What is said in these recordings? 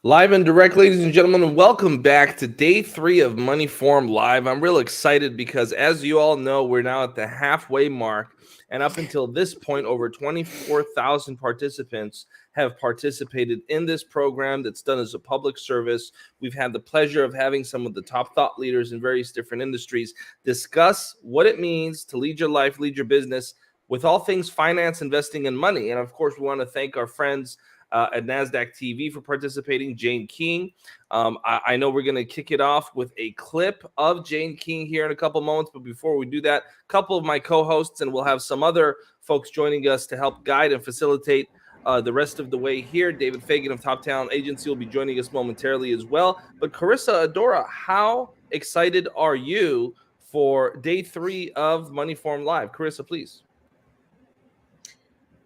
Live and direct, ladies and gentlemen, and welcome back to day 3 of Money Forum Live. I'm real excited because, as you all know, we're now at the halfway mark, and up until this point, over 24,000 participants have participated in this program that's done as a public service. We've had the pleasure of having some of the top thought leaders in various different industries discuss what it means to lead your life, lead your business with all things finance, investing, and money. And, of course, we want to thank our friends at NASDAQ TV for participating, Jane King. I know we're going to kick it off with a clip of Jane King here in a couple moments, but before we do that, a couple of my co-hosts, and we'll have some other folks joining us to help guide and facilitate the rest of the way here. David Fagan of Top Talent Agency will be joining us momentarily as well. But Carissa, Adora, how excited are you for day 3 of Money Forum Live? Carissa, please.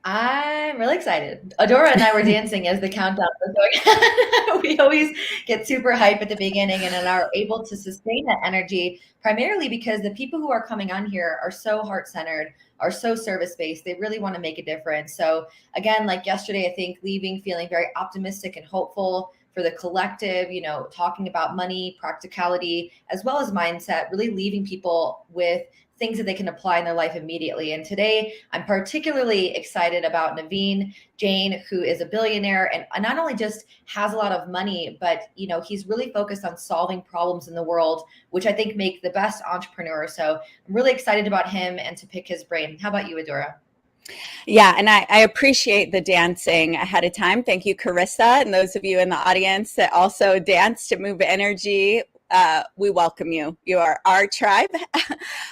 I'm really excited. Adora and I were dancing as the countdown was going on. We always get super hype at the beginning and then are able to sustain that energy, primarily because the people who are coming on here are so heart-centered, are so service-based. They really want to make a difference. So again, like yesterday, I think leaving feeling very optimistic and hopeful for the collective, talking about money, practicality, as well as mindset, really leaving people with things that they can apply in their life immediately. And today, I'm particularly excited about Naveen Jain, who is a billionaire and not only just has a lot of money, but he's really focused on solving problems in the world, which I think make the best entrepreneur. So I'm really excited about him and to pick his brain. How about you, Adora? Yeah, and I appreciate the dancing ahead of time. Thank you, Carissa, and those of you in the audience that also dance to move energy. We welcome you. You are our tribe.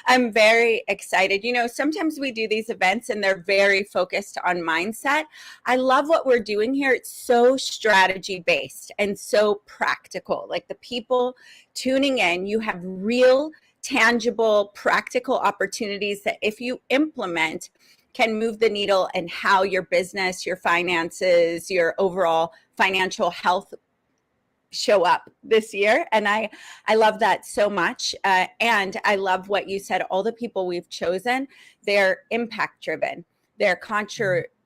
I'm very excited. Sometimes we do these events and they're very focused on mindset. I love what we're doing here. It's so strategy based and so practical. Like the people tuning in, you have real, tangible, practical opportunities that if you implement, can move the needle in how your business, your finances, your overall financial health show up this year. And I love that so much. And I love what you said, all the people we've chosen, they're impact driven, they're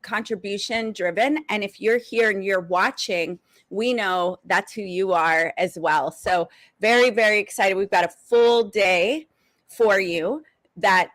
contribution driven. And if you're here and you're watching, we know that's who you are as well. So very, very excited. We've got a full day for you that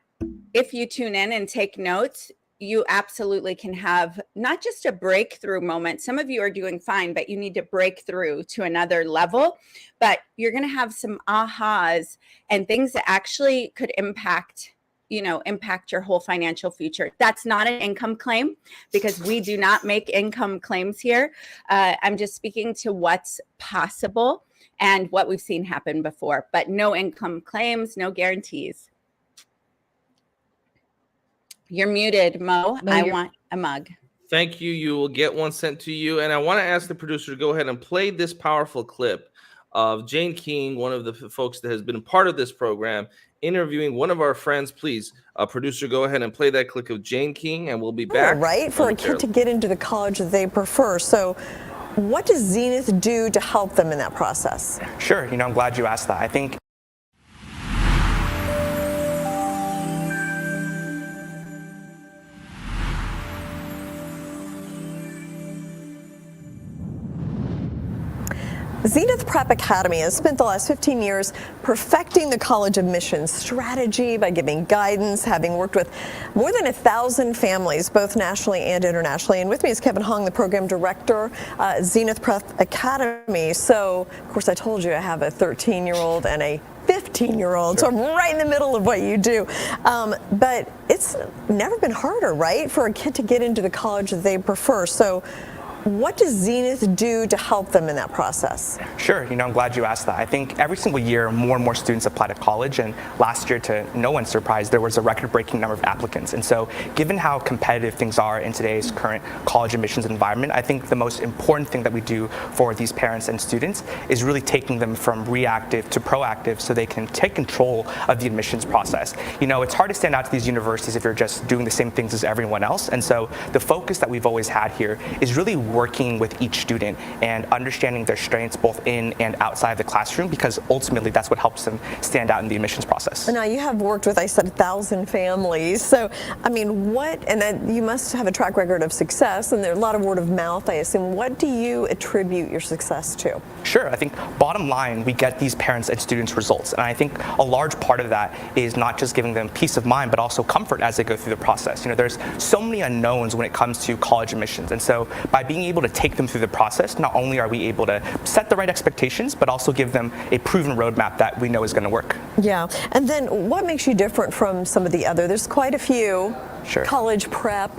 if you tune in and take notes, you absolutely can have not just a breakthrough moment. Some of you are doing fine, but you need to break through to another level. But you're going to have some ahas and things that actually could impact your whole financial future. That's not an income claim because we do not make income claims here. I'm just speaking to what's possible and what we've seen happen before, but no income claims, no guarantees. You're muted, Mo. I want a mug. Thank you. You will get one sent to you. And I want to ask the producer to go ahead and play this powerful clip of Jane King, one of the folks that has been part of this program, interviewing one of our friends. Please, producer, go ahead and play that clip of Jane King, and we'll be back. Right, for a kid to get into the college that they prefer. So what does Zenith do to help them in that process? Sure. I'm glad you asked that. I think Zenith Prep Academy has spent the last 15 years perfecting the college admissions strategy by giving guidance, having worked with more than 1,000 families, both nationally and internationally. And with me is Kevin Hong, the program director at Zenith Prep Academy. So, of course, I told you I have a 13-year-old and a 15-year-old, Sure. So I'm right in the middle of what you do. But it's never been harder, right, for a kid to get into the college that they prefer. So what does Zenith do to help them in that process? Sure. I'm glad you asked that. I think every single year, more and more students apply to college. And last year, to no one's surprise, there was a record-breaking number of applicants. And so given how competitive things are in today's current college admissions environment, I think the most important thing that we do for these parents and students is really taking them from reactive to proactive so they can take control of the admissions process. It's hard to stand out to these universities if you're just doing the same things as everyone else. And so the focus that we've always had here is really working with each student and understanding their strengths both in and outside the classroom, because ultimately that's what helps them stand out in the admissions process. Now you have worked with, I said, 1,000 families. So, I mean, and then you must have a track record of success, and there's a lot of word of mouth, I assume. What do you attribute your success to? Sure. I think bottom line, we get these parents and students results. And I think a large part of that is not just giving them peace of mind, but also comfort as they go through the process. There's so many unknowns when it comes to college admissions. And so by being able to take them through the process, not only are we able to set the right expectations, but also give them a proven roadmap that we know is going to work. Yeah. And then what makes you different from some of the other? There's quite a few college prep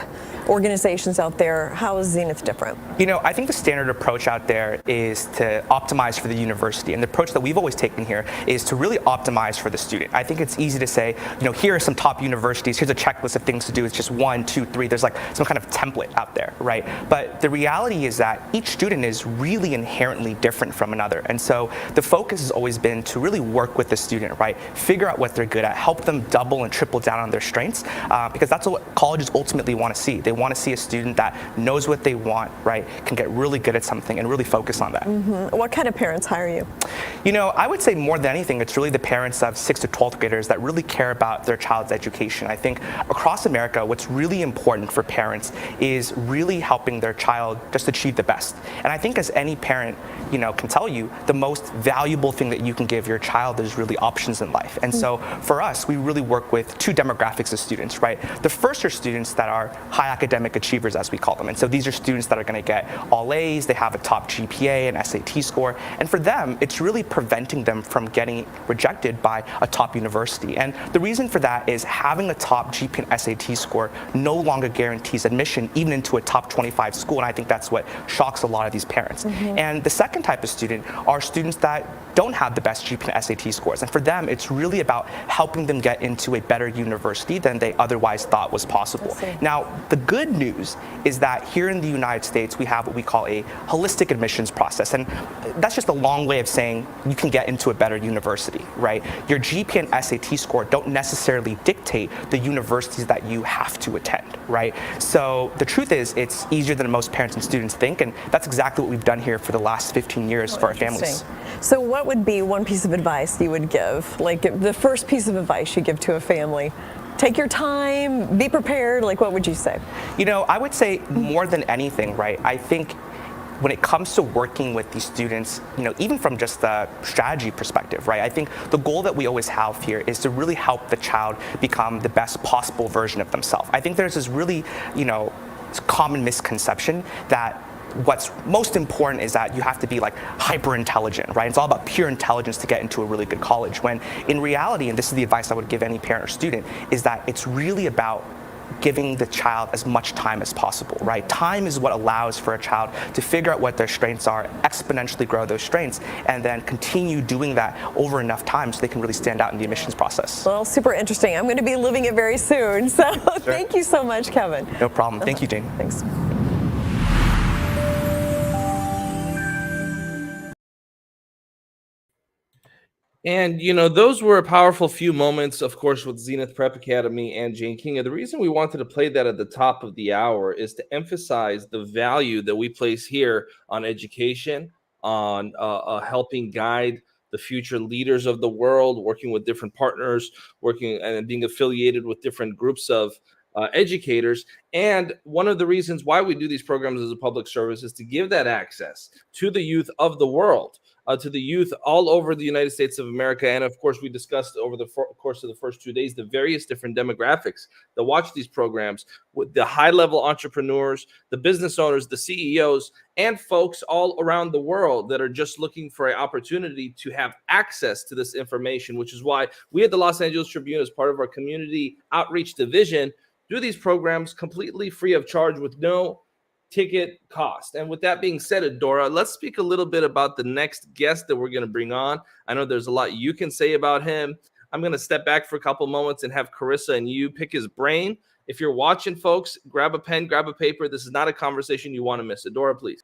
organizations out there. How is Zenith different? I think the standard approach out there is to optimize for the university. And the approach that we've always taken here is to really optimize for the student. I think it's easy to say, here are some top universities. Here's a checklist of things to do. It's just 1, 2, 3. There's like some kind of template out there, right? But the reality is that each student is really inherently different from another. And so the focus has always been to really work with the student, right? Figure out what they're good at, help them double and triple down on their strengths, because that's what colleges ultimately want to see. They want to see a student that knows what they want, right? Can get really good at something and really focus on that. Mm-hmm. What kind of parents hire you? I would say more than anything, it's really the parents of 6th to 12th graders that really care about their child's education. I think across America, what's really important for parents is really helping their child just achieve the best. And I think as any parent, can tell you, the most valuable thing that you can give your child is really options in life. And so for us, we really work with 2 demographics of students, right? The first are students that are high academic achievers, as we call them. And so these are students that are going to get all A's, they have a top GPA and SAT score. And for them, it's really preventing them from getting rejected by a top university. And the reason for that is having a top GPA and SAT score no longer guarantees admission even into a top 25 school. And I think that's what shocks a lot of these parents. Mm-hmm. And the second type of student are students that don't have the best GPA and SAT scores. And for them, it's really about helping them get into a better university than they otherwise thought was possible. Now, the good news is that here in the United States, we have what we call a holistic admissions process. And that's just a long way of saying you can get into a better university, right? Your GPA and SAT score don't necessarily dictate the universities that you have to attend, right? So the truth is, it's easier than most parents and students think. And that's exactly what we've done here for the last 15 years for our families. So what would be one piece of advice you would give? Like the first piece of advice you give to a family? Take your time, be prepared. Like, what would you say? I would say more than anything, right? I think when it comes to working with these students, even from just the strategy perspective, right? I think the goal that we always have here is to really help the child become the best possible version of themselves. I think there's this really, common misconception that what's most important is that you have to be like hyper intelligent, right? It's all about pure intelligence to get into a really good college, when in reality, and this is the advice I would give any parent or student, is that it's really about giving the child as much time as possible, right? Time is what allows for a child to figure out what their strengths are, exponentially grow those strengths, and then continue doing that over enough time so they can really stand out in the admissions process. Well, super interesting. I'm going to be living it very soon. So Thank you so much, Kevin. No problem. Thank you, Jane. Thanks. And, those were a powerful few moments, of course, with Zenith Prep Academy and Jane King. And the reason we wanted to play that at the top of the hour is to emphasize the value that we place here on education, on helping guide the future leaders of the world, working with different partners, working and being affiliated with different groups of educators. And one of the reasons why we do these programs as a public service is to give that access to the youth of the world, to the youth all over the United States of America. And of course, we discussed over the course of the first 2 days, the various different demographics that watch these programs, with the high-level entrepreneurs, the business owners, the CEOs, and folks all around the world that are just looking for an opportunity to have access to this information, which is why we at the Los Angeles Tribune, as part of our community outreach division, do these programs completely free of charge with no ticket cost. And with that being said, Adora, let's speak a little bit about the next guest that we're going to bring on. I know there's a lot you can say about him. I'm going to step back for a couple moments and have Carissa and you pick his brain. If you're watching, folks, grab a pen, grab a paper. This is not a conversation you want to miss. Adora, please.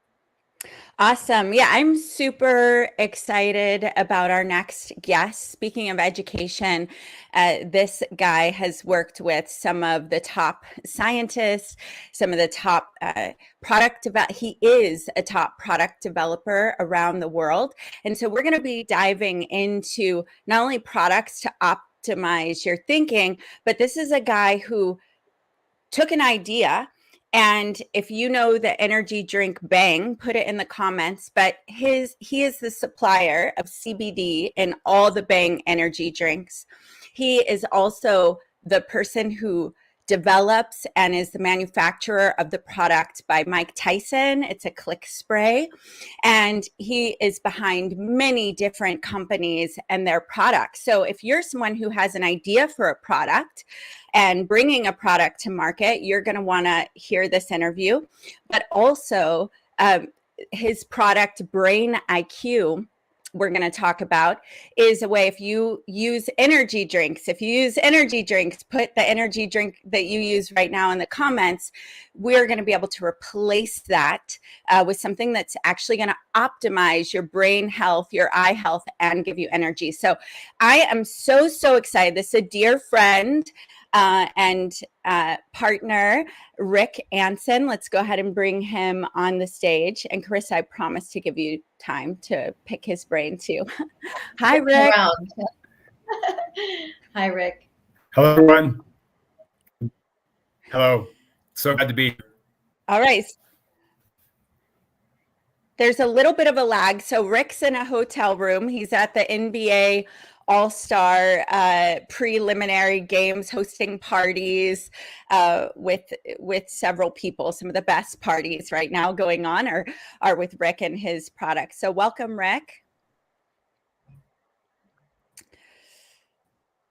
Awesome. Yeah, I'm super excited about our next guest. Speaking of education, this guy has worked with some of the top scientists, some of the top he is a top product developer around the world. And so we're going to be diving into not only products to optimize your thinking, but this is a guy who took an idea. And if you know the energy drink Bang, put it in the comments. But he is the supplier of CBD in all the Bang energy drinks. He is also the person who develops and is the manufacturer of the product by Mike Tyson. It's a click spray. And he is behind many different companies and their products. So if you're someone who has an idea for a product and bringing a product to market, you're going to want to hear this interview. But also his product, Brain IQ, we're going to talk about, is a way if you use energy drinks, put the energy drink that you use right now in the comments. We're going to be able to replace that with something that's actually going to optimize your brain health, your eye health, and give you energy. So I am so excited. This is a dear friend and partner, Rick Anson. Let's go ahead and bring him on the stage. And Carissa, I promise to give you time to pick his brain too. Hi, Rick. Hi, Rick. Hello, everyone. Hello. So glad to be here. All right. There's a little bit of a lag. So Rick's in a hotel room. He's at the NBA All-Star preliminary games, hosting parties with several people. Some of the best parties right now going on are with Rick and his products. So welcome, Rick.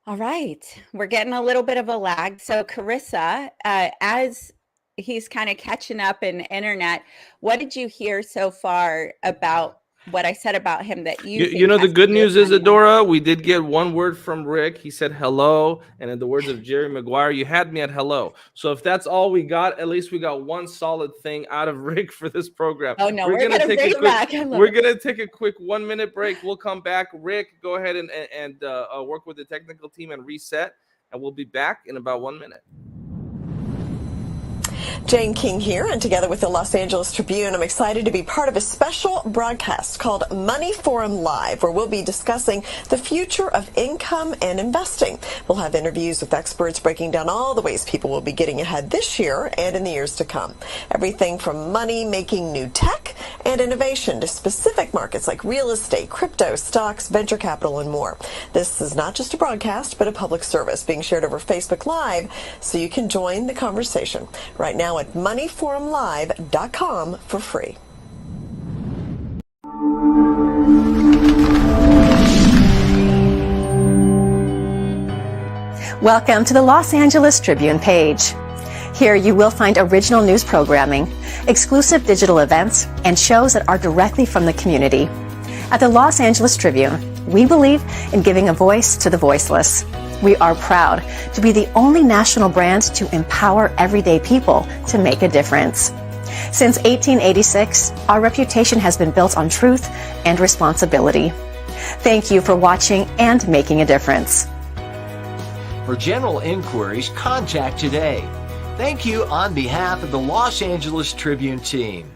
All right, we're getting a little bit of a lag. So Carissa, as he's kind of catching up in internet, what did you hear so far about what I said about him that you know, the good news is, Adora, we did get one word from Rick. He said hello, and in the words of Jerry Maguire, you had me at hello. So if that's all we got, at least we got one solid thing out of Rick for this program. Oh no, we're gonna take a quick 1 minute break. We'll come back. Rick, go ahead and work with the technical team and reset, and we'll be back in about 1 minute. Jane King here, and together with the Los Angeles Tribune, I'm excited to be part of a special broadcast called Money Forum Live, where we'll be discussing the future of income and investing. We'll have interviews with experts breaking down all the ways people will be getting ahead this year and in the years to come. Everything from money making new tech and innovation to specific markets like real estate, crypto, stocks, venture capital, and more. This is not just a broadcast, but a public service being shared over Facebook Live, so you can join the conversation right now at moneyforumlive.com for free. Welcome to the Los Angeles Tribune page. Here you will find original news programming, exclusive digital events, and shows that are directly from the community. At the Los Angeles Tribune, we believe in giving a voice to the voiceless. We are proud to be the only national brand to empower everyday people to make a difference. Since 1886, our reputation has been built on truth and responsibility. Thank you for watching and making a difference. For general inquiries, contact today. Thank you on behalf of the Los Angeles Tribune team.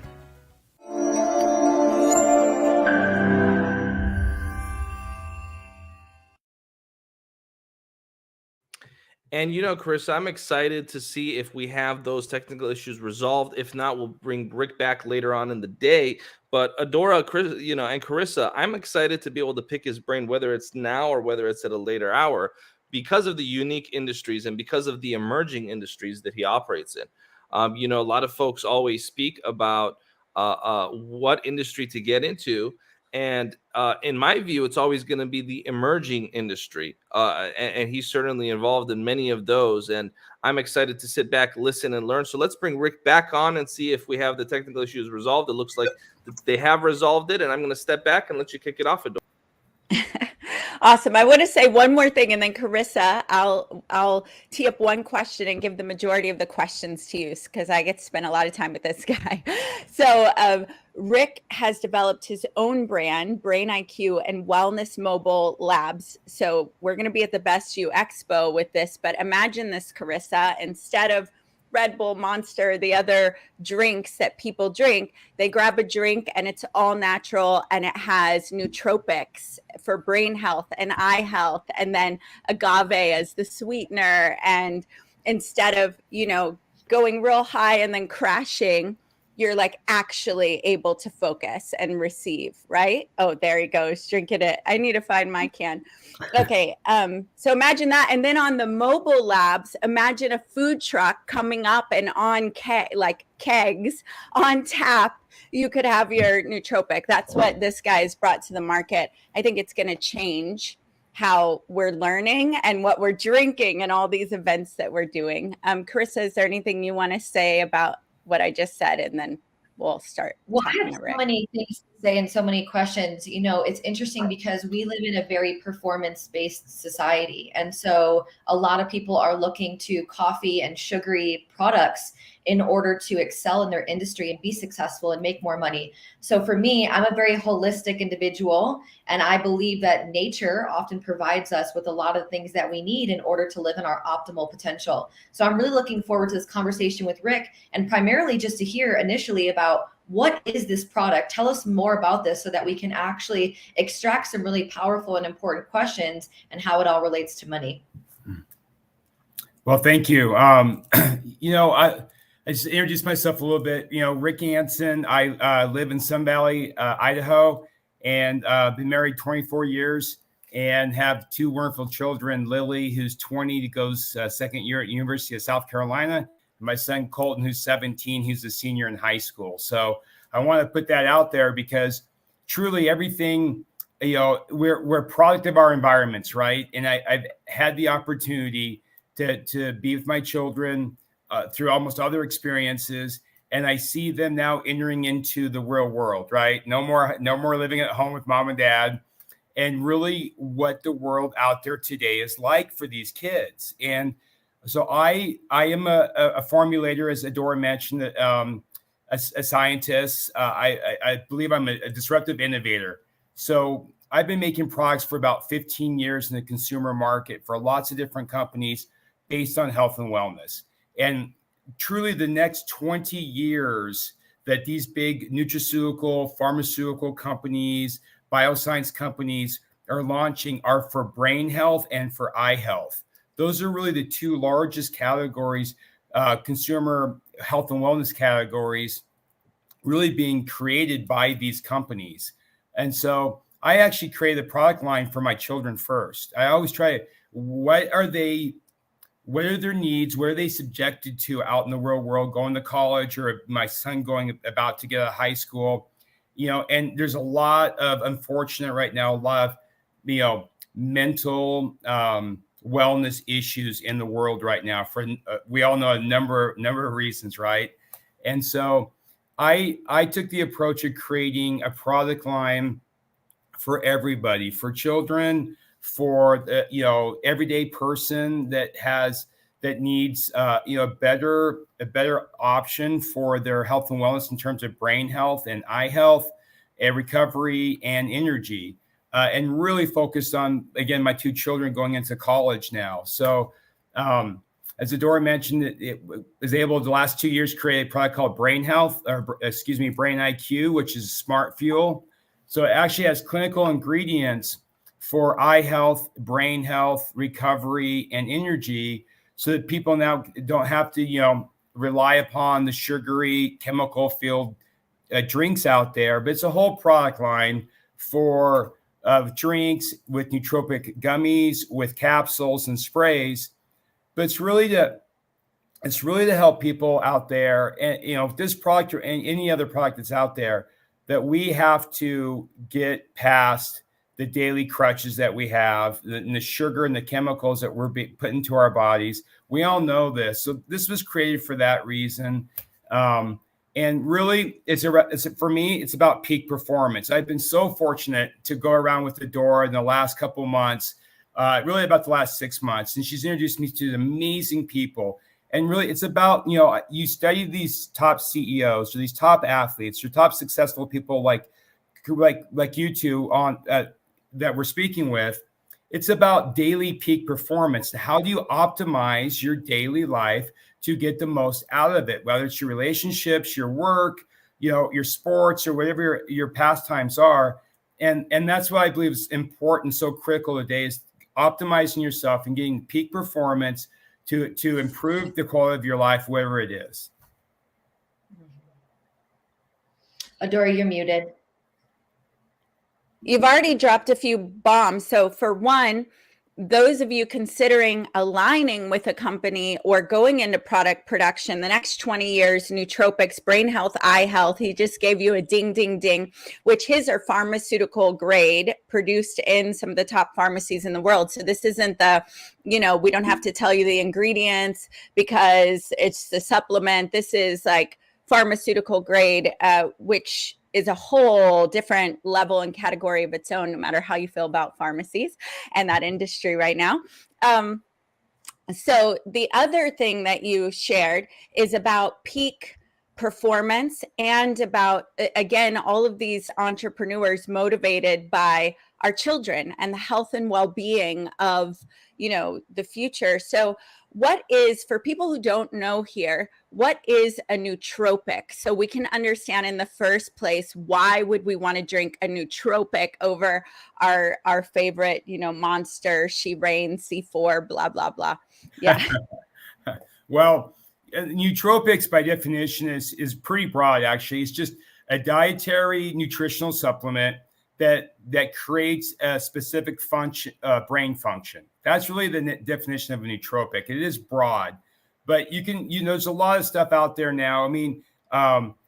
And you know, Chris, I'm excited to see if we have those technical issues resolved. If not, we'll bring Rick back later on in the day. But Adora, Chris, and Carissa, I'm excited to be able to pick his brain, whether it's now or whether it's at a later hour, because of the unique industries and because of the emerging industries that he operates in. A lot of folks always speak about what industry to get into. And in my view, it's always going to be the emerging industry. And he's certainly involved in many of those. And I'm excited to sit back, listen, and learn. So let's bring Rick back on and see if we have the technical issues resolved. It looks like they have resolved it. And I'm going to step back and let you kick it off. Awesome. I want to say one more thing, and then Carissa, I'll tee up one question and give the majority of the questions to you because I get to spend a lot of time with this guy. So Rick has developed his own brand, Brain IQ and Wellness Mobile Labs. So we're going to be at the Best You Expo with this, but imagine this, Carissa, instead of Red Bull, Monster, the other drinks that people drink, they grab a drink and it's all natural and it has nootropics for brain health and eye health, and then agave as the sweetener. And instead of, going real high and then crashing, you're like actually able to focus and receive, right? Oh, there he goes, drinking it. I need to find my can. Okay, so imagine that. And then on the mobile labs, imagine a food truck coming up and on kegs on tap, you could have your nootropic. That's what this guy's brought to the market. I think it's going to change how we're learning and what we're drinking and all these events that we're doing. Carissa, is there anything you want to say about what I just said, and then we'll start. Well, I have so many things to say and so many questions. It's interesting because we live in a very performance-based society. And so a lot of people are looking to coffee and sugary products in order to excel in their industry and be successful and make more money. So for me, I'm a very holistic individual, and I believe that nature often provides us with a lot of things that we need in order to live in our optimal potential. So I'm really looking forward to this conversation with Rick, and primarily just to hear initially about what is this product? Tell us more about this so that we can actually extract some really powerful and important questions and how it all relates to money. Well, thank you. I just introduced myself a little bit. Rick Anson. I live in Sun Valley, Idaho, and been married 24 years and have two wonderful children. Lily, who's 20, goes second year at University of South Carolina. And my son Colton, who's 17, who's a senior in high school. So I want to put that out there because truly everything, we're a product of our environments, right? And I've had the opportunity to be with my children through almost other experiences, and I see them now entering into the real world, right? No more living at home with mom and dad, and really what the world out there today is like for these kids. And so I am a formulator, as Adora mentioned, a scientist. I believe I'm a disruptive innovator. So I've been making products for about 15 years in the consumer market for lots of different companies based on health and wellness. And truly the next 20 years that these big nutraceutical, pharmaceutical companies, bioscience companies are launching are for brain health and for eye health. Those are really the two largest categories, consumer health and wellness categories, really being created by these companies. And so I actually created a product line for my children first. I always try what are their needs? What are they subjected to out in the real world, going to college, or my son about to get out of high school? And there's a lot of, unfortunate right now, a lot of, mental wellness issues in the world right now. For we all know a number of reasons, right? And so I took the approach of creating a product line for everybody, for children, for the everyday person that needs a better option for their health and wellness in terms of brain health and eye health and recovery and energy, and really focused on, again, my two children going into college now. So as Adora mentioned, it was able the last 2 years create a product called Brain IQ, which is smart fuel. So it actually has clinical ingredients for eye health, brain health, recovery, and energy, so that people now don't have to, rely upon the sugary, chemical-filled drinks out there. But it's a whole product line for drinks with nootropic gummies, with capsules and sprays. But it's really to help people out there, and this product or any other product that's out there, that we have to get past the daily crutches that we have, the sugar and the chemicals that we're put into our bodies. We all know this. So this was created for that reason. And really, for me, it's about peak performance. I've been so fortunate to go around with Adora in the last couple of months, really about the last 6 months. And she's introduced me to amazing people. And really, it's about, you study these top CEOs or these top athletes or top successful people like you two on that we're speaking with. It's about daily peak performance. How do you optimize your daily life to get the most out of it, whether it's your relationships, your work, your sports, or whatever your pastimes are. And that's what I believe is important, so critical today, is optimizing yourself and getting peak performance to improve the quality of your life, whatever it is. Adora, you're muted. You've already dropped a few bombs. So for one, those of you considering aligning with a company or going into product production the next 20 years, nootropics, brain health, eye health, he just gave you a ding, ding, ding, which his are pharmaceutical grade, produced in some of the top pharmacies in the world. So this isn't we don't have to tell you the ingredients because it's the supplement. This is like pharmaceutical grade, which is a whole different level and category of its own, no matter how you feel about pharmacies and that industry right now. So the other thing that you shared is about peak performance and about, again, all of these entrepreneurs motivated by our children and the health and well-being of, the future. So what is, for people who don't know here, what is a nootropic? So we can understand in the first place, why would we want to drink a nootropic over our favorite, Monster, She Reigns, C4, blah, blah, blah. Yeah. Well, nootropics by definition is pretty broad, actually. It's just a dietary nutritional supplement that creates a specific function, brain function. That's really the definition of a nootropic. It is broad, but there's a lot of stuff out there now. I mean,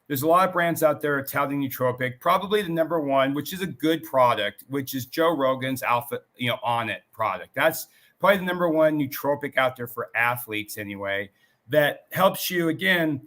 there's a lot of brands out there touting nootropic. Probably the number one, which is a good product, which is Joe Rogan's Alpha, On It product. That's probably the number one nootropic out there for athletes anyway, that helps you, again,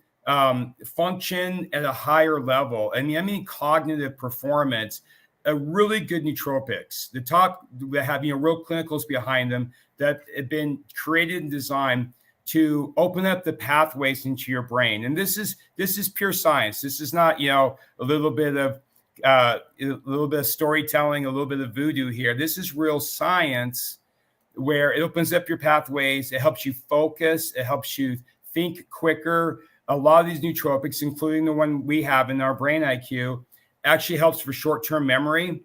function at a higher level. I mean, cognitive performance. A really good nootropics, the top that have real clinicals behind them that have been created and designed to open up the pathways into your brain. And this is pure science. This is not a little bit of storytelling, a little bit of voodoo here. This is real science where it opens up your pathways. It helps you focus. It helps you think quicker. A lot of these nootropics, including the one we have in our Brain IQ, actually helps for short-term memory.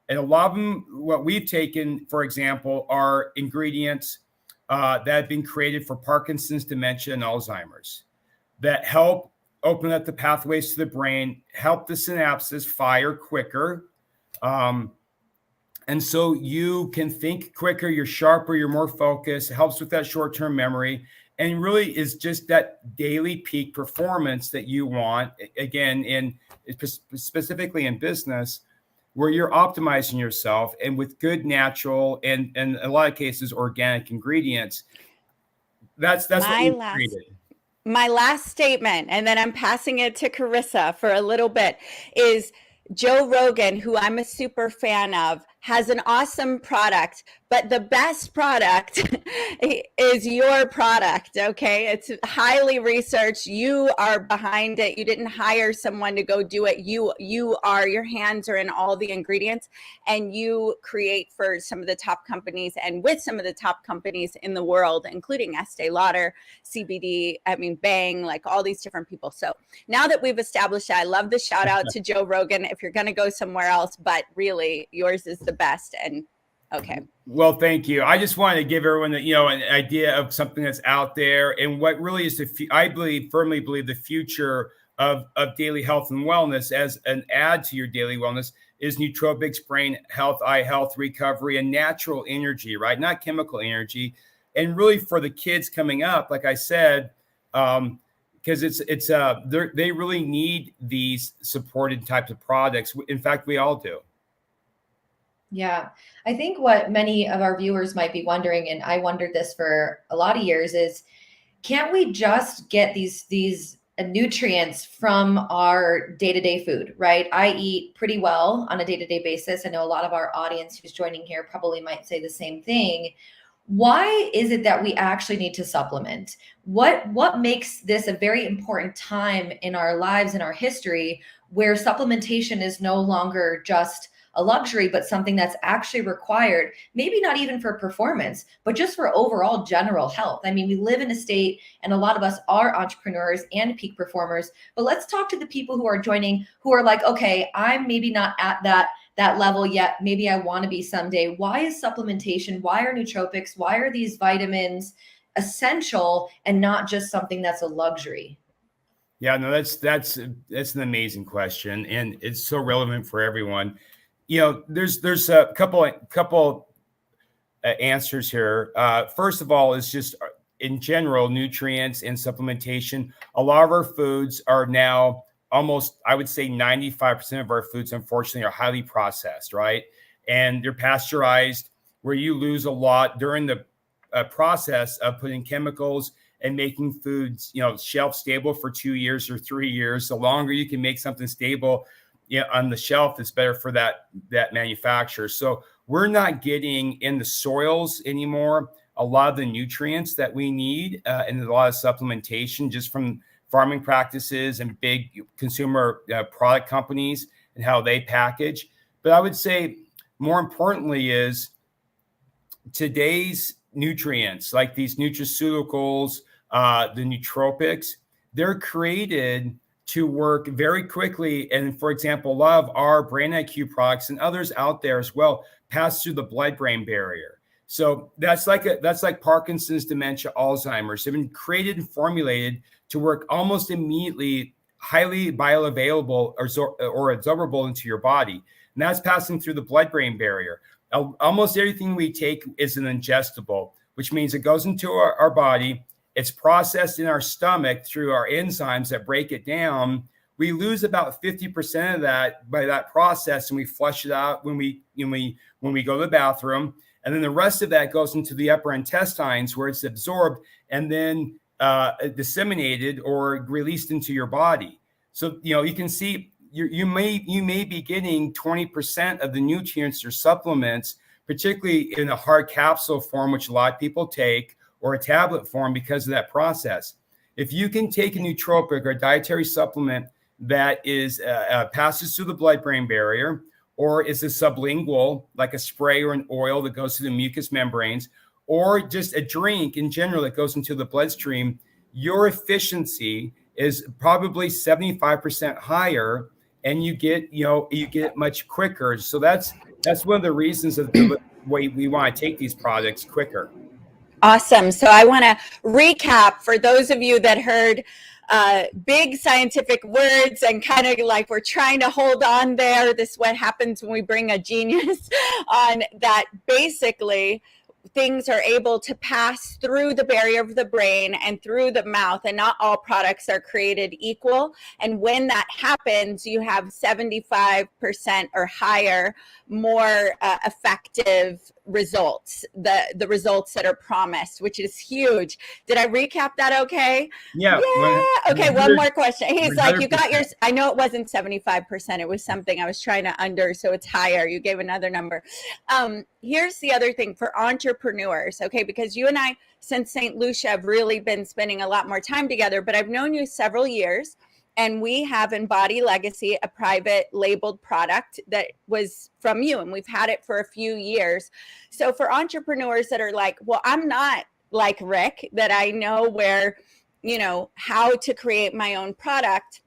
And a lot of them, what we've taken, for example, are ingredients that have been created for Parkinson's, dementia, and Alzheimer's that help open up the pathways to the brain, help the synapses fire quicker. And so you can think quicker, you're sharper, you're more focused. It helps with that short-term memory. And really is just that daily peak performance that you want, again, specifically in business, where you're optimizing yourself and with good natural and in a lot of cases organic ingredients. That's what we created. My last statement, and then I'm passing it to Carissa for a little bit, is Joe Rogan, who I'm a super fan of, has an awesome product, but the best product is your product, okay? It's highly researched. You are behind it. You didn't hire someone to go do it. Your hands are in all the ingredients, and you create for some of the top companies and with some of the top companies in the world, including Estee Lauder, CBD, Bang, like all these different people. So now that we've established that, I love the shout out to Joe Rogan if you're going to go somewhere else, but really yours is the best. And okay. Well, thank you. I just wanted to give everyone an idea of something that's out there and what really is firmly believe the future of daily health and wellness as an add to your daily wellness is nootropics, brain health, eye health, recovery, and natural energy, right? Not chemical energy. And really for the kids coming up, like I said, because they really need these supported types of products. In fact, we all do. Yeah, I think what many of our viewers might be wondering, and I wondered this for a lot of years, is can't we just get these nutrients from our day-to-day food, right? I eat pretty well on a day-to-day basis. I know a lot of our audience who's joining here probably might say the same thing. Why is it that we actually need to supplement? What makes this a very important time in our lives, in our history, where supplementation is no longer just a luxury, but something that's actually required, maybe not even for performance, but just for overall general health? I mean, we live in a state, and a lot of us are entrepreneurs and peak performers, but let's talk to the people who are joining, who are like, okay, I'm maybe not at that level yet. Maybe I want to be someday. Why is supplementation? Why are nootropics? Why are these vitamins essential and not just something that's a luxury? Yeah, no, that's an amazing question, and it's so relevant for everyone. You know, there's a couple answers here. First of all, is just in general, nutrients and supplementation. A lot of our foods are now almost, I would say 95% of our foods, unfortunately, are highly processed, right? And they're pasteurized, where you lose a lot during the process of putting chemicals and making foods, you know, shelf stable for 2 years or 3 years. The longer you can make something stable, you know, on the shelf, it's better for that manufacturer. So we're not getting in the soils anymore a lot of the nutrients that we need, and a lot of supplementation just from farming practices and big consumer product companies and how they package. But I would say more importantly is today's nutrients, like these nutraceuticals, the nootropics, they're created to work very quickly. And for example, a lot of our Brain IQ products and others out there as well pass through the blood-brain barrier. So that's like Parkinson's, dementia, Alzheimer's. They've been created and formulated to work almost immediately, highly bioavailable or absorbable into your body. And that's passing through the blood-brain barrier. Almost everything we take is an ingestible, which means it goes into our body. It's processed in our stomach through our enzymes that break it down. We lose about 50% of that by that process, and we flush it out when we go to the bathroom. And then the rest of that goes into the upper intestines, where it's absorbed and then disseminated or released into your body. So, you know, you can see you may be getting 20% of the nutrients or supplements, particularly in a hard capsule form, which a lot of people take, or a tablet form, because of that process. If you can take a nootropic or a dietary supplement that is passes through the blood-brain barrier, or is a sublingual, like a spray or an oil that goes through the mucous membranes, or just a drink in general that goes into the bloodstream, your efficiency is probably 75% higher, and you get it much quicker. So that's one of the reasons of the way we want to take these products quicker. Awesome. So I want to recap for those of you that heard big scientific words and kind of like we're trying to hold on there. This is what happens when we bring a genius on, that basically things are able to pass through the barrier of the brain and through the mouth, and not all products are created equal. And when that happens, you have 75% or higher more effective results, the results that are promised, which is huge. Did I recap that okay? Yeah. Okay, one more question. He's like, you got yours. I know it wasn't 75%. It was something I was trying to under, so it's higher. You gave another number. Here's the other thing for entrepreneurs, okay, because you and I, since St. Lucia, have really been spending a lot more time together, but I've known you several years. And we have in Body Legacy a private labeled product that was from you, and we've had it for a few years. So for entrepreneurs that are like, well, I'm not like Rick, that I know where, you know, how to create my own product,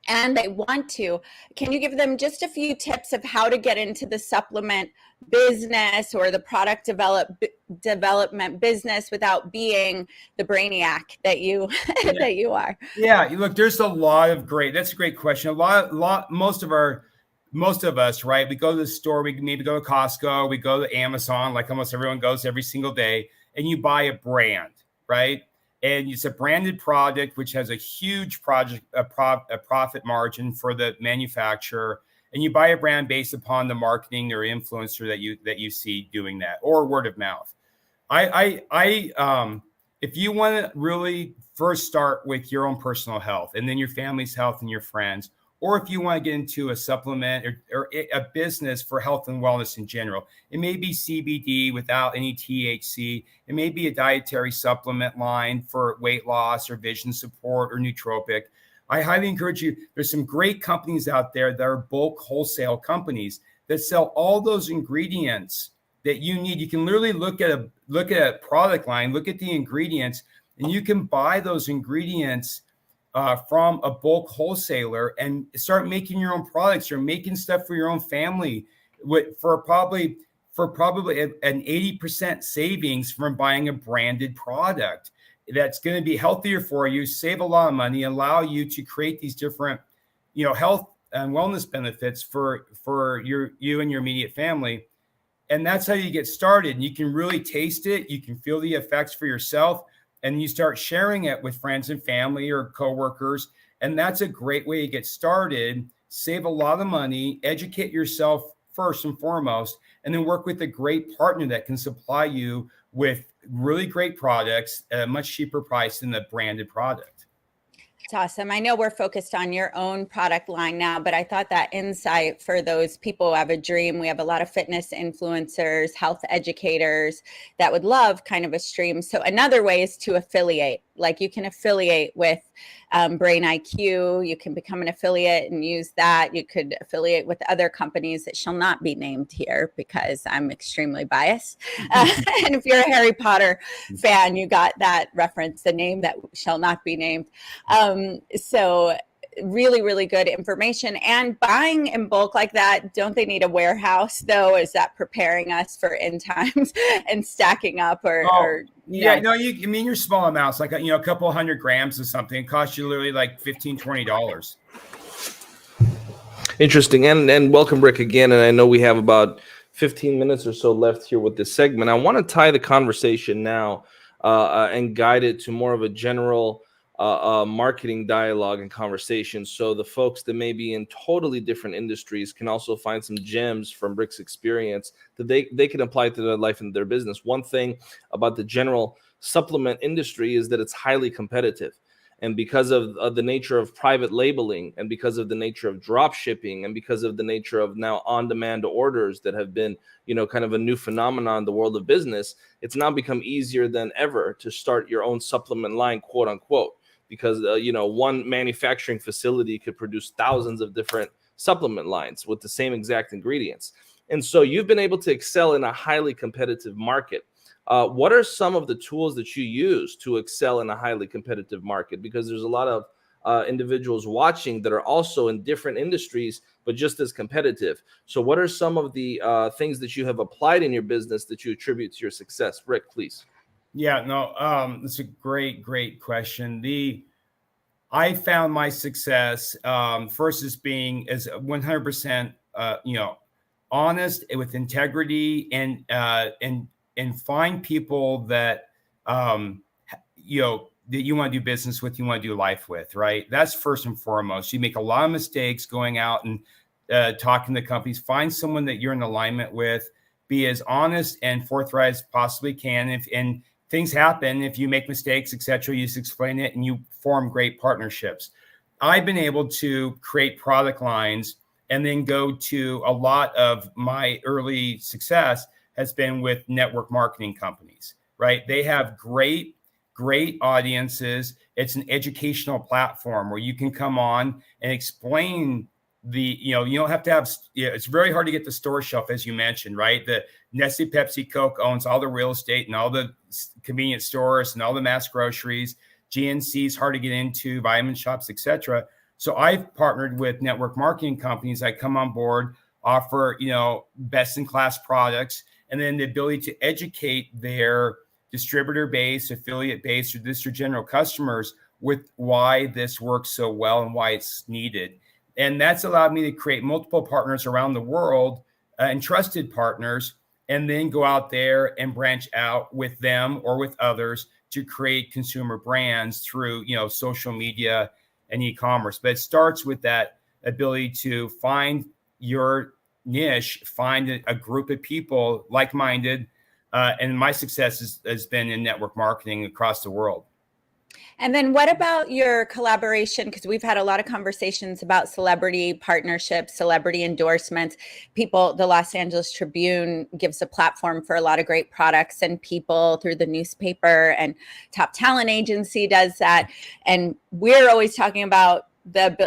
and they want to, can you give them just a few tips of how to get into the supplement business or the product development business without being the brainiac that you that you are? Yeah, look, there's a lot of that's a great question. Most of us, right? We go to the store, we maybe go to Costco, we go to Amazon, like almost everyone goes every single day, and you buy a brand, right? And it's a branded product, which has a huge profit margin for the manufacturer. And you buy a brand based upon the marketing or influencer that you see doing that, or word of mouth. I if you want to really first start with your own personal health and then your family's health and your friends, or if you want to get into a supplement or a business for health and wellness in general, it may be CBD without any THC. It may be a dietary supplement line for weight loss or vision support or nootropic. I highly encourage you. There's some great companies out there that are bulk wholesale companies that sell all those ingredients that you need. You can literally look at a product line, look at the ingredients, and you can buy those ingredients from a bulk wholesaler and start making your own products or making stuff for your own family for probably an 80% savings from buying a branded product that's going to be healthier for you, save a lot of money, allow you to create these different, health and wellness benefits for you and your immediate family. And that's how you get started. And you can really taste it. You can feel the effects for yourself. And you start sharing it with friends and family or coworkers. And that's a great way to get started, save a lot of money, educate yourself first and foremost, and then work with a great partner that can supply you with really great products at a much cheaper price than the branded product. It's awesome. I know we're focused on your own product line now, but I thought that insight for those people who have a dream. We have a lot of fitness influencers, health educators that would love kind of a stream. So another way is to affiliate. Like you can affiliate with Brain IQ. You can become an affiliate and use that. You could affiliate with other companies that shall not be named here because I'm extremely biased. And if you're a Harry Potter fan, you got that reference, the name that shall not be named. So really, really good information. And buying in bulk like that, don't they need a warehouse though? Is that preparing us for end times and stacking up your small amounts, like, a couple 100 grams or something, it costs you literally like $15, $20. Interesting. And welcome, Rick, again. And I know we have about 15 minutes or so left here with this segment. I want to tie the conversation now and guide it to more of a general marketing dialogue and conversation. So the folks that may be in totally different industries can also find some gems from Rick's experience that they can apply to their life and their business. One thing about the general supplement industry is that it's highly competitive. And because of the nature of private labeling, and because of the nature of drop shipping, and because of the nature of now on-demand orders that have been, kind of a new phenomenon in the world of business, it's now become easier than ever to start your own supplement line, quote unquote, because, one manufacturing facility could produce thousands of different supplement lines with the same exact ingredients. And so you've been able to excel in a highly competitive market. What are some of the tools that you use to excel in a highly competitive market? Because there's a lot of individuals watching that are also in different industries, but just as competitive. So what are some of the things that you have applied in your business that you attribute to your success? Rick, please. Yeah, no, that's a great question. I found my success first as being as 100%, honest with integrity and find people that, that you want to do business with, you want to do life with, right? That's first and foremost. You make a lot of mistakes going out and talking to companies. Find someone that you're in alignment with. Be as honest and forthright as possibly can. And things happen. If you make mistakes, etc., you just explain it and you form great partnerships. I've been able to create product lines and then go to a lot of my early success has been with network marketing companies, right? They have great audiences. It's an educational platform where you can come on and explain you don't have to have, it's very hard to get the store shelf, as you mentioned, right? The Nestle, Pepsi, Coke owns all the real estate and all the convenience stores and all the mass groceries. GNC is hard to get into, vitamin shops, etc. So I've partnered with network marketing companies that come on board, offer, best in class products, and then the ability to educate their distributor base, affiliate base, or just their general customers with why this works so well and why it's needed. And that's allowed me to create multiple partners around the world and trusted partners, and then go out there and branch out with them or with others to create consumer brands through, social media and e-commerce. But it starts with that ability to find your niche, find a group of people like-minded And my success has been in network marketing across the world. And then what about your collaboration? Because we've had a lot of conversations about celebrity partnerships, celebrity endorsements. People, the Los Angeles Tribune gives a platform for a lot of great products and people through the newspaper, and Top Talent Agency does that. And we're always talking about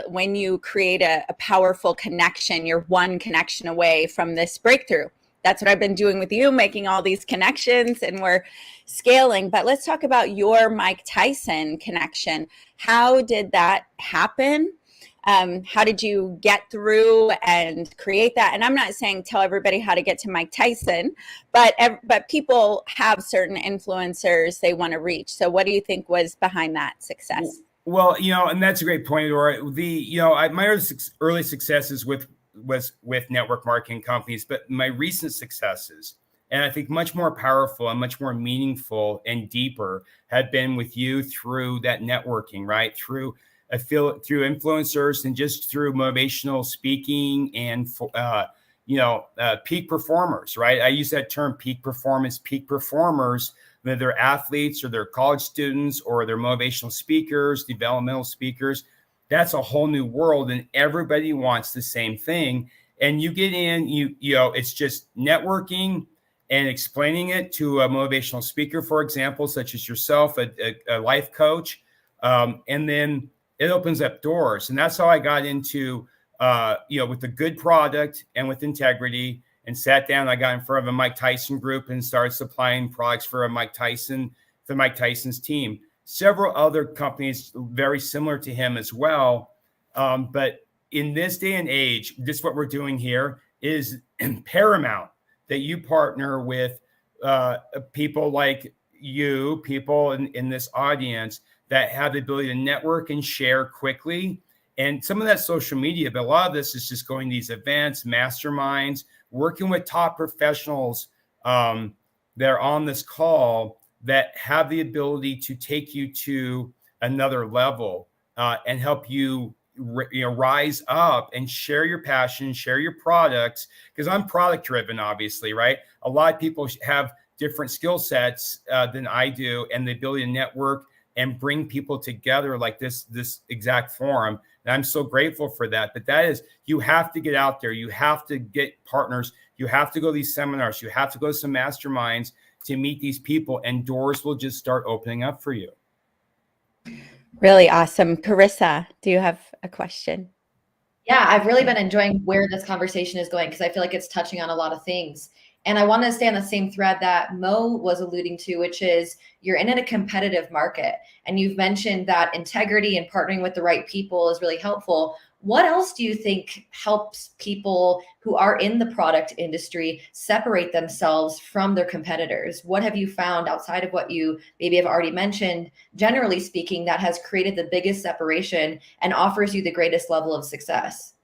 when you create a powerful connection, you're one connection away from this breakthrough. That's what I've been doing with you, making all these connections, and we're scaling. But let's talk about your Mike Tyson connection. How did that happen? How did you get through and create that? And I'm not saying tell everybody how to get to Mike Tyson, but people have certain influencers they want to reach. So what do you think was behind that success? Well, and that's a great point, Laura. My early successes was with network marketing companies, but my recent successes, and I think much more powerful and much more meaningful and deeper, have been with you through that networking, right? Through influencers and just through motivational speaking and peak performers, right? I use that term, peak performance. Peak performers, whether they're athletes or they're college students or they're motivational speakers, developmental speakers. That's a whole new world, and everybody wants the same thing. And you get in, it's just networking and explaining it to a motivational speaker, for example, such as yourself, a life coach, and then it opens up doors. And that's how I got into, with a good product and with integrity, and sat down. I got in front of a Mike Tyson group and started supplying products for Mike Tyson's team. Several other companies very similar to him as well. But in this day and age, this what we're doing here is paramount, that you partner with people like you, people in this audience that have the ability to network and share quickly. And some of that social media, but a lot of this is just going to these events, masterminds, working with top professionals that are on this call that have the ability to take you to another level and help you, rise up and share your passion, share your products. Because I'm product driven, obviously, right? A lot of people have different skill sets than I do, and the ability to network and bring people together like this exact forum. And I'm so grateful for that. But that is, you have to get out there. You have to get partners. You have to go to these seminars. You have to go to some masterminds to meet these people, and doors will just start opening up for you. Really awesome. Carissa, do you have a question? Yeah, I've really been enjoying where this conversation is going, because I feel like it's touching on a lot of things. And I want to stay on the same thread that Mo was alluding to, which is you're in a competitive market. And you've mentioned that integrity and partnering with the right people is really helpful. What else do you think helps people who are in the product industry separate themselves from their competitors? What have you found outside of what you maybe have already mentioned, generally speaking, that has created the biggest separation and offers you the greatest level of success?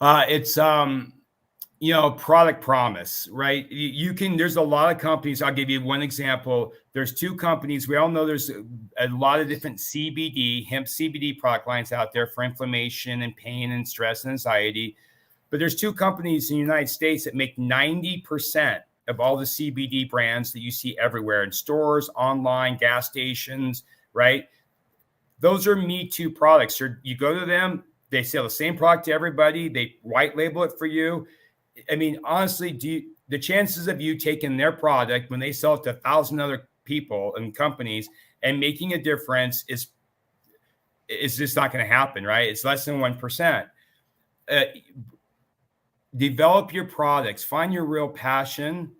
It's product promise, right? There's a lot of companies. I'll give you one example. There's two companies. We all know there's a lot of different hemp CBD product lines out there for inflammation and pain and stress and anxiety. But there's two companies in the United States that make 90% of all the CBD brands that you see everywhere in stores, online, gas stations, right? Those are Me Too products. You go to them, they sell the same product to everybody. They white label it for you. I mean, honestly, the chances of you taking their product when they sell it to 1,000 other people and companies and making a difference is just not going to happen, right? It's less than 1%. Develop your products, find your real passion,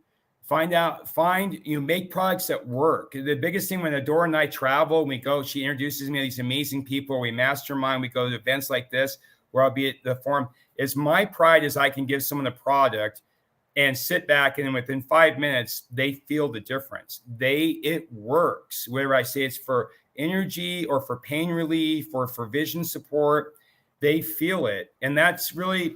make products that work. The biggest thing when Adora and I travel, she introduces me to these amazing people. We mastermind, we go to events like this where I'll be at the forum. Is my pride is I can give someone a product and sit back, and then within 5 minutes, they feel the difference. it works. Whether I say it's for energy or for pain relief or for vision support, they feel it. And that's really,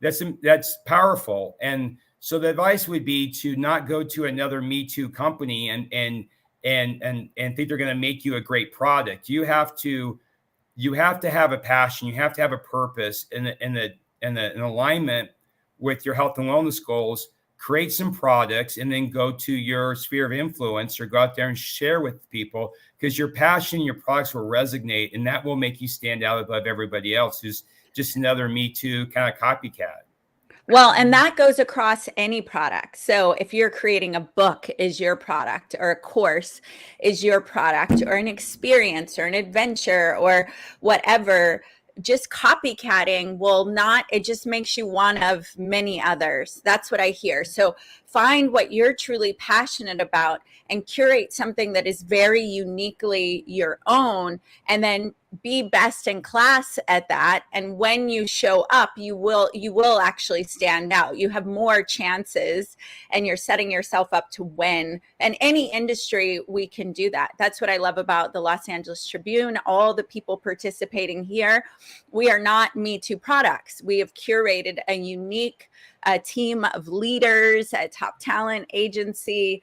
that's powerful. And so the advice would be to not go to another Me Too company and think they're going to make you a great product. You have to have a passion. You have to have a purpose and an alignment with your health and wellness goals create some products, and then go to your sphere of influence or go out there and share with people, because your passion, your products will resonate, and that will make you stand out above everybody else who's just another Me Too kind of copycat. Well, and that goes across any product. So if you're creating a book is your product, or a course is your product, or an experience or an adventure or whatever, just copycatting will not, it just makes you one of many others. That's what I hear. So find what you're truly passionate about and curate something that is very uniquely your own, and then be best in class at that. And when you show up, you will actually stand out. You have more chances, and you're setting yourself up to win. And any industry, we can do that. That's what I love about the Los Angeles Tribune, all the people participating here. We are not Me Too products. We have curated a unique team of leaders at Top Talent Agency,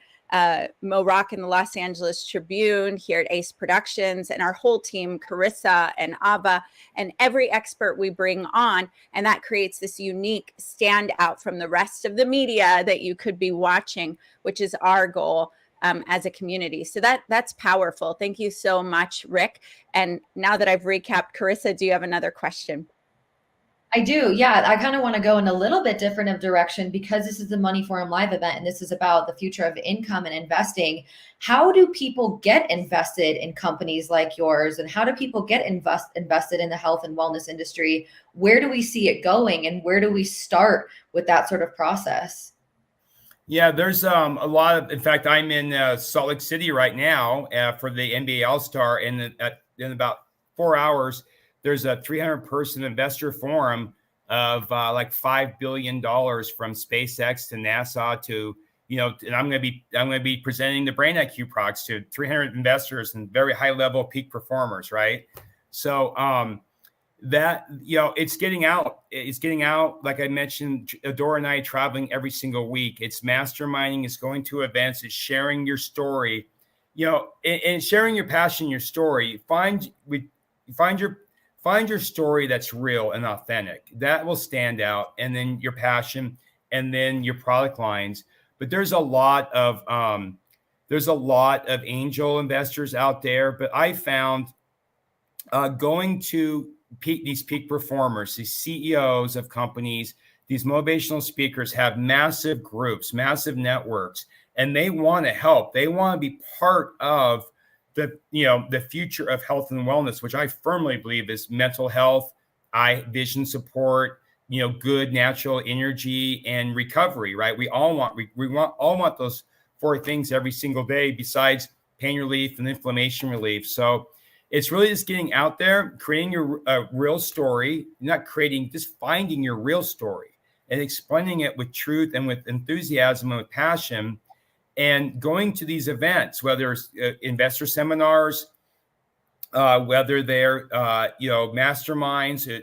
Mo Rock and the Los Angeles Tribune, here at Ace Productions, and our whole team, Carissa and Ava, and every expert we bring on. And that creates this unique standout from the rest of the media that you could be watching, which is our goal as a community. So that's powerful. Thank you so much, Rick. And now that I've recapped, Carissa, do you have another question? I do. Yeah. I kind of want to go in a little bit different of direction, because this is the Money Forum Live event, and this is about the future of income and investing. How do people get invested in companies like yours? And how do people get invested in the health and wellness industry? Where do we see it going? And where do we start with that sort of process? Yeah, there's a lot of, in fact, I'm in Salt Lake City right now for the NBA All-Star, and in about 4 hours, there's a 300-person investor forum of like $5 billion from SpaceX to NASA to, and I'm going to be presenting the Brain IQ products to 300 investors and very high level peak performers. Right. So that, it's getting out. It's getting out. Like I mentioned, Adora and I are traveling every single week. It's masterminding. It's going to events. It's sharing your story, and sharing your passion, your story. Find your story that's real and authentic. That will stand out, and then your passion, and then your product lines. But there's a lot of angel investors out there. But I found going to these peak performers, these CEOs of companies, these motivational speakers have massive groups, massive networks, and they want to help. They want to be part of the future of health and wellness, which I firmly believe is mental health, eye vision support, good natural energy and recovery, right? We all want those 4 things every single day, besides pain relief and inflammation relief. So it's really just getting out there, creating your real story, just finding your real story and explaining it with truth and with enthusiasm and with passion. And going to these events, whether it's investor seminars, whether they're masterminds,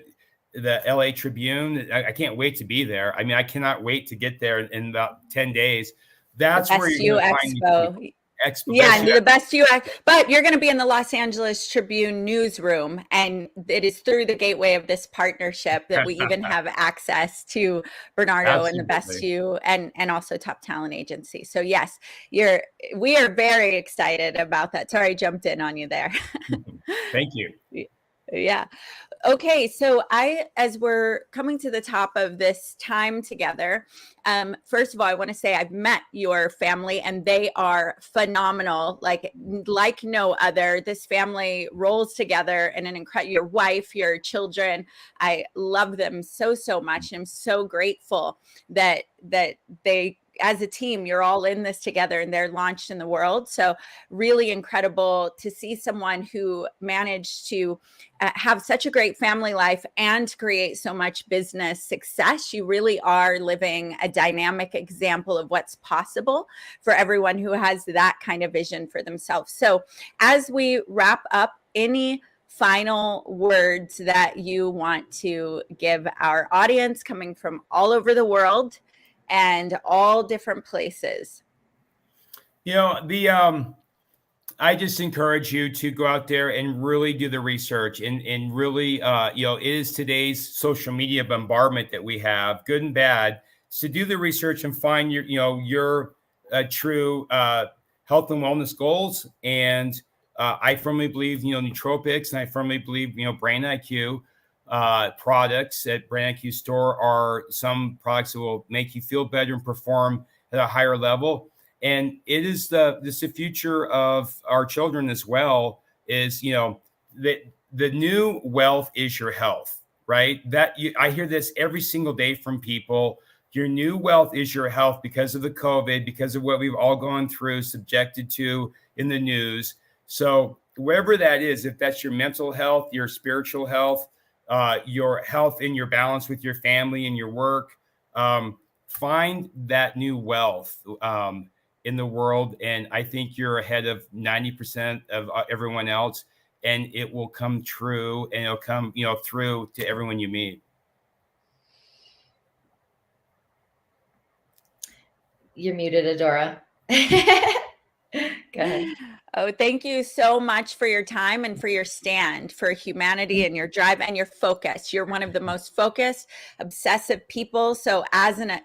the LA Tribune. I can't wait to be there. I mean, I cannot wait to get there in about 10 days. That's where you're going to find me. Expo. Yeah, the best UX, but you're going to be in the Los Angeles Tribune newsroom, and it is through the gateway of this partnership that we even have access to Bernardo Absolutely. and the Best You, and also Top Talent Agency. So yes, we are very excited about that. Sorry, I jumped in on you there. Thank you. Yeah. Okay. So as we're coming to the top of this time together, first of all, I want to say I've met your family, and they are phenomenal, like no other. This family rolls together in an incredible, your wife, your children. I love them so much. I'm so grateful that they, as a team, you're all in this together, and they're launched in the world. So really incredible to see someone who managed to have such a great family life and create so much business success. You really are living a dynamic example of what's possible for everyone who has that kind of vision for themselves. So as we wrap up, any final words that you want to give our audience coming from all over the world and all different places? I just encourage you to go out there and really do the research, and really, it is today's social media bombardment that we have, good and bad, So do the research and find your true health and wellness goals. And I firmly believe, nootropics, and I firmly believe, Brain IQ products at Brain IQ store are some products that will make you feel better and perform at a higher level. And it is the future of our children as well. Is that the new wealth is your health, right? I hear this every single day from people. Your new wealth is your health because of the COVID, because of what we've all gone through, subjected to in the news. So wherever that is, if that's your mental health, your spiritual health, your health and your balance with your family and your work, find that new wealth in the world. And I think you're ahead of 90% of everyone else, and it will come true, and it'll come, through to everyone you meet. You're muted, Adora. Go ahead. Oh, thank you so much for your time and for your stand for humanity and your drive and your focus. You're one of the most focused, obsessive people. So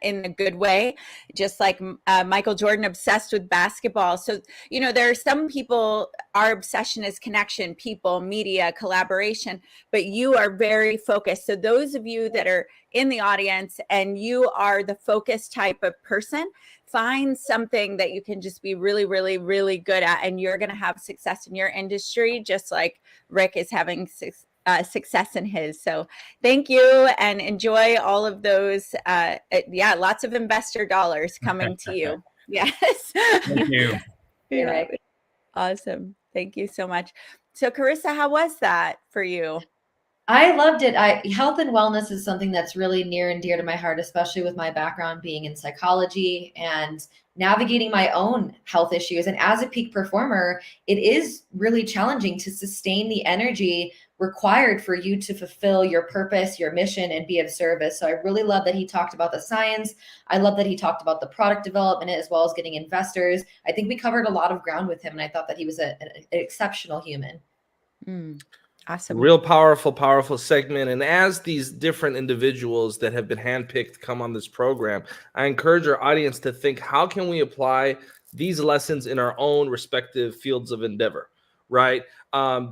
in a good way, just like Michael Jordan, obsessed with basketball. So, there are some people, our obsession is connection, people, media, collaboration, but you are very focused. So those of you that are in the audience and you are the focused type of person, find something that you can just be really, really, really good at, and you're going to have success in your industry, just like Rick is having success in his. So thank you, and enjoy all of those. Lots of investor dollars coming to you. Yes. Thank you. Yeah. Awesome. Thank you so much. So Carissa, how was that for you? I loved it. Health and wellness is something that's really near and dear to my heart, especially with my background being in psychology and navigating my own health issues. And as a peak performer, it is really challenging to sustain the energy required for you to fulfill your purpose, your mission, and be of service. So I really love that he talked about the science. I love that he talked about the product development as well as getting investors. I think we covered a lot of ground with him, and I thought that he was an exceptional human. Awesome. Real powerful segment. And as these different individuals that have been handpicked come on this program, I encourage our audience to think, how can we apply these lessons in our own respective fields of endeavor, right?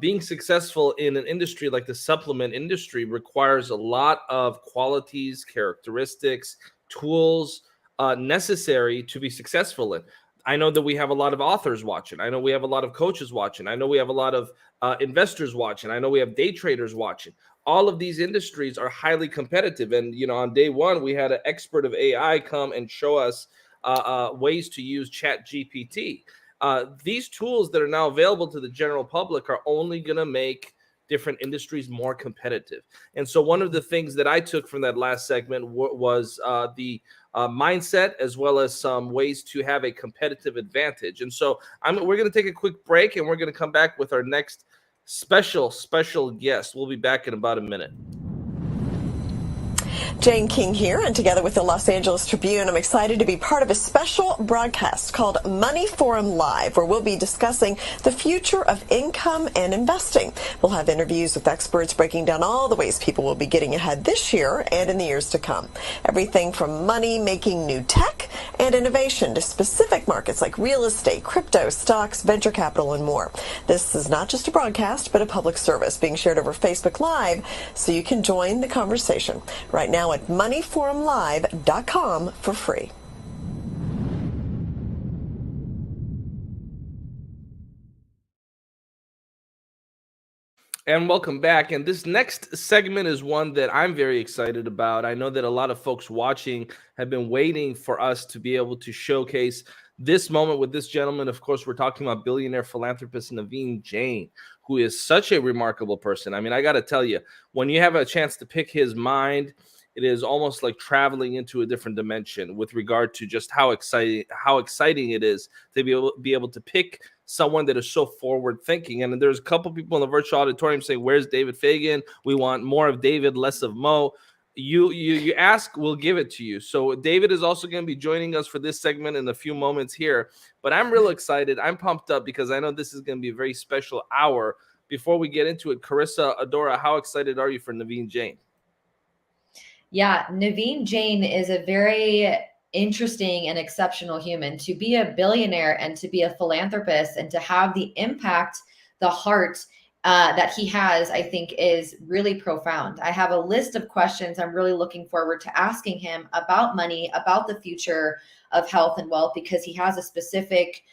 Being successful in an industry like the supplement industry requires a lot of qualities, characteristics, tools necessary to be successful in. I know that we have a lot of authors watching. I know we have a lot of coaches watching. I know we have a lot of investors watching. I know we have day traders watching. All of these industries are highly competitive. And, on day one, we had an expert of AI come and show us ways to use ChatGPT. These tools that are now available to the general public are only going to make different industries more competitive. And so one of the things that I took from that last segment was the mindset, as well as some ways to have a competitive advantage. And so we're going to take a quick break, and we're going to come back with our next special guest. We'll be back in about a minute. Jane King here, and together with the Los Angeles Tribune, I'm excited to be part of a special broadcast called Money Forum Live, where we'll be discussing the future of income and investing. We'll have interviews with experts breaking down all the ways people will be getting ahead this year and in the years to come. Everything from money making new tech and innovation to specific markets like real estate, crypto, stocks, venture capital, and more. This is not just a broadcast, but a public service being shared over Facebook Live, so you can join the conversation right now at moneyforumlive.com for free. And welcome back. And this next segment is one that I'm very excited about. I know that a lot of folks watching have been waiting for us to be able to showcase this moment with this gentleman. Of course, we're talking about billionaire philanthropist Naveen Jain, who is such a remarkable person. I mean, I got to tell you, when you have a chance to pick his mind, it is almost like traveling into a different dimension with regard to just how exciting it is to be able to pick someone that is so forward thinking. And there's a couple people in the virtual auditorium saying, "Where's David Fagan? We want more of David, less of Mo." You ask, we'll give it to you. So David is also going to be joining us for this segment in a few moments here. But I'm real excited. I'm pumped up because I know this is going to be a very special hour. Before we get into it, Carissa, Adora, how excited are you for Naveen Jain? Yeah, Naveen Jain is a very interesting and exceptional human. To be a billionaire and to be a philanthropist and to have the impact, the heart that he has, I think is really profound. I have a list of questions I'm really looking forward to asking him about money, about the future of health and wealth, because he has a specific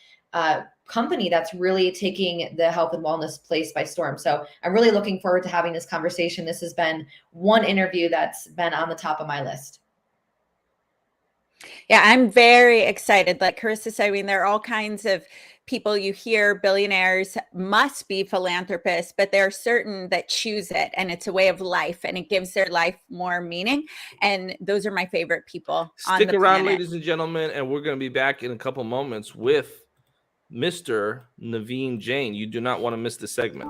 company that's really taking the health and wellness place by storm. So I'm really looking forward to having this conversation. This has been one interview that's been on the top of my list. Yeah, I'm very excited. Like Carissa said, I mean, there are all kinds of people you hear, billionaires must be philanthropists, but there are certain that choose it, and it's a way of life, and it gives their life more meaning. And those are my favorite people on Stick the around, planet. ladies and gentlemen, and we're going to be back in a couple moments with Mr. Naveen Jain. You do not want to miss this segment.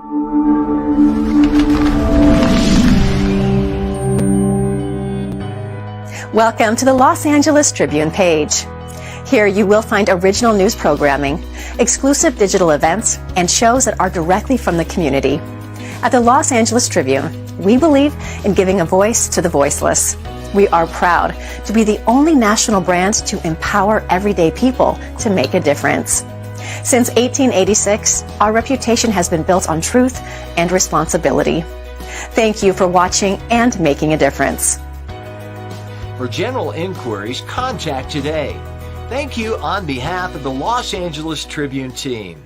Welcome to the Los Angeles Tribune page. Here you will find original news programming, exclusive digital events, and shows that are directly from the community. At the Los Angeles Tribune, we believe in giving a voice to the voiceless. We are proud to be the only national brand to empower everyday people to make a difference. Since 1886, our reputation has been built on truth and responsibility. Thank you for watching and making a difference. For general inquiries, contact today. Thank you on behalf of the Los Angeles Tribune team.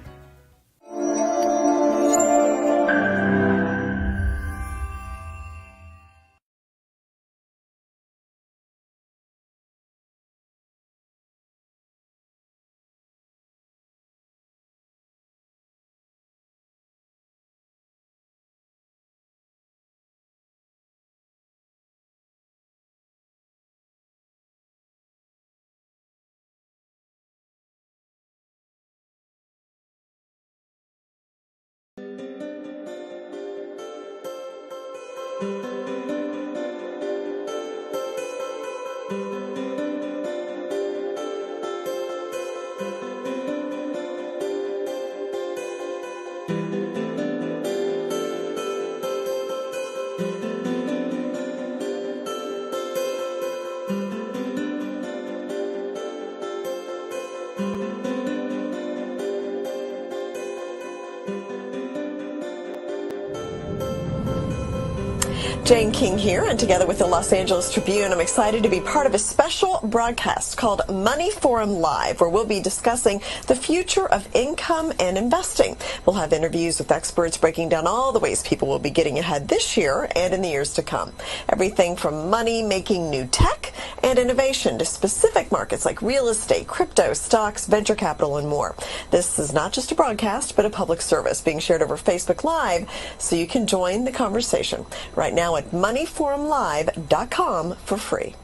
Jane King here, and together with the Los Angeles Tribune, I'm excited to be part of a special broadcast called Money Forum Live, where we'll be discussing the future of income and investing. We'll have interviews with experts breaking down all the ways people will be getting ahead this year and in the years to come. Everything from money making new tech and innovation to specific markets like real estate, crypto, stocks, venture capital, and more. This is not just a broadcast, but a public service being shared over Facebook Live, so you can join the conversation right now at moneyforumlive.com for free.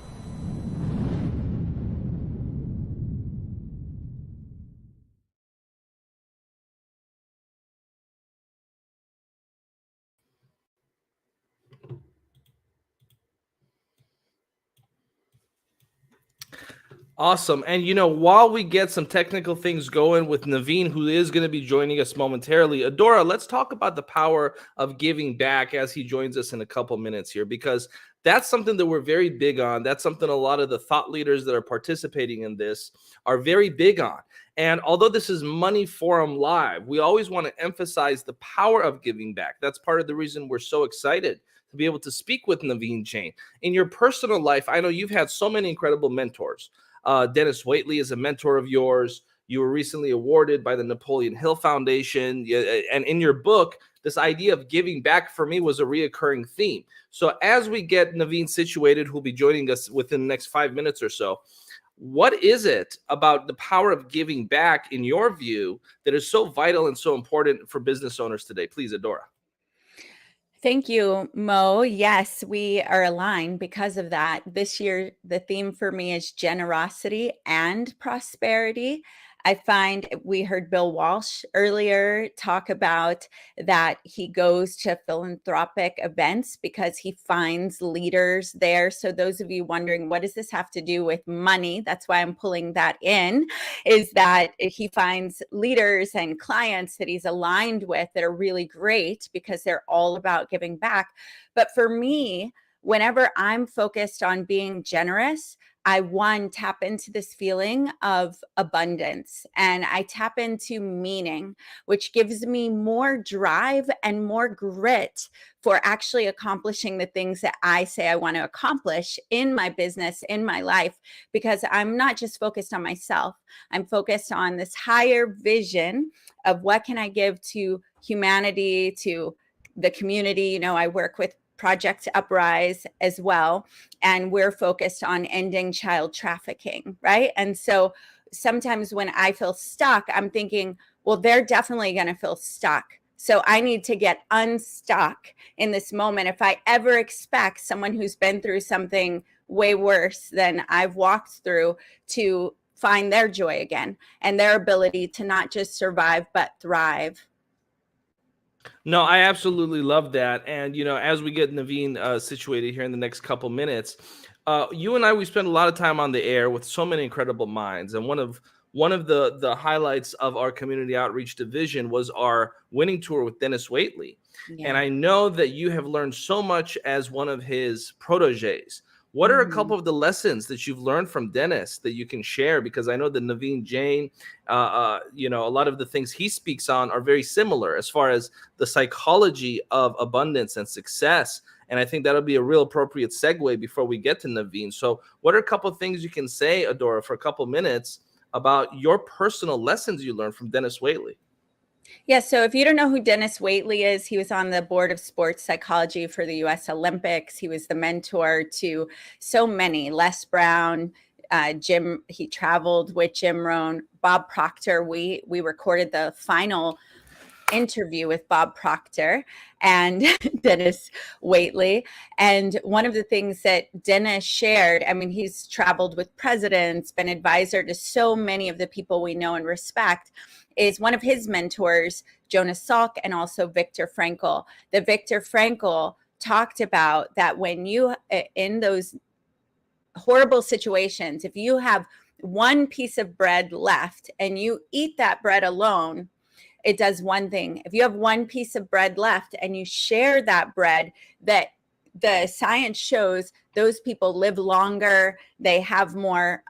Awesome. And while we get some technical things going with Naveen, who is going to be joining us momentarily, Adora, let's talk about the power of giving back as he joins us in a couple minutes here, because that's something that we're very big on. That's something a lot of the thought leaders that are participating in this are very big on. And although this is Money Forum Live, we always want to emphasize the power of giving back. That's part of the reason we're so excited to be able to speak with Naveen Jain. In your personal life, I know you've had so many incredible mentors. Dennis Waitley is a mentor of yours. You were recently awarded by the Napoleon Hill Foundation. And in your book, this idea of giving back for me was a reoccurring theme. So as we get Naveen situated, who'll be joining us within the next 5 minutes or so, what is it about the power of giving back, in your view, that is so vital and so important for business owners today? Please, Adora. Thank you, Mo. Yes, we are aligned because of that. This year, the theme for me is generosity and prosperity. I find we heard Bill Walsh earlier talk about that he goes to philanthropic events because he finds leaders there. So those of you wondering, what does this have to do with money? That's why I'm pulling that in, is that he finds leaders and clients that he's aligned with that are really great because they're all about giving back. But for me, whenever I'm focused on being generous, I tap into this feeling of abundance, and I tap into meaning, which gives me more drive and more grit for actually accomplishing the things that I say I want to accomplish in my business, in my life, because I'm not just focused on myself. I'm focused on this higher vision of what can I give to humanity, to the community. I work with Project Uprise as well, and we're focused on ending child trafficking, right? And so sometimes when I feel stuck, I'm thinking, well, they're definitely going to feel stuck. So I need to get unstuck in this moment. If I ever expect someone who's been through something way worse than I've walked through to find their joy again and their ability to not just survive, but thrive. No, I absolutely love that. And, as we get Naveen situated here in the next couple minutes, you and I, we spend a lot of time on the air with so many incredible minds. And one of the highlights of our community outreach division was our winning tour with Dennis Waitley. Yeah. And I know that you have learned so much as one of his proteges. What are a couple of the lessons that you've learned from Dennis that you can share? Because I know that Naveen Jain, a lot of the things he speaks on are very similar as far as the psychology of abundance and success. And I think that'll be a real appropriate segue before we get to Naveen. So what are a couple of things you can say, Adora, for a couple minutes about your personal lessons you learned from Dennis Waitley? Yeah, so if you don't know who Dennis Waitley is, he was on the board of sports psychology for the U.S. Olympics. He was the mentor to so many, Les Brown, Jim. He traveled with Jim Rohn, Bob Proctor. We recorded the final interview with Bob Proctor and Dennis Waitley. And one of the things that Dennis shared, he's traveled with presidents, been advisor to so many of the people we know and respect, is one of his mentors, Jonas Salk, and also Viktor Frankl. The Viktor Frankl talked about that when you, in those horrible situations, if you have one piece of bread left and you eat that bread alone, it does one thing. If you have one piece of bread left and you share that bread, that the science shows those people live longer, they have more,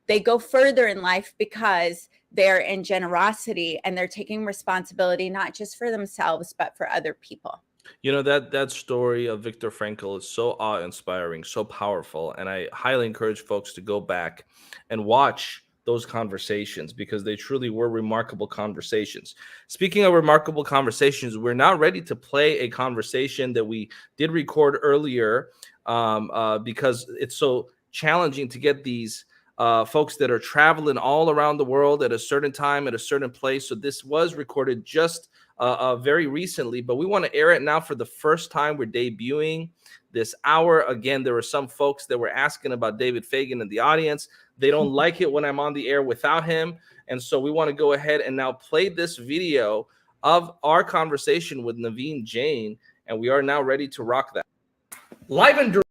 they go further in life because they're in generosity and they're taking responsibility, not just for themselves, but for other people. That story of Viktor Frankl is so awe-inspiring, so powerful. And I highly encourage folks to go back and watch those conversations because they truly were remarkable conversations. Speaking of remarkable conversations, we're now ready to play a conversation that we did record earlier because it's so challenging to get these folks that are traveling all around the world at a certain time, at a certain place. So this was recorded just very recently, but we want to air it now for the first time. We're debuting this hour. Again, there were some folks that were asking about David Fagan in the audience. They don't like it when I'm on the air without him. And so we want to go ahead and now play this video of our conversation with Naveen Jain. And we are now ready to rock that. Live and direct.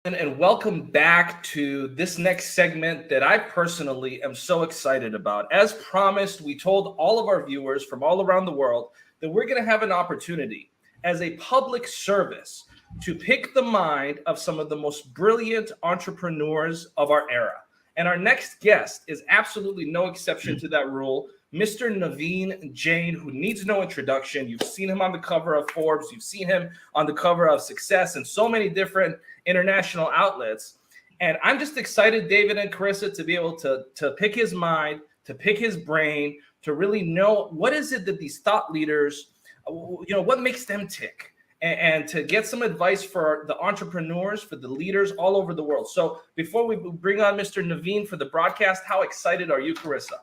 And welcome back to this next segment that I personally am so excited about. As promised, we told all of our viewers from all around the world that we're going to have an opportunity as a public service to pick the mind of some of the most brilliant entrepreneurs of our era. And our next guest is absolutely no exception to that rule. Mr. Naveen Jain, who needs no introduction. You've seen him on the cover of Forbes. You've seen him on the cover of Success and so many different international outlets. And I'm just excited, David and Carissa, to be able to pick his mind, to pick his brain, to really know what is it that these thought leaders, what makes them tick, and to get some advice for the entrepreneurs, for the leaders all over the world. So before we bring on Mr. Naveen for the broadcast, how excited are you, Carissa?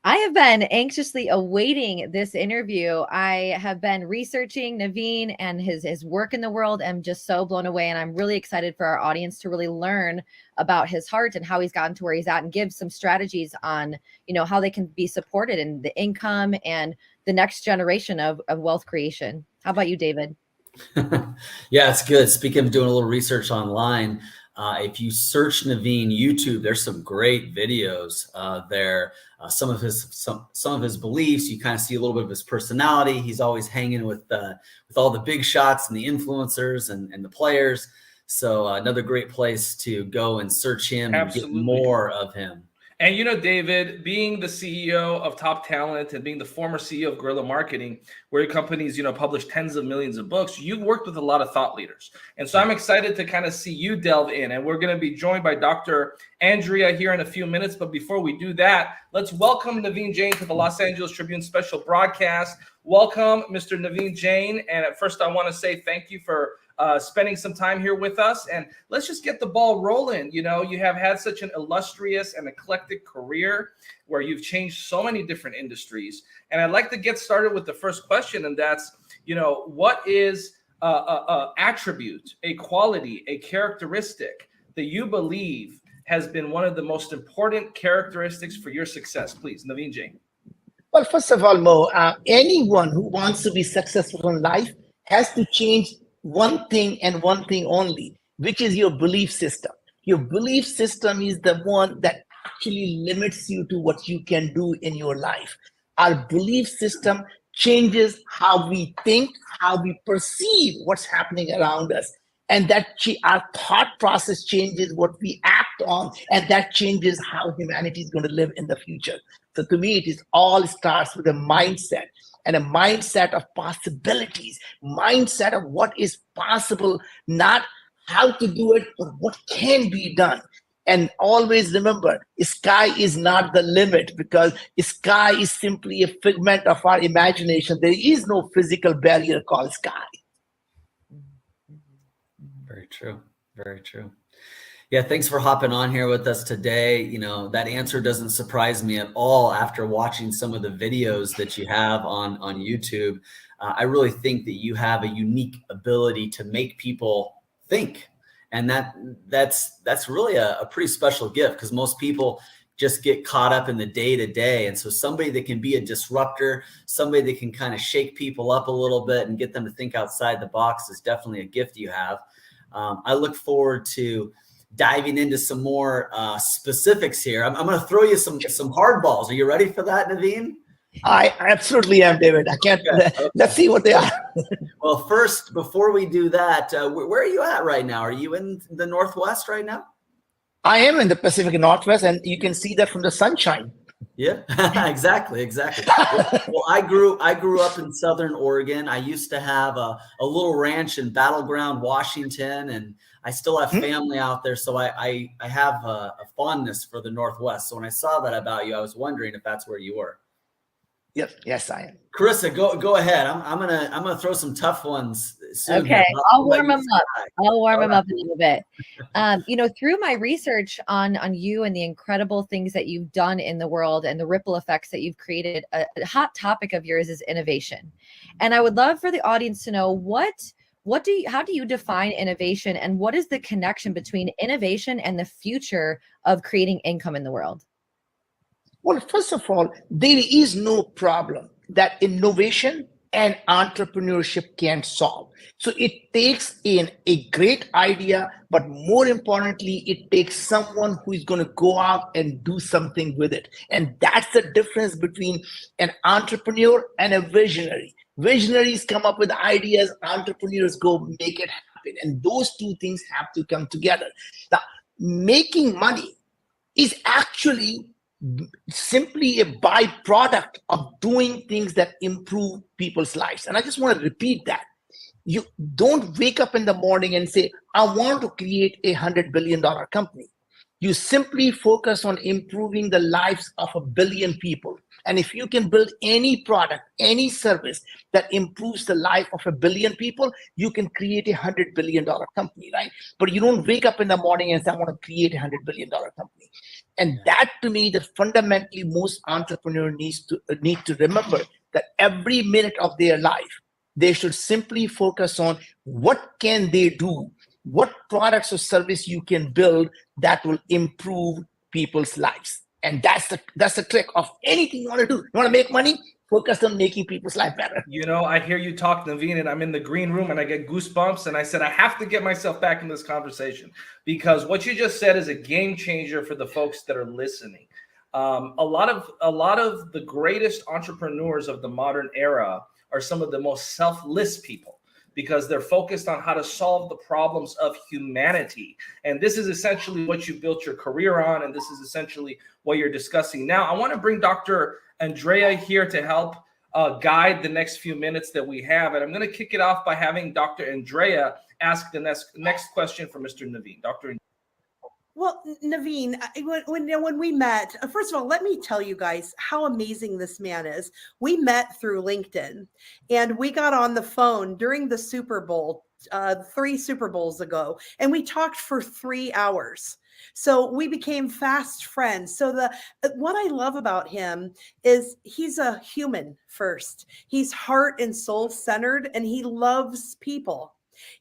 I have been anxiously awaiting this interview. I have been researching Naveen and his work in the world. I'm just so blown away. And I'm really excited for our audience to really learn about his heart and how he's gotten to where he's at and give some strategies on, how they can be supported in the income and the next generation of wealth creation. How about you, David? Yeah, it's good. Speaking of doing a little research online, If you search Naveen YouTube, there's some great videos there. Some of his beliefs, you kind of see a little bit of his personality. He's always hanging with all the big shots and the influencers and the players. So another great place to go and search him and get more of him. And you know, David, being the CEO of Top Talent and being the former CEO of Guerrilla Marketing, where your companies, publish tens of millions of books, you've worked with a lot of thought leaders. And so I'm excited to kind of see you delve in. And we're going to be joined by Dr. Andrea here in a few minutes. But before we do that, let's welcome Naveen Jain to the Los Angeles Tribune special broadcast. Welcome, Mr. Naveen Jain. And at first, I want to say thank you for spending some time here with us, and let's just get the ball rolling. You have had such an illustrious and eclectic career where you've changed so many different industries. And I'd like to get started with the first question, and that's, what is a attribute, a quality, a characteristic that you believe has been one of the most important characteristics for your success? Please, Naveen Jain. Well, first of all, Mo, anyone who wants to be successful in life has to change one thing and one thing only, which is your belief system. Your belief system is the one that actually limits you to what you can do in your life. Our belief system changes how we think, how we perceive what's happening around us. And that our thought process changes what we act on, and that changes how humanity is going to live in the future. So to me, it all starts with a mindset. And a mindset of possibilities, mindset of what is possible, not how to do it, but what can be done. And always remember, sky is not the limit, because sky is simply a figment of our imagination. There is no physical barrier called sky. Very true. Very true. Yeah, thanks for hopping on here with us today. That answer doesn't surprise me at all after watching some of the videos that you have on YouTube. I really think that you have a unique ability to make people think. And that's really a pretty special gift, because most people just get caught up in the day-to-day. And so somebody that can be a disruptor, somebody that can kind of shake people up a little bit and get them to think outside the box is definitely a gift you have. I look forward to diving into some more specifics here. I'm going to throw you some hardballs. Are you ready for that, Naveen? I absolutely am, David. I can't. Okay. Let's see what they are. Well, first, before we do that, where are you at right now? Are you in the Northwest right now? I am in the Pacific Northwest, and you can see that from the sunshine. Yeah, exactly. Well, I grew up in Southern Oregon. I used to have a little ranch in Battleground, Washington, and I still have family out there. So I have a fondness for the Northwest. So when I saw that about you, I was wondering if that's where you were. Yes, I am. Carissa, go ahead. I'm gonna throw some tough ones soon. Okay, I'll warm them up. I'll warm them up a little bit. Through my research on you and the incredible things that you've done in the world and the ripple effects that you've created, a hot topic of yours is innovation. And I would love for the audience to know how do you define innovation, and what is the connection between innovation and the future of creating income in the world? Well, first of all, there is no problem that innovation and entrepreneurship can solve. So it takes in a great idea, but more importantly, it takes someone who is going to go out and do something with it. And that's the difference between an entrepreneur and a visionary. Visionaries come up with ideas, entrepreneurs go make it happen. And those two things have to come together. Now, making money is actually simply a byproduct of doing things that improve people's lives. And I just want to repeat that. You don't wake up in the morning and say, I want to create a $100 billion company. You simply focus on improving the lives of 1 billion people. And if you can build any product, any service that improves the life of 1 billion people, you can create a $100 billion company, right? But you don't wake up in the morning and say, I want to create a $100 billion company. And that, to me, that fundamentally most entrepreneurs need to remember that every minute of their life, they should simply focus on what can they do, what products or service you can build that will improve people's lives. And that's the trick of anything you want to do. You want to make money? focus on making people's life better. You know, I hear you talk, Naveen, and I'm in the green room and I get goosebumps. And I said, I have to get myself back in this conversation because what you just said is a game changer for the folks that are listening. A lot of the greatest entrepreneurs of the modern era are some of the most selfless people because they're focused on how to solve the problems of humanity. And this is essentially what you built your career on. And this is essentially what you're discussing now. I want to bring Dr. Andrea here to help guide the next few minutes that we have. And I'm going to kick it off by having Dr. Andrea ask the next question for Mr. Naveen. Dr. Well, Naveen, when we met, first of all, let me tell you guys how amazing this man is. We met through LinkedIn and we got on the phone during the Super Bowl, 3 Super Bowls ago, and we talked for 3 hours. So we became fast friends. So what I love about him is he's a human first. He's heart and soul centered and he loves people.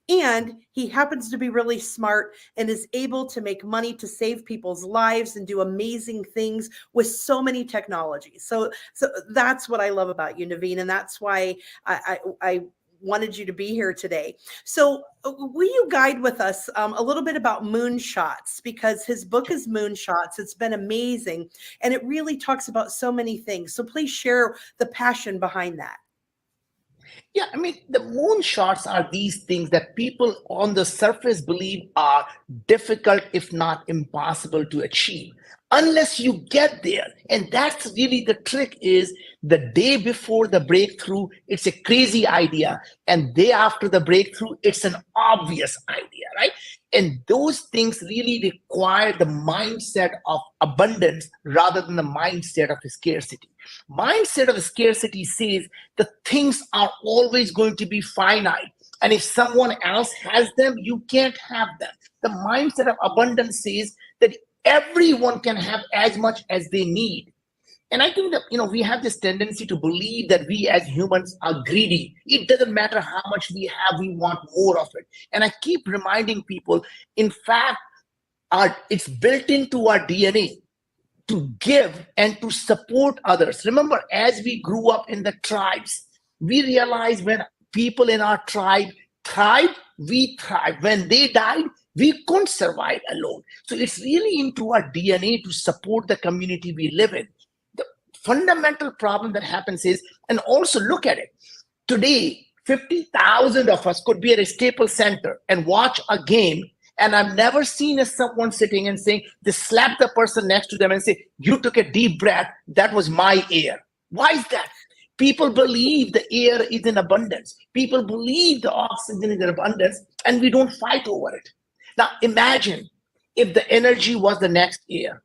And he happens to be really smart and is able to make money to save people's lives and do amazing things with so many technologies. So that's what I love about you, Naveen. And that's why I wanted you to be here today. So will you guide with us a little bit about moonshots, because his book is Moonshots. It's been amazing. And it really talks about so many things. So please share the passion behind that. Yeah, I mean, the moonshots are these things that people on the surface believe are difficult, if not impossible to achieve, unless you get there. And that's really the trick is the day before the breakthrough, it's a crazy idea. And day after the breakthrough, it's an obvious idea, right? And those things really require the mindset of abundance rather than the mindset of scarcity. Mindset of scarcity says the things are always going to be finite. And if someone else has them, you can't have them. The mindset of abundance says that everyone can have as much as they need. And I think that, we have this tendency to believe that we as humans are greedy. It doesn't matter how much we have, we want more of it. And I keep reminding people, in fact, it's built into our DNA to give and to support others. Remember, as we grew up in the tribes, we realized when people in our tribe thrived, we thrived. When they died, we couldn't survive alone. So it's really into our DNA to support the community we live in. The fundamental problem that happens is, and also look at it, today, 50,000 of us could be at a Staples Center and watch a game. And I've never seen someone sitting and saying, they slap the person next to them and say, you took a deep breath, that was my air. Why is that? People believe the air is in abundance. People believe the oxygen is in abundance, and we don't fight over it. Now, imagine if the energy was the next air.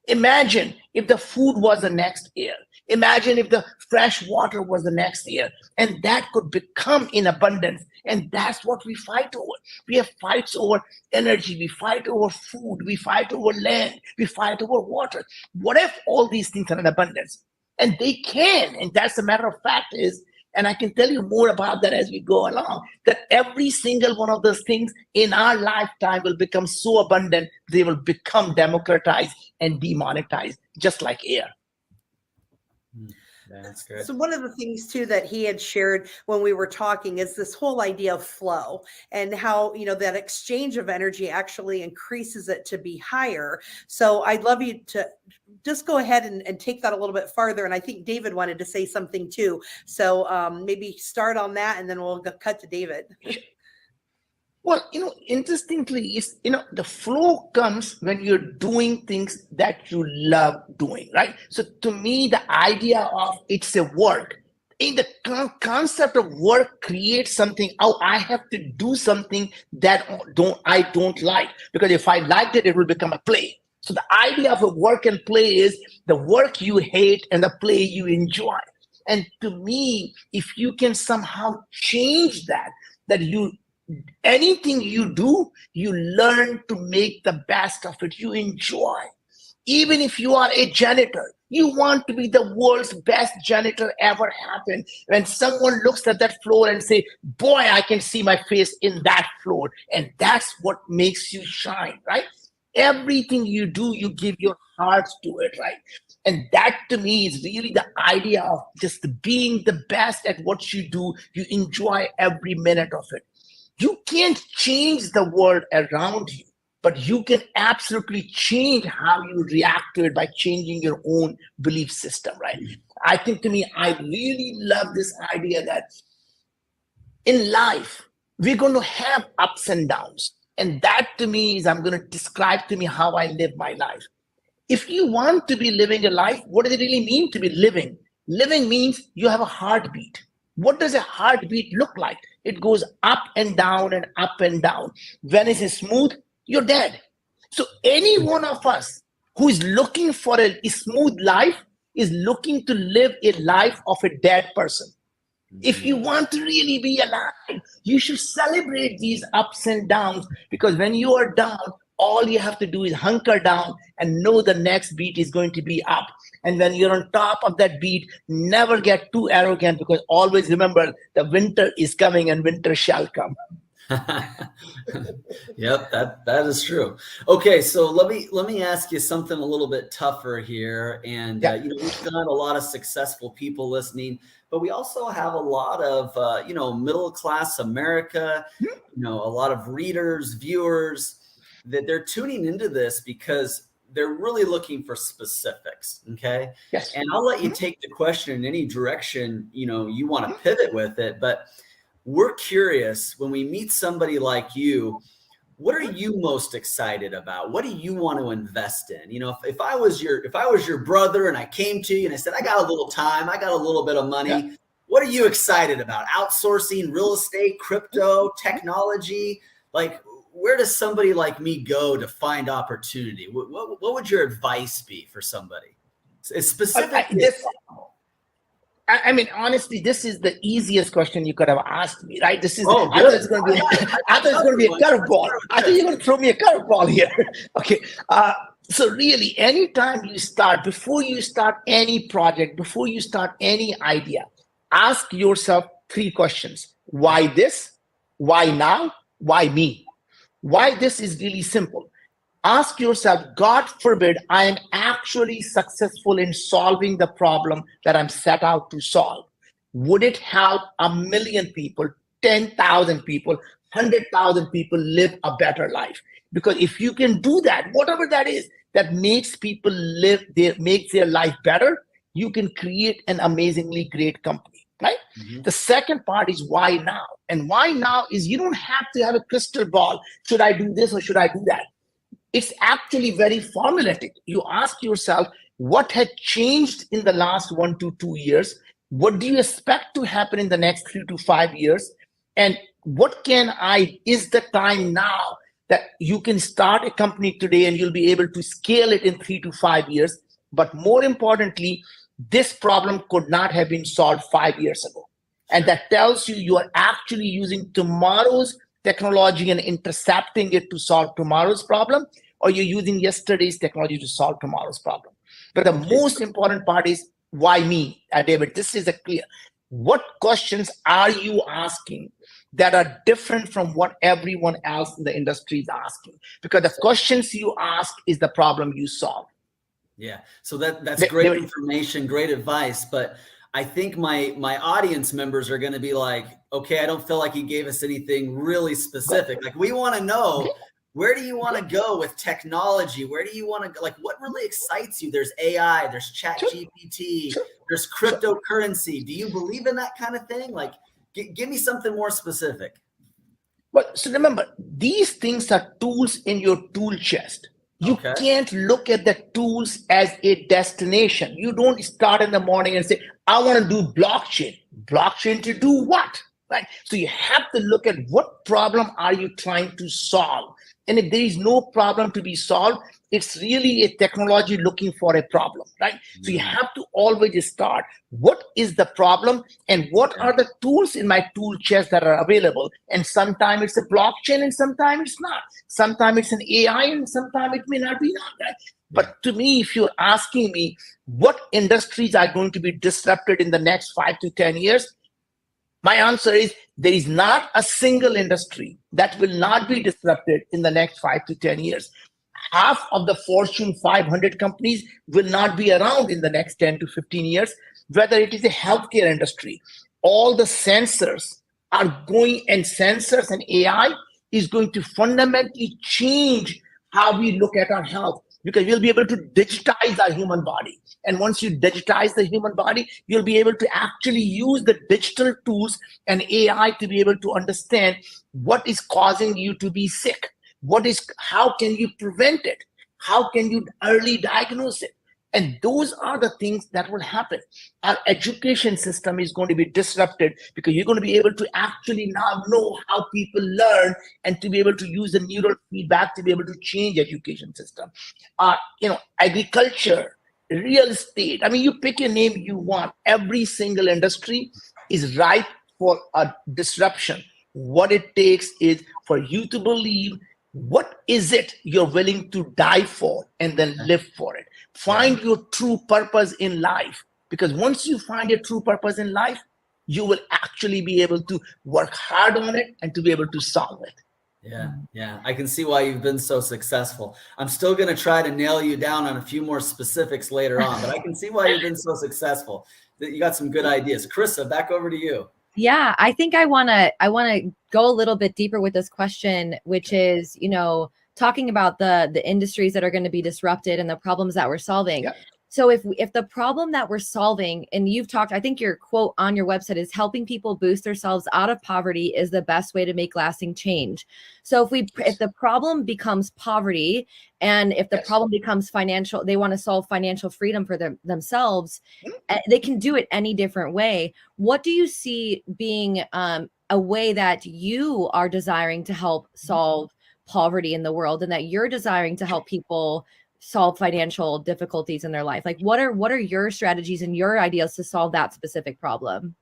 Imagine if the food was the next air. Imagine if the fresh water was the next air. And that could become in abundance. And that's what we fight over. We have fights over energy. We fight over food. We fight over land. We fight over water. What if all these things are in abundance? And they can. And that's a matter of fact is, and I can tell you more about that as we go along, that every single one of those things in our lifetime will become so abundant, they will become democratized and demonetized, just like air. That's good. So one of the things too that he had shared when we were talking is this whole idea of flow and how, that exchange of energy actually increases it to be higher. So I'd love you to just go ahead and take that a little bit farther. And I think David wanted to say something too. So maybe start on that and then we'll cut to David. Well, interestingly, is the flow comes when you're doing things that you love doing, right? So to me, the idea of it's a work, in the concept of work creates something. Oh, I have to do something that I don't like, because if I liked it, it will become a play. So the idea of a work and play is the work you hate and the play you enjoy. And to me, if you can somehow change that anything you do, you learn to make the best of it. You enjoy. Even if you are a janitor, you want to be the world's best janitor ever happened. When someone looks at that floor and say, boy, I can see my face in that floor. And that's what makes you shine, right? Everything you do, you give your heart to it, right? And that to me is really the idea of just being the best at what you do. You enjoy every minute of it. You can't change the world around you, but you can absolutely change how you react to it by changing your own belief system, right? I think to me, I really love this idea that in life, we're going to have ups and downs. And that to me is, I'm going to describe to me how I live my life. If you want to be living a life, what does it really mean to be living? Living means you have a heartbeat. What does a heartbeat look like? It goes up and down and up and down. When it is smooth, you're dead. So any one of us who is looking for a smooth life is looking to live a life of a dead person. If you want to really be alive, you should celebrate these ups and downs, because when you are down, all you have to do is hunker down and know the next beat is going to be up. And when you're on top of that beat, never get too arrogant, because always remember the winter is coming and winter shall come. Yep, that is true. Okay, so let me ask you something a little bit tougher here. And we've got a lot of successful people listening, but we also have a lot of middle class America, a lot of readers, viewers, that they're tuning into this because they're really looking for specifics. Okay. Yes. And I'll let you take the question in any direction you want to pivot with it, but we're curious, when we meet somebody like you, what are you most excited about? What do you want to invest in? If I was your brother and I came to you and I said, I got a little time, I got a little bit of money. What are you excited about? Outsourcing, real estate, crypto, technology? Like, where does somebody like me go to find opportunity? What would your advice be for somebody? It's specific. I mean, honestly, this is the easiest question you could have asked me, right? This is. I thought it's going to be. I thought it's going to be a curveball. I thought you're going to throw me a curveball here. Okay. So really, anytime you start, before you start any project, before you start any idea, ask yourself 3 questions: why this? Why now? Why me? Why this is really simple. Ask yourself, God forbid I am actually successful in solving the problem that I'm set out to solve. Would it help 1 million people, 10,000 people, 100,000 people live a better life? Because if you can do that, whatever that is, that makes people makes their life better, you can create an amazingly great company, right? Mm-hmm. The second part is why now? And why now is, you don't have to have a crystal ball. Should I do this or should I do that? It's actually very formulaic. You ask yourself, what had changed in the last 1 to 2 years? What do you expect to happen in the next 3 to 5 years? And is the time now that you can start a company today and you'll be able to scale it in 3 to 5 years? But more importantly, this problem could not have been solved 5 years ago. And that tells you are actually using tomorrow's technology and intercepting it to solve tomorrow's problem, or you're using yesterday's technology to solve tomorrow's problem. But the most important part is, why me? David, this is clear. What questions are you asking that are different from what everyone else in the industry is asking? Because the questions you ask is the problem you solve. Yeah, so that's great information, great advice, but I think my audience members are going to be like, okay, I don't feel like you gave us anything really specific. Like, we want to know, where do you want to go with technology? Where do you want to go? Like, what really excites you? There's AI, there's ChatGPT, there's cryptocurrency. Do you believe in that kind of thing? Like, give me something more specific. But so remember, these things are tools in your tool chest. You can't look at the tools as a destination. You don't start in the morning and say, I want to do blockchain. Blockchain to do what? Right? So you have to look at what problem are you trying to solve. And if there is no problem to be solved, it's really a technology looking for a problem, right? Mm-hmm. So you have to always start, what is the problem and what are the tools in my tool chest that are available? And sometimes it's a blockchain and sometimes it's not. Sometimes it's an AI and sometimes it may not be that, right? But to me, if you're asking me what industries are going to be disrupted in the next 5 to 10 years, my answer is there is not a single industry that will not be disrupted in the next 5 to 10 years. half of the Fortune 500 companies will not be around in the next 10 to 15 years, whether it is a healthcare industry. All the sensors are going, and sensors and AI is going to fundamentally change how we look at our health, because we'll be able to digitize our human body. And once you digitize the human body, you'll be able to actually use the digital tools and AI to be able to understand what is causing you to be sick. How can you prevent it? How can you early diagnose it? And those are the things that will happen. Our education system is going to be disrupted, because you're going to be able to actually now know how people learn, and to be able to use the neural feedback to be able to change education system. Agriculture, real estate. I mean, you pick a name you want. Every single industry is ripe for a disruption. What it takes is for you to believe what is it you're willing to die for, and then live for it. Find your true purpose in life, because once you find your true purpose in life, you will actually be able to work hard on it and to be able to solve it. Yeah. I can see why you've been so successful. I'm still going to try to nail you down on a few more specifics later on, but I can see why you've been so successful. You got some good ideas. Carissa, back over to you. Yeah, I think I want to go a little bit deeper with this question, which is, talking about the industries that are going to be disrupted and the problems that we're solving. Yeah. So if the problem that we're solving, and you've talked, I think your quote on your website is helping people boost themselves out of poverty is the best way to make lasting change. So if the problem becomes poverty, and if the problem becomes financial, they want to solve financial freedom for themselves, they can do it any different way. What do you see being a way that you are desiring to help solve poverty in the world, and that you're desiring to help people solve financial difficulties in their life? Like, what are your strategies and your ideas to solve that specific problem?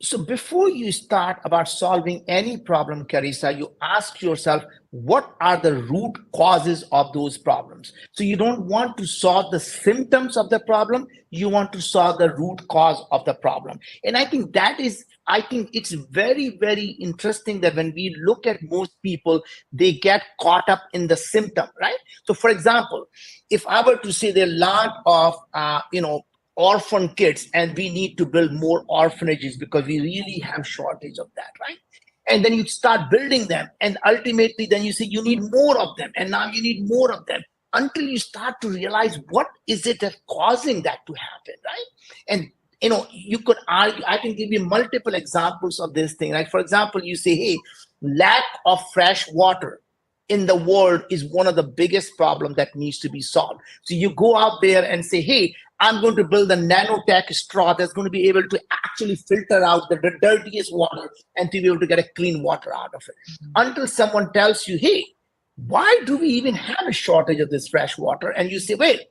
So before you start about solving any problem, Carissa, you ask yourself, what are the root causes of those problems? So you don't want to solve the symptoms of the problem, you want to solve the root cause of the problem. And I think it's very, very interesting that when we look at most people, they get caught up in the symptom, right? So for example, if I were to say there are a lot of, orphan kids, and we need to build more orphanages because we really have shortage of that, right? And then you start building them, and ultimately then you say you need more of them, and now you need more of them, until you start to realize what is it that's causing that to happen, right? And you could argue, I can give you multiple examples of this thing. Like, for example, you say, hey, lack of fresh water in the world is one of the biggest problems that needs to be solved. So you go out there and say, hey, I'm going to build a nanotech straw that's going to be able to actually filter out the dirtiest water and to be able to get a clean water out of it. Until someone tells you, hey, why do we even have a shortage of this fresh water? And you say, wait,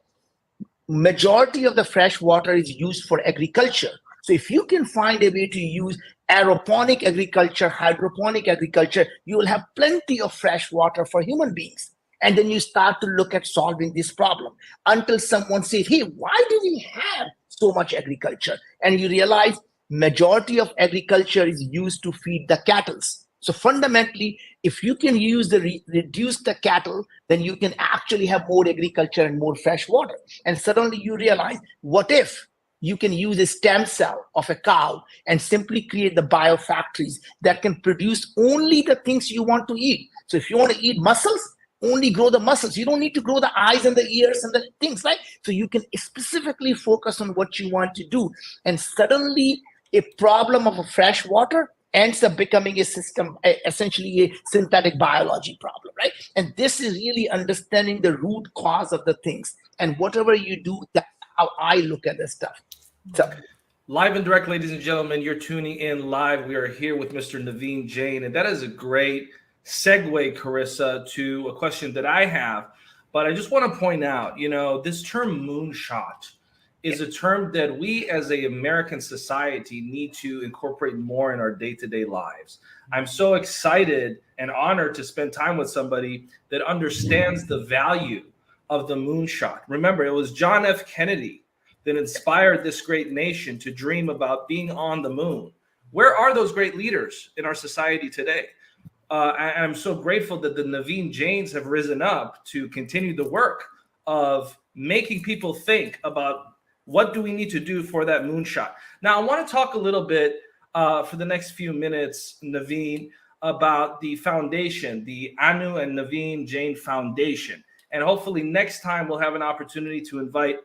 majority of the fresh water is used for agriculture. So if you can find a way to use aeroponic agriculture, hydroponic agriculture, you will have plenty of fresh water for human beings. And then you start to look at solving this problem, until someone says, hey, why do we have so much agriculture? And you realize majority of agriculture is used to feed the cattle. So fundamentally, if you can use reduce the cattle, then you can actually have more agriculture and more fresh water. And suddenly you realize, what if you can use a stem cell of a cow and simply create the biofactories that can produce only the things you want to eat? So if you want to eat mussels, only grow the muscles. You don't need to grow the eyes and the ears and the things, right? So you can specifically focus on what you want to do. And suddenly a problem of a fresh water ends up becoming a system, essentially a synthetic biology problem, right? And this is really understanding the root cause of the things. And whatever you do, that's how I look at this stuff. So, live and direct, ladies and gentlemen, you're tuning in live. We are here with Mr. Naveen Jain, and that is a great segue, Carissa, to a question that I have. But I just want to point out, this term moonshot is a term that we as an American society need to incorporate more in our day-to-day lives. I'm so excited and honored to spend time with somebody that understands the value of the moonshot. Remember, it was John F. Kennedy that inspired this great nation to dream about being on the moon. Where are those great leaders in our society today? I'm so grateful that the Naveen Jains have risen up to continue the work of making people think about what do we need to do for that moonshot. Now, I want to talk a little bit for the next few minutes, Naveen, about the foundation, the Anu and Naveen Jain Foundation. And hopefully next time we'll have an opportunity to invite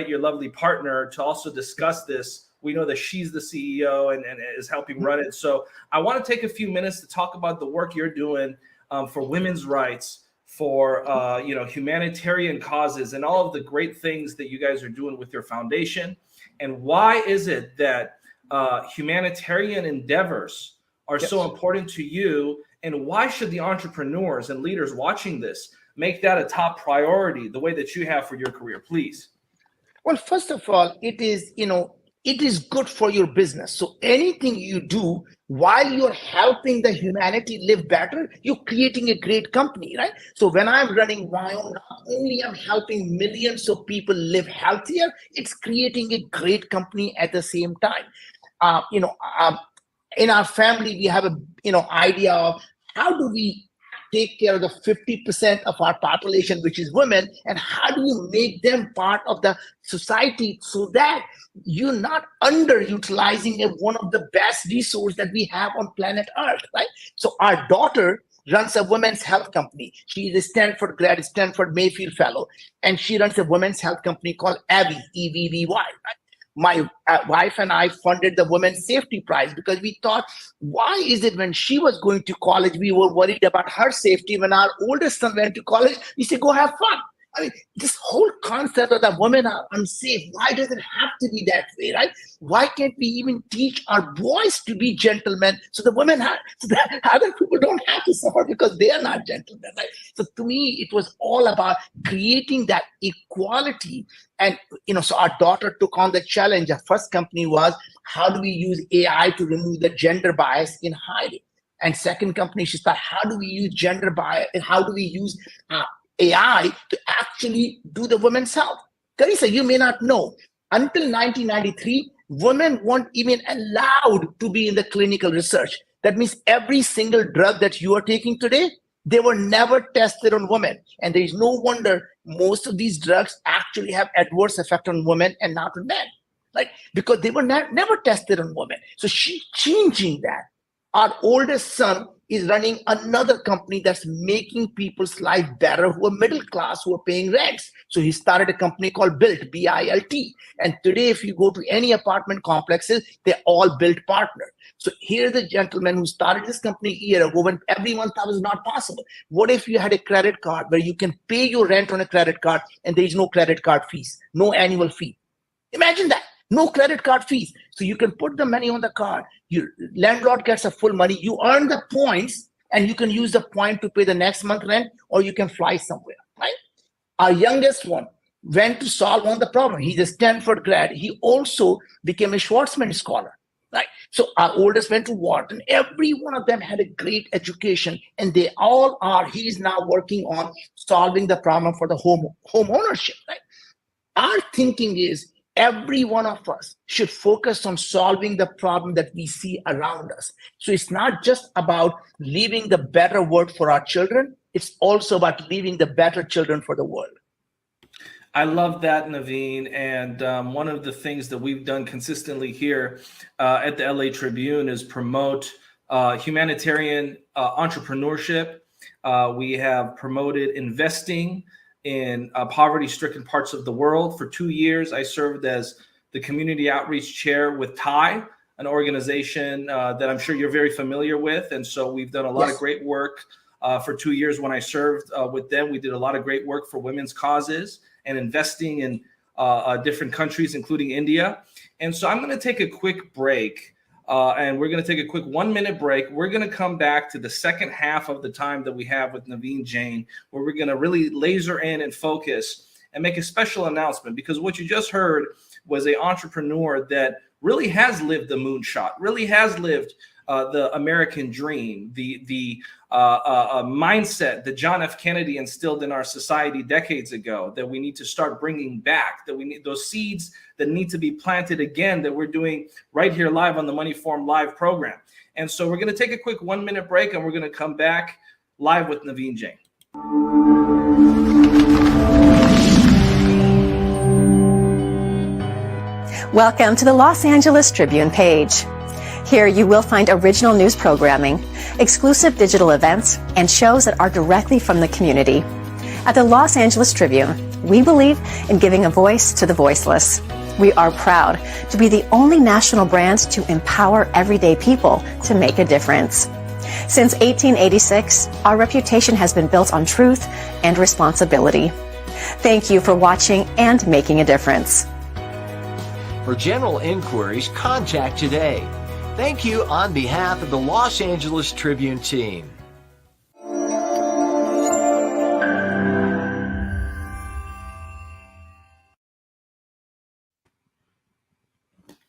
your lovely partner to also discuss this. We know that she's the CEO and is helping run it. So I want to take a few minutes to talk about the work you're doing for women's rights, for humanitarian causes, and all of the great things that you guys are doing with your foundation. And why is it that humanitarian endeavors are so important to you? And why should the entrepreneurs and leaders watching this make that a top priority the way that you have for your career, please? Well, first of all, it is good for your business. So anything you do while you're helping the humanity live better, you're creating a great company, right? So when I'm running Wyoming, not only I'm helping millions of people live healthier, it's creating a great company at the same time. In our family, we have a idea of how do we take care of the 50% of our population, which is women, and how do you make them part of the society so that you're not underutilizing one of the best resources that we have on planet Earth, right? So our daughter runs a women's health company. She's a Stanford grad, Stanford Mayfield fellow, and she runs a women's health company called Evvy, EVVY, right? My wife and I funded the Women's Safety Prize because we thought, why is it when she was going to college, we were worried about her safety? When our oldest son went to college, we said, go have fun. I mean, this whole concept of that women are unsafe, why does it have to be that way, right? Why can't we even teach our boys to be gentlemen so the women so that other people don't have to suffer because they are not gentlemen, right? So to me, it was all about creating that equality. And, so our daughter took on the challenge. Our first company was, how do we use AI to remove the gender bias in hiring? And second company, she thought, how do we use gender bias and how do we use AI to actually do the women's health? Carissa, you may not know, until 1993, women weren't even allowed to be in the clinical research. That means every single drug that you are taking today, they were never tested on women. And there is no wonder most of these drugs actually have adverse effect on women and not on men, right? Because they were never tested on women. So she's changing that. Our oldest son is running another company that's making people's life better who are middle class, who are paying rents. So he started a company called Built, B-I-L-T. And today, if you go to any apartment complexes, they're all Built partner. So here's a gentleman who started this company a year ago when everyone thought it was not possible. What if you had a credit card where you can pay your rent on a credit card and there is no credit card fees, no annual fee? Imagine that. No credit card fees. So you can put the money on the card. Your landlord gets a full money. You earn the points and you can use the point to pay the next month rent, or you can fly somewhere, right? Our youngest one went to solve on the problem. He's a Stanford grad. He also became a Schwarzman scholar, right? So our oldest went to Wharton. Every one of them had a great education, and they all are. He's now working on solving the problem for the home ownership, right? Our thinking is, every one of us should focus on solving the problem that we see around us. So it's not just about leaving the better world for our children, it's also about leaving the better children for the world. I love that, Naveen. And one of the things that we've done consistently here at the LA Tribune is promote humanitarian entrepreneurship. We have promoted investing in poverty-stricken parts of the world. For 2 years, I served as the community outreach chair with TIE, an organization that I'm sure you're very familiar with. And so we've done a lot of great work for 2 years. When I served with them, we did a lot of great work for women's causes and investing in different countries, including India. And so I'm going to take a quick break. And we're going to take a quick 1 minute break. We're going to come back to the second half of the time that we have with Naveen Jain, where we're going to really laser in and focus and make a special announcement, because what you just heard was an entrepreneur that really has lived the moonshot, really has lived the American dream, the mindset that John F. Kennedy instilled in our society decades ago, that we need to start bringing back, that we need those seeds that need to be planted again, that we're doing right here live on the Money Forum Live program. And so we're going to take a quick 1-minute break, and we're going to come back live with Naveen Jain. Welcome to the Los Angeles Tribune page. Here you will find original news programming, exclusive digital events, and shows that are directly from the community. At the Los Angeles Tribune, we believe in giving a voice to the voiceless. We are proud to be the only national brand to empower everyday people to make a difference. Since 1886, our reputation has been built on truth and responsibility. Thank you for watching and making a difference. For general inquiries, contact today. Thank you on behalf of the Los Angeles Tribune team.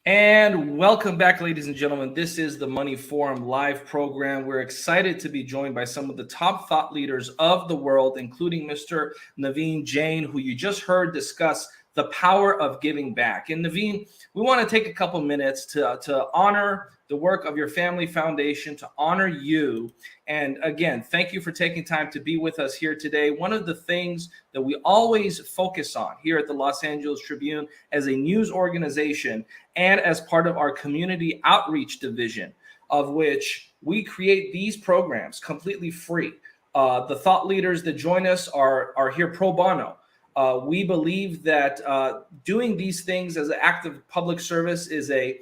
And welcome back, ladies and gentlemen. This is the Money Forum Live program. We're excited to be joined by some of the top thought leaders of the world, including Mr. Naveen Jain, who you just heard discuss the power of giving back. And Naveen, we want to take a couple minutes to honor the work of your family foundation, to honor you. And again, thank you for taking time to be with us here today. One of the things that we always focus on here at the Los Angeles Tribune as a news organization and as part of our community outreach division, of which we create these programs completely free. The thought leaders that join us are here pro bono. We believe that doing these things as an act of public service is a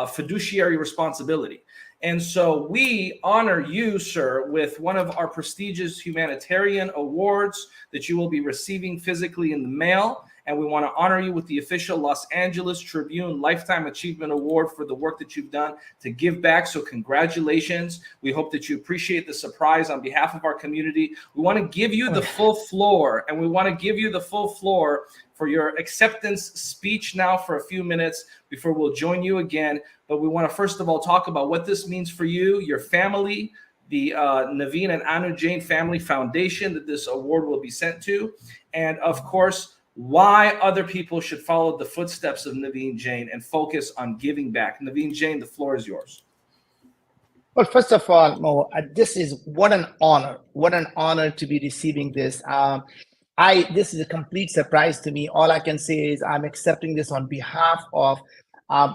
fiduciary responsibility. And so we honor you, sir, with one of our prestigious humanitarian awards that you will be receiving physically in the mail. And we want to honor you with the official Los Angeles Tribune Lifetime Achievement Award for the work that you've done to give back. So congratulations. We hope that you appreciate the surprise on behalf of our community. We want to give you the full floor, and we want to give you the full floor for your acceptance speech now for a few minutes before we'll join you again. But we want to first of all talk about what this means for you, your family, the Naveen and Anu Jain Family Foundation that this award will be sent to, and of course, why other people should follow the footsteps of Naveen Jain and focus on giving back. Naveen Jain, the floor is yours. Well, first of all, Mo, this is what an honor to be receiving this. This is a complete surprise to me. All I can say is I'm accepting this on behalf of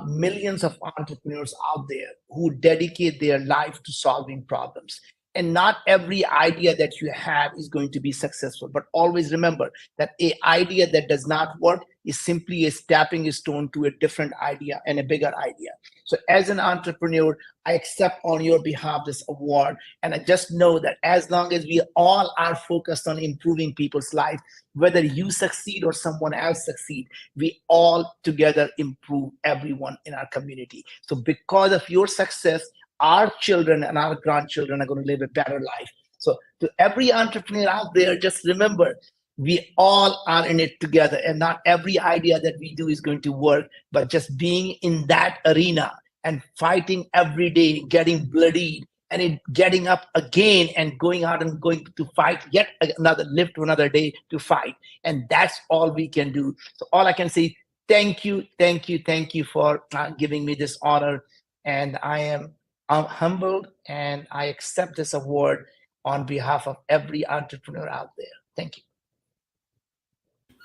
millions of entrepreneurs out there who dedicate their life to solving problems. And not every idea that you have is going to be successful, but always remember that an idea that does not work is simply a stepping stone to a different idea and a bigger idea. So as an entrepreneur, I accept on your behalf this award. And I just know that as long as we all are focused on improving people's life, whether you succeed or someone else succeed, we all together improve everyone in our community. So because of your success, our children and our grandchildren are going to live a better life. So to every entrepreneur out there, just remember, we all are in it together, and not every idea that we do is going to work, but just being in that arena and fighting every day, getting bloodied, and getting up again and going out and going to fight yet another, live to another day to fight. And that's all we can do. So all I can say, thank you for giving me this honor. And I'm humbled, and I accept this award on behalf of every entrepreneur out there. Thank you.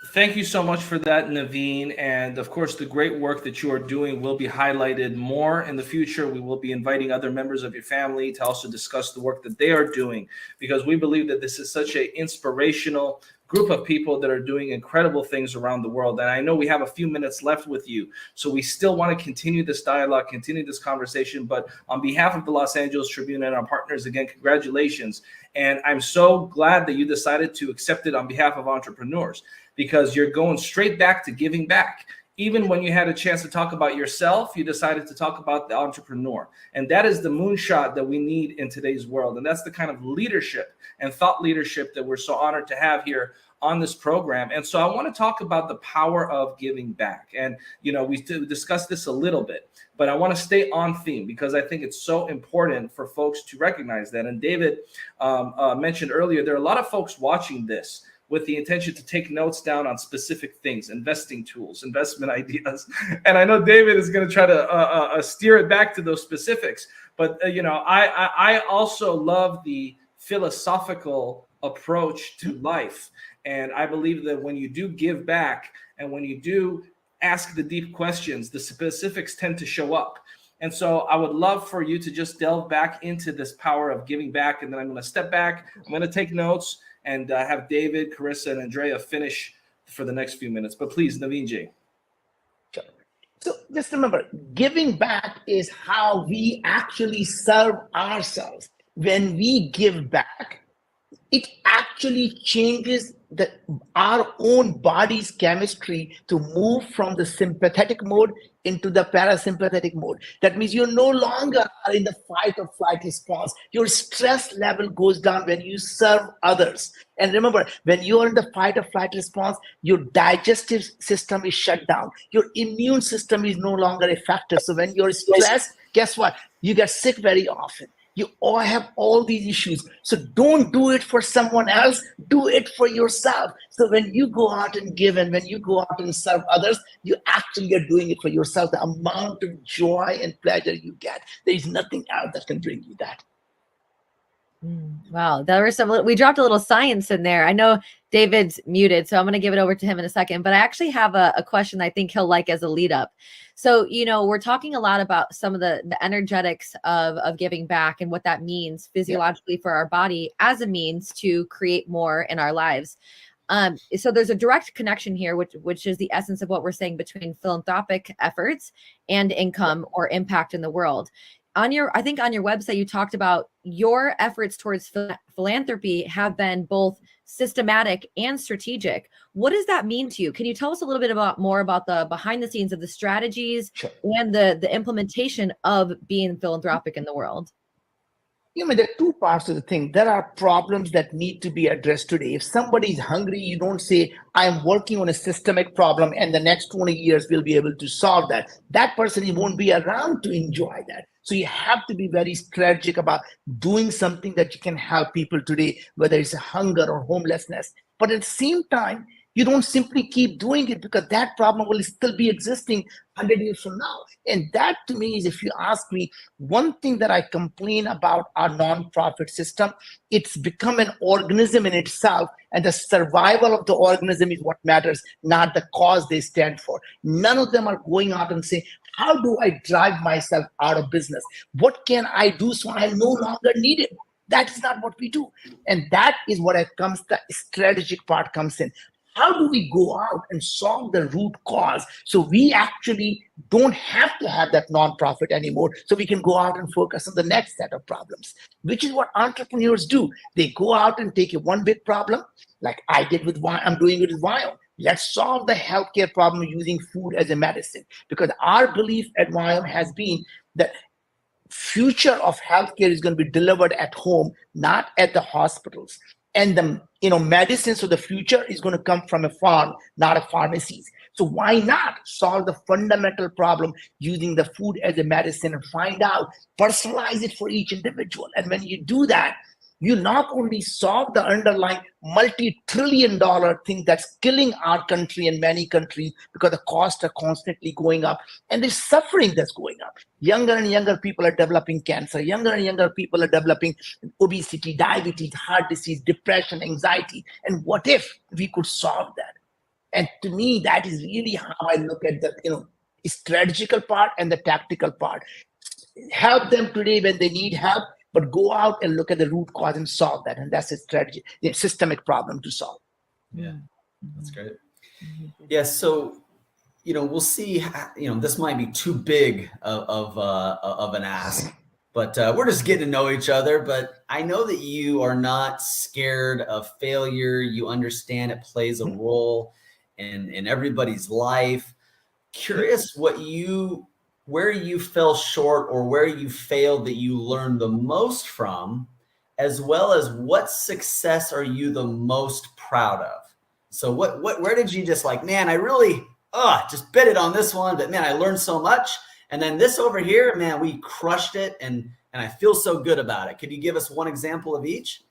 Thank you so much for that, Naveen. And of course, the great work that you are doing will be highlighted more in the future. We will be inviting other members of your family to also discuss the work that they are doing, because we believe that this is such an inspirational group of people that are doing incredible things around the world. And I know we have a few minutes left with you, so we still want to continue this dialogue, continue this conversation. But on behalf of the Los Angeles Tribune and our partners, again, congratulations. And I'm so glad that you decided to accept it on behalf of entrepreneurs, because you're going straight back to giving back. Even when you had a chance to talk about yourself, you decided to talk about the entrepreneur. And that is the moonshot that we need in today's world. And that's the kind of leadership and thought leadership that we're so honored to have here on this program. And so I want to talk about the power of giving back. And, we discussed this a little bit, but I want to stay on theme because I think it's so important for folks to recognize that. And David mentioned earlier, there are a lot of folks watching this with the intention to take notes down on specific things, investing tools, investment ideas. And I know David is going to try to steer it back to those specifics. But, I also love the philosophical approach to life. And I believe that when you do give back and when you do ask the deep questions, the specifics tend to show up. And so I would love for you to just delve back into this power of giving back. And then I'm going to step back. I'm going to take notes and have David, Carissa, and Andrea finish for the next few minutes. But please, Naveen Jain. Sure. So just remember, giving back is how we actually serve ourselves. When we give back, it actually changes our own body's chemistry to move from the sympathetic mode into the parasympathetic mode. That means you no longer are in the fight or flight response. Your stress level goes down when you serve others. And remember, when you're in the fight or flight response, your digestive system is shut down. Your immune system is no longer effective. So when you're stressed, guess what? You get sick very often. You all have all these issues. So don't do it for someone else, do it for yourself. So when you go out and give and when you go out and serve others, you actually are doing it for yourself. The amount of joy and pleasure you get, there is nothing else that can bring you that. Wow, there was we dropped a little science in there. I know David's muted, so I'm going to give it over to him in a second, but I actually have a question I think he'll like as a lead up. So, we're talking a lot about some of the energetics of giving back and what that means physiologically for our body as a means to create more in our lives. So there's a direct connection here, which is the essence of what we're saying between philanthropic efforts and income or impact in the world. I think on your website, you talked about your efforts towards philanthropy have been both systematic and strategic. What does that mean to you? Can you tell us a little bit more about the behind the scenes of the strategies and the implementation of being philanthropic in the world? There are two parts of the thing. There are problems that need to be addressed today. If somebody is hungry, you don't say, I'm working on a systemic problem and the next 20 years we'll be able to solve that. That person won't be around to enjoy that. So you have to be very strategic about doing something that you can help people today, whether it's hunger or homelessness. But at the same time, you don't simply keep doing it because that problem will still be existing 100 years from now. And that to me is, if you ask me, one thing that I complain about our nonprofit system, it's become an organism in itself, and the survival of the organism is what matters, not the cause they stand for. None of them are going out and saying, how do I drive myself out of business? What can I do so I no longer need it? That is not what we do. And that is what the strategic part comes in. How do we go out and solve the root cause so we actually don't have to have that nonprofit anymore, so we can go out and focus on the next set of problems, which is what entrepreneurs do. They go out and take one big problem, like I did with I'm doing it with Wyoming. Let's solve the healthcare problem using food as a medicine, because our belief at Wyoming has been that future of healthcare is going to be delivered at home, not at the hospitals. And the medicines of the future is going to come from a farm, not a pharmacies. So why not solve the fundamental problem using the food as a medicine and find out, personalize it for each individual. And when you do that, you not only solve the underlying multi-trillion-dollar thing that's killing our country and many countries because the costs are constantly going up and there's suffering that's going up. Younger and younger people are developing cancer. Younger and younger people are developing obesity, diabetes, heart disease, depression, anxiety. And what if we could solve that? And to me, that is really how I look at the strategical part and the tactical part. Help them today when they need help, but go out and look at the root cause and solve that. And that's a strategy, a systemic problem to solve. Yeah, that's great. Yeah, so, we'll see, this might be too big of an ask, but we're just getting to know each other. But I know that you are not scared of failure. You understand it plays a role in everybody's life. Curious where you fell short or where you failed that you learned the most from, as well as what success are you the most proud of? So where did you just like, man, I really just bit it on this one, but man, I learned so much. And then this over here, man, we crushed it, and I feel so good about it. Could you give us one example of each?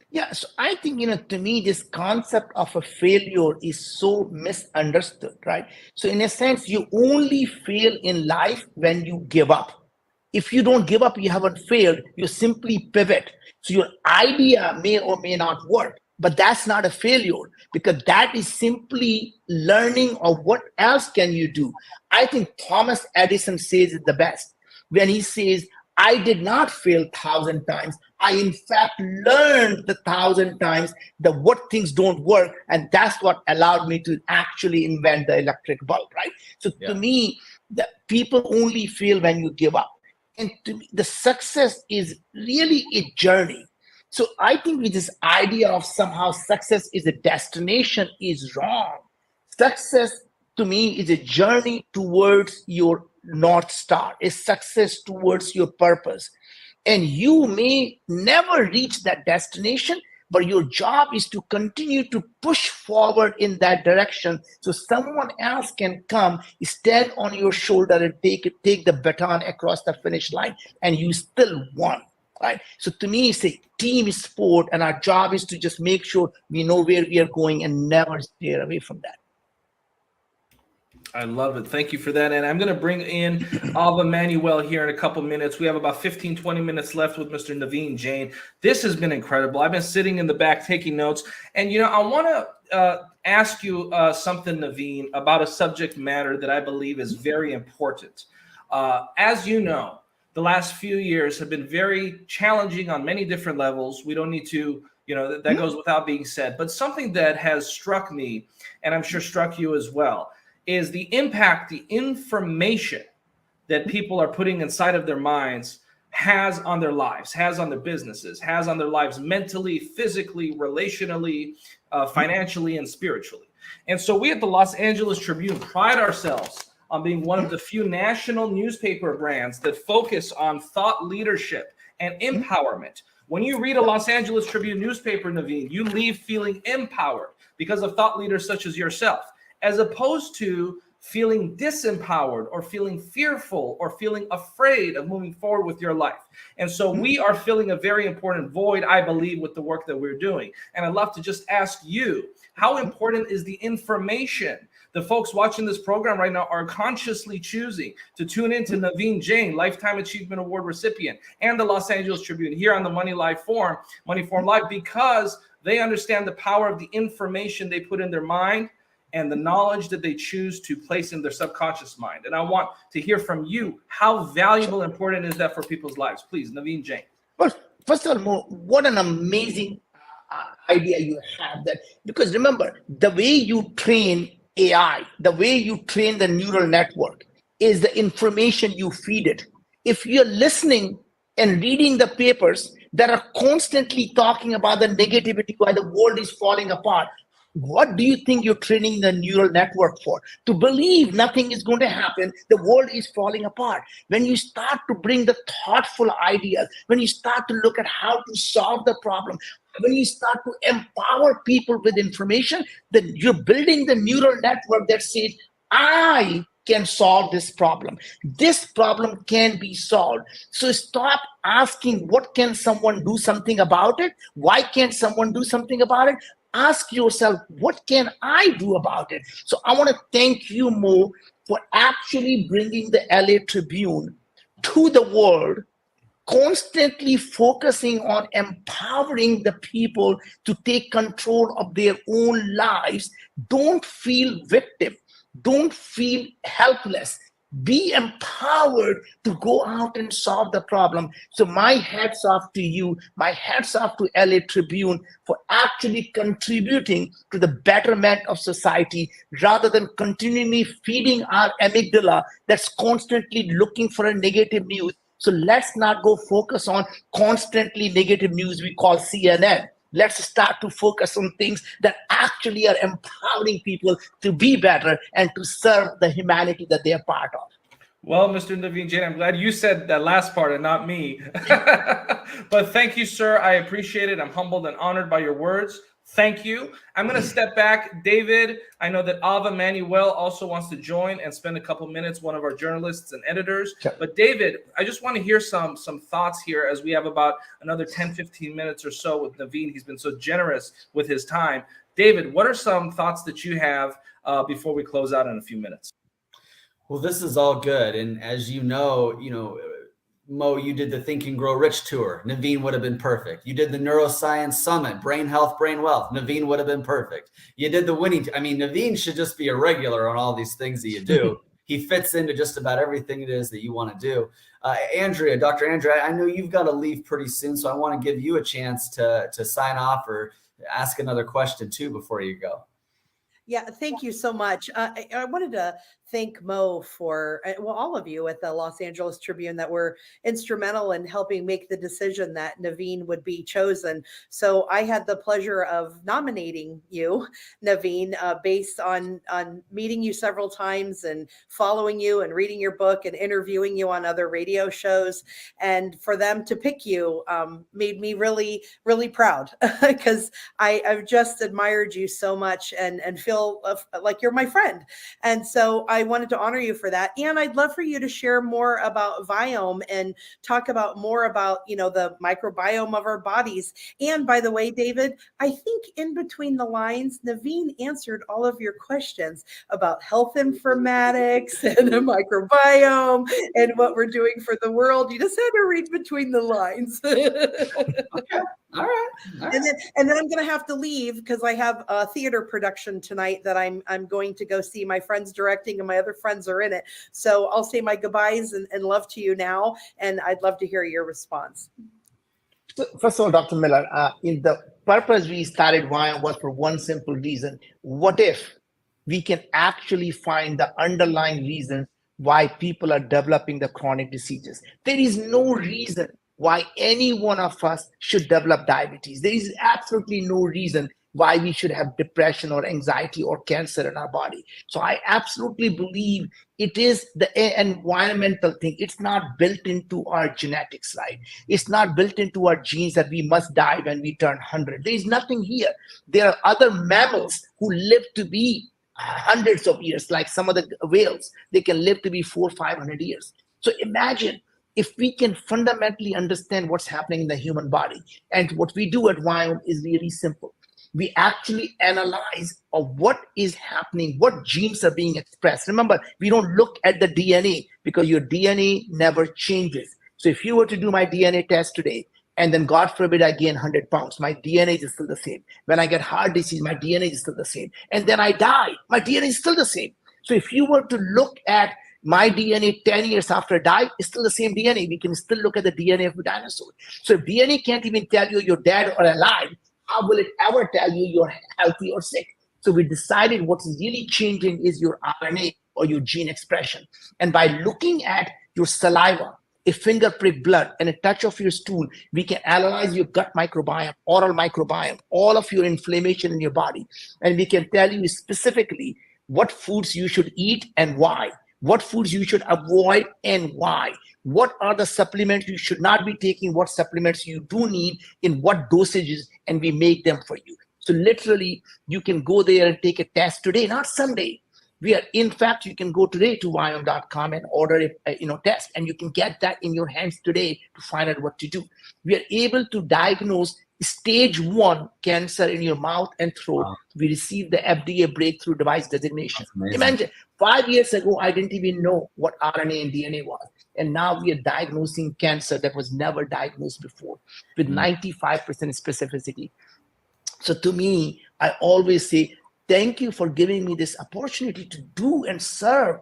Yeah, so I think, to me, this concept of a failure is so misunderstood, right? So in a sense, you only fail in life when you give up. If you don't give up, you haven't failed. You simply pivot. So your idea may or may not work, but that's not a failure, because that is simply learning of what else can you do. I think Thomas Edison says it the best when he says, I did not fail 1,000 times. I, in fact, learned the 1,000 times what things don't work. And that's what allowed me to actually invent the electric bulb, right? So to me, the people only fail when you give up. And to me, the success is really a journey. So I think with this idea of somehow success is a destination is wrong. Success to me is a journey towards your North Star, a success towards your purpose. And you may never reach that destination, but your job is to continue to push forward in that direction so someone else can come, stand on your shoulder and take the baton across the finish line, and you still won. Right? So to me, it's a team sport, and our job is to just make sure we know where we are going and never steer away from that. I love it. Thank you for that. And I'm going to bring in Alva Manuel here in a couple minutes. We have about 15, 20 minutes left with Mr. Naveen Jain. This has been incredible. I've been sitting in the back taking notes. And, I want to ask you something, Naveen, about a subject matter that I believe is very important. As you know, the last few years have been very challenging on many different levels. We don't need to, that goes without being said. But something that has struck me, and I'm sure struck you as well, is the impact the information that people are putting inside of their minds has on their lives, has on their businesses, has on their lives mentally, physically, relationally, financially, and spiritually. And so we at the Los Angeles Tribune pride ourselves on being one of the few national newspaper brands that focus on thought leadership and empowerment. When you read a Los Angeles Tribune newspaper, Naveen, you leave feeling empowered because of thought leaders such as yourself, as opposed to feeling disempowered or feeling fearful or feeling afraid of moving forward with your life. And so we are filling a very important void, I believe, with the work that we're doing. And I'd love to just ask you, how important is the information? The folks watching this program right now are consciously choosing to tune into Naveen Jain, Lifetime Achievement Award recipient, and the Los Angeles Tribune here on the Money Forum Live, because they understand the power of the information they put in their mind and the knowledge that they choose to place in their subconscious mind. And I want to hear from you, how valuable and important is that for people's lives? Please, Naveen Jain. Well, first of all, what an amazing idea you have, that because remember, the way you train AI, the way you train the neural network is the information you feed it. If you're listening and reading the papers that are constantly talking about the negativity, why the world is falling apart, what do you think you're training the neural network for? To believe nothing is going to happen, the world is falling apart. When you start to bring the thoughtful ideas, when you start to look at how to solve the problem, when you start to empower people with information, then you're building the neural network that says, I can solve this problem. This problem can be solved. So stop asking, what can someone do something about it? Why can't someone do something about it? Ask yourself, what can I do about it? So I want to thank you, Mo, for actually bringing the LA Tribune to the world, constantly focusing on empowering the people to take control of their own lives. Don't feel victim. Don't feel helpless. Be empowered to go out and solve the problem. So my hats off to you, my hats off to LA Tribune for actually contributing to the betterment of society rather than continually feeding our amygdala that's constantly looking for a negative news. So let's not go focus on constantly negative news we call CNN. Let's start to focus on things that actually are empowering people to be better and to serve the humanity that they are part of. Well, Mr. Naveen Jain, I'm glad you said that last part and not me. But thank you, sir. I appreciate it. I'm humbled and honored by your words. Thank you. I'm going to step back. David, I know that Ava Manuel also wants to join and spend a couple minutes, one of our journalists and editors. Sure. But David, I just want to hear some thoughts here as we have about another 10, 15 minutes or so with Naveen. He's been so generous with his time. David, what are some thoughts that you have before we close out in a few minutes? Well, this is all good. And as you know, Mo, you did the Think and Grow Rich tour. Naveen would have been perfect. You did the Neuroscience Summit, Brain Health, Brain Wealth. Naveen would have been perfect. You did the winning. I mean, Naveen should just be a regular on all these things that you do. He fits into just about everything it is that you want to do. Andrea, Dr. Andrea, I know you've got to leave pretty soon, so I want to give you a chance to sign off or ask another question too before you go. Yeah, thank you so much. I wanted to thank Mo for, well, all of you at the Los Angeles Tribune that were instrumental in helping make the decision that Naveen would be chosen. So I had the pleasure of nominating you, Naveen, based on meeting you several times and following you and reading your book and interviewing you on other radio shows. And for them to pick you made me really, really proud because I've just admired you so much and feel like you're my friend. And so I wanted to honor you for that. And I'd love for you to share more about Viome and talk about more about, the microbiome of our bodies. And by the way, David, I think in between the lines, Naveen answered all of your questions about health informatics and the microbiome and what we're doing for the world. You just had to read between the lines. Okay. All right. And then I'm going to have to leave because I have a theater production tonight that I'm going to go see. My friends directing and my other friends are in it. So I'll say my goodbyes and love to you now. And I'd love to hear your response. So first of all, Dr. Miller, in the purpose we started Viome was for one simple reason. What if we can actually find the underlying reasons why people are developing the chronic diseases? There is no reason why any one of us should develop diabetes. There is absolutely no reason why we should have depression or anxiety or cancer in our body. So I absolutely believe it is the environmental thing. It's not built into our genetics, right? It's not built into our genes that we must die when we turn 100. There is nothing here. There are other mammals who live to be hundreds of years, like some of the whales. They can live to be 400 or 500 years. So imagine if we can fundamentally understand what's happening in the human body. And what we do at Viome is really simple. We actually analyze what is happening, what genes are being expressed. Remember, we don't look at the DNA because your DNA never changes. So if you were to do my DNA test today, and then God forbid I gain 100 pounds, my DNA is still the same. When I get heart disease, my DNA is still the same. And then I die, my DNA is still the same. So if you were to look at my DNA 10 years after I die, it's still the same DNA. We can still look at the DNA of a dinosaur. So if DNA can't even tell you you're dead or alive, how will it ever tell you you're healthy or sick? So we decided what's really changing is your RNA or your gene expression. And by looking at your saliva, a finger prick blood, and a touch of your stool, we can analyze your gut microbiome, oral microbiome, all of your inflammation in your body. And we can tell you specifically what foods you should eat and why, what foods you should avoid and why. What are the supplements you should not be taking, what supplements you do need, in what dosages, and we make them for you. So literally, you can go there and take a test today, not someday. In fact, you can go today to Viome.com and order a test, and you can get that in your hands today to find out what to do. We are able to diagnose stage 1 cancer in your mouth and throat. Wow. We received the FDA breakthrough device designation. Imagine 5 years ago, I didn't even know what RNA and DNA was. And now we are diagnosing cancer that was never diagnosed before with 95% specificity. So to me, I always say, thank you for giving me this opportunity to do and serve.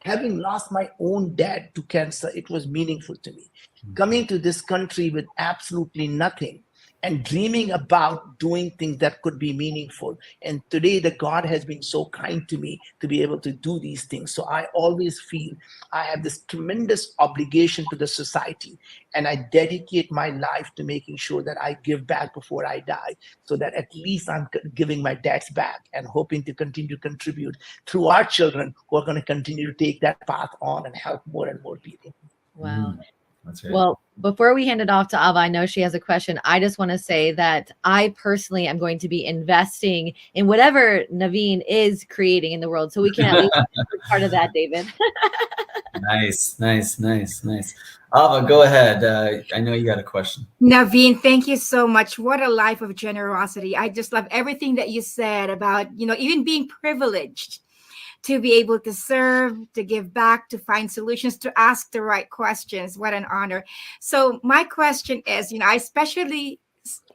Having lost my own dad to cancer, it was meaningful to me. Coming to this country with absolutely nothing and dreaming about doing things that could be meaningful. And today, the God has been so kind to me to be able to do these things. So I always feel I have this tremendous obligation to the society, and I dedicate my life to making sure that I give back before I die, so that at least I'm giving my debts back and hoping to continue to contribute through our children who are going to continue to take that path on and help more and more people. Wow. That's right. Well, before we hand it off to Ava, I know she has a question. I just want to say that I personally am going to be investing in whatever Naveen is creating in the world, so we can at least be part of that, David. Nice. Ava, go ahead. I know you got a question. Naveen, thank you so much. What a life of generosity. I just love everything that you said about, even being privileged to be able to serve, to give back, to find solutions, to ask the right questions. What an honor. So my question is, I especially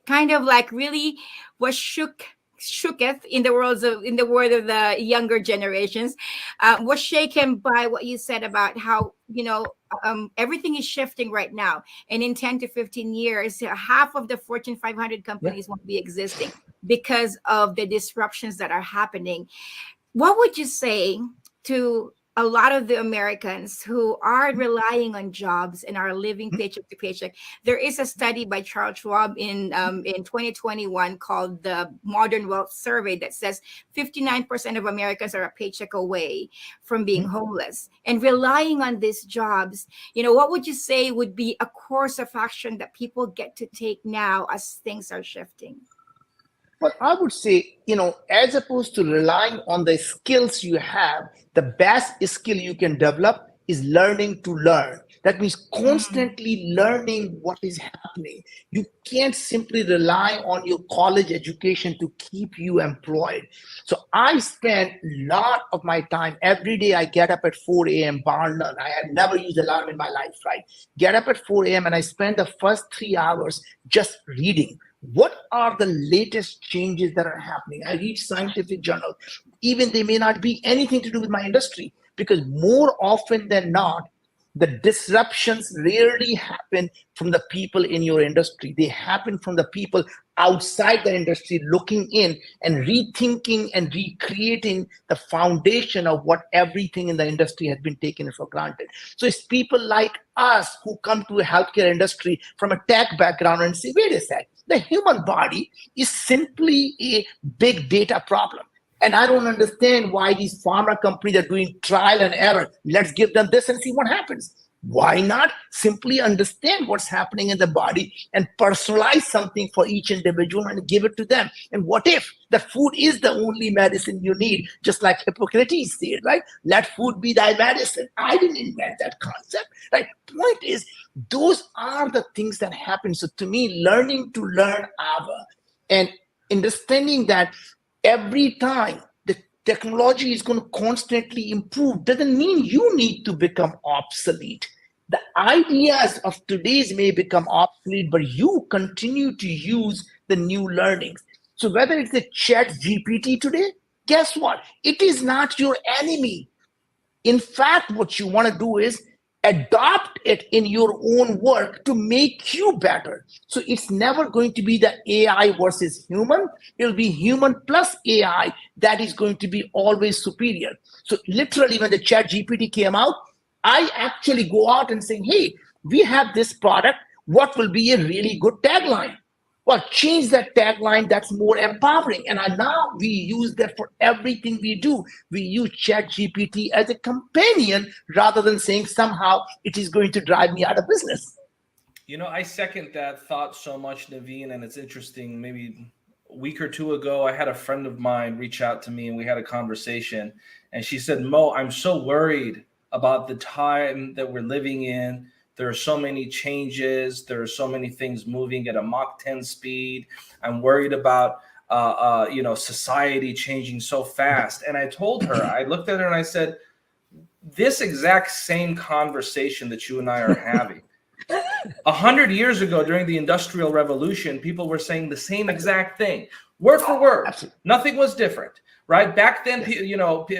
kind of like really was shooketh in the world of the younger generations, was shaken by what you said about how everything is shifting right now, and in 10 to 15 years half of the Fortune 500 companies won't be existing because of the disruptions that are happening. What would you say to a lot of the Americans who are relying on jobs and are living paycheck to paycheck? There is a study by Charles Schwab in 2021 called the Modern Wealth Survey that says 59% of Americans are a paycheck away from being homeless and relying on these jobs. What would you say would be a course of action that people get to take now as things are shifting? Well, I would say, as opposed to relying on the skills you have, the best skill you can develop is learning to learn. That means constantly learning what is happening. You can't simply rely on your college education to keep you employed. So I spend a lot of my time every day. I get up at 4 a.m. bar none. I have never used alarm in my life, right? Get up at 4 a.m. and I spend the first 3 hours just reading. What are the latest changes that are happening? I read scientific journals. Even they may not be anything to do with my industry, because more often than not, the disruptions rarely happen from the people in your industry. They happen from the people outside the industry looking in and rethinking and recreating the foundation of what everything in the industry has been taken for granted. So it's people like us who come to a healthcare industry from a tech background and say, wait a sec, the human body is simply a big data problem. And I don't understand why these pharma companies are doing trial and error. Let's give them this and see what happens. Why not simply understand what's happening in the body and personalize something for each individual and give it to them? And what if the food is the only medicine you need, just like Hippocrates said, right? Let food be thy medicine. I didn't invent that concept, right? Point is, those are the things that happen. So to me, learning to learn, Ava, and understanding that every time the technology is going to constantly improve doesn't mean you need to become obsolete. The ideas of today's may become obsolete, but you continue to use the new learnings. So whether it's a chat GPT today, guess what? It is not your enemy. In fact, what you want to do is adopt it in your own work to make you better. So it's never going to be the AI versus human. It'll be human plus AI that is going to be always superior. So literally when the chat GPT came out, I actually go out and say, hey, we have this product. What will be a really good tagline? Well, change that tagline. That's more empowering. And now we use that for everything we do. We use ChatGPT as a companion rather than saying somehow it is going to drive me out of business. I second that thought so much, Naveen, and it's interesting. Maybe a week or two ago, I had a friend of mine reach out to me and we had a conversation. And she said, Mo, I'm so worried about the time that we're living in. There are so many changes. There are so many things moving at a Mach 10 speed. I'm worried about, society changing so fast. And I told her, I looked at her and I said, this exact same conversation that you and I are having, 100 years ago during the Industrial Revolution, people were saying the same exact thing, word for word. Nothing was different. Right back then,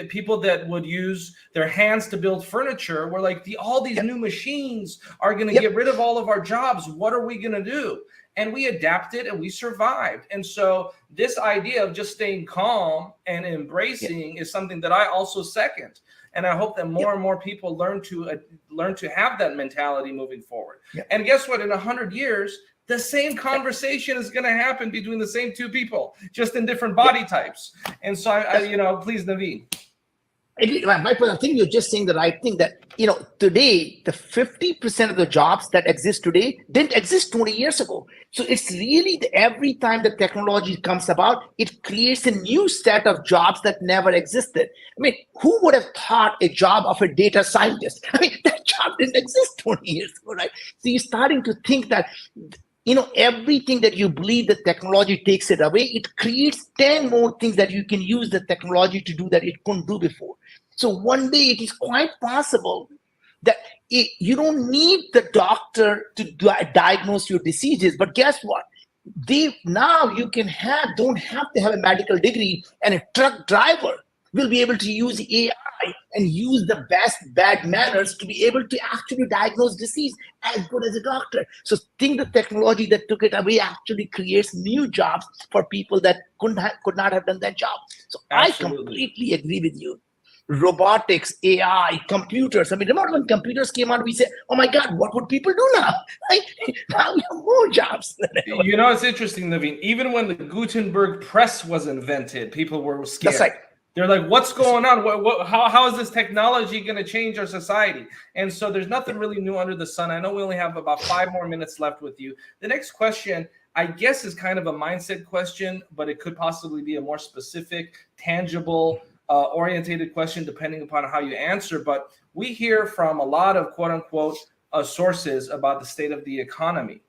people that would use their hands to build furniture were like, all these new machines are going to get rid of all of our jobs. What are we going to do? And we adapted and we survived. And so this idea of just staying calm and embracing is something that I also second. And I hope that more and more people learn to have that mentality moving forward. And guess what? In 100 years, the same conversation is going to happen between the same two people, just in different body types. And so, please, Naveen. Michael, I think you're just saying the right thing, that, today, the 50% of the jobs that exist today didn't exist 20 years ago. So it's really every time the technology comes about, it creates a new set of jobs that never existed. I mean, who would have thought a job of a data scientist? I mean, that job didn't exist 20 years ago, right? So you're starting to think that, everything that you believe the technology takes it away, it creates 10 more things that you can use the technology to do that it couldn't do before. So one day it is quite possible that you don't need the doctor to diagnose your diseases, but guess what? Now you don't have to have a medical degree, and a truck driver will be able to use AI and use the bad manners to be able to actually diagnose disease as good as a doctor. So think the technology that took it away actually creates new jobs for people that could not have done that job. So absolutely. I completely agree with you. Robotics, AI, computers. I mean, remember when computers came out, we said, oh my God, what would people do now? Right? Now we have more jobs than ever. It's interesting, Naveen. Even when the Gutenberg press was invented, people were scared. That's right. They're like, what's going on? How is this technology going to change our society? And so there's nothing really new under the sun. I know we only have about 5 more minutes left with you. The next question, I guess, is kind of a mindset question, but it could possibly be a more specific, tangible, orientated question depending upon how you answer. But we hear from a lot of quote unquote sources about the state of the economy.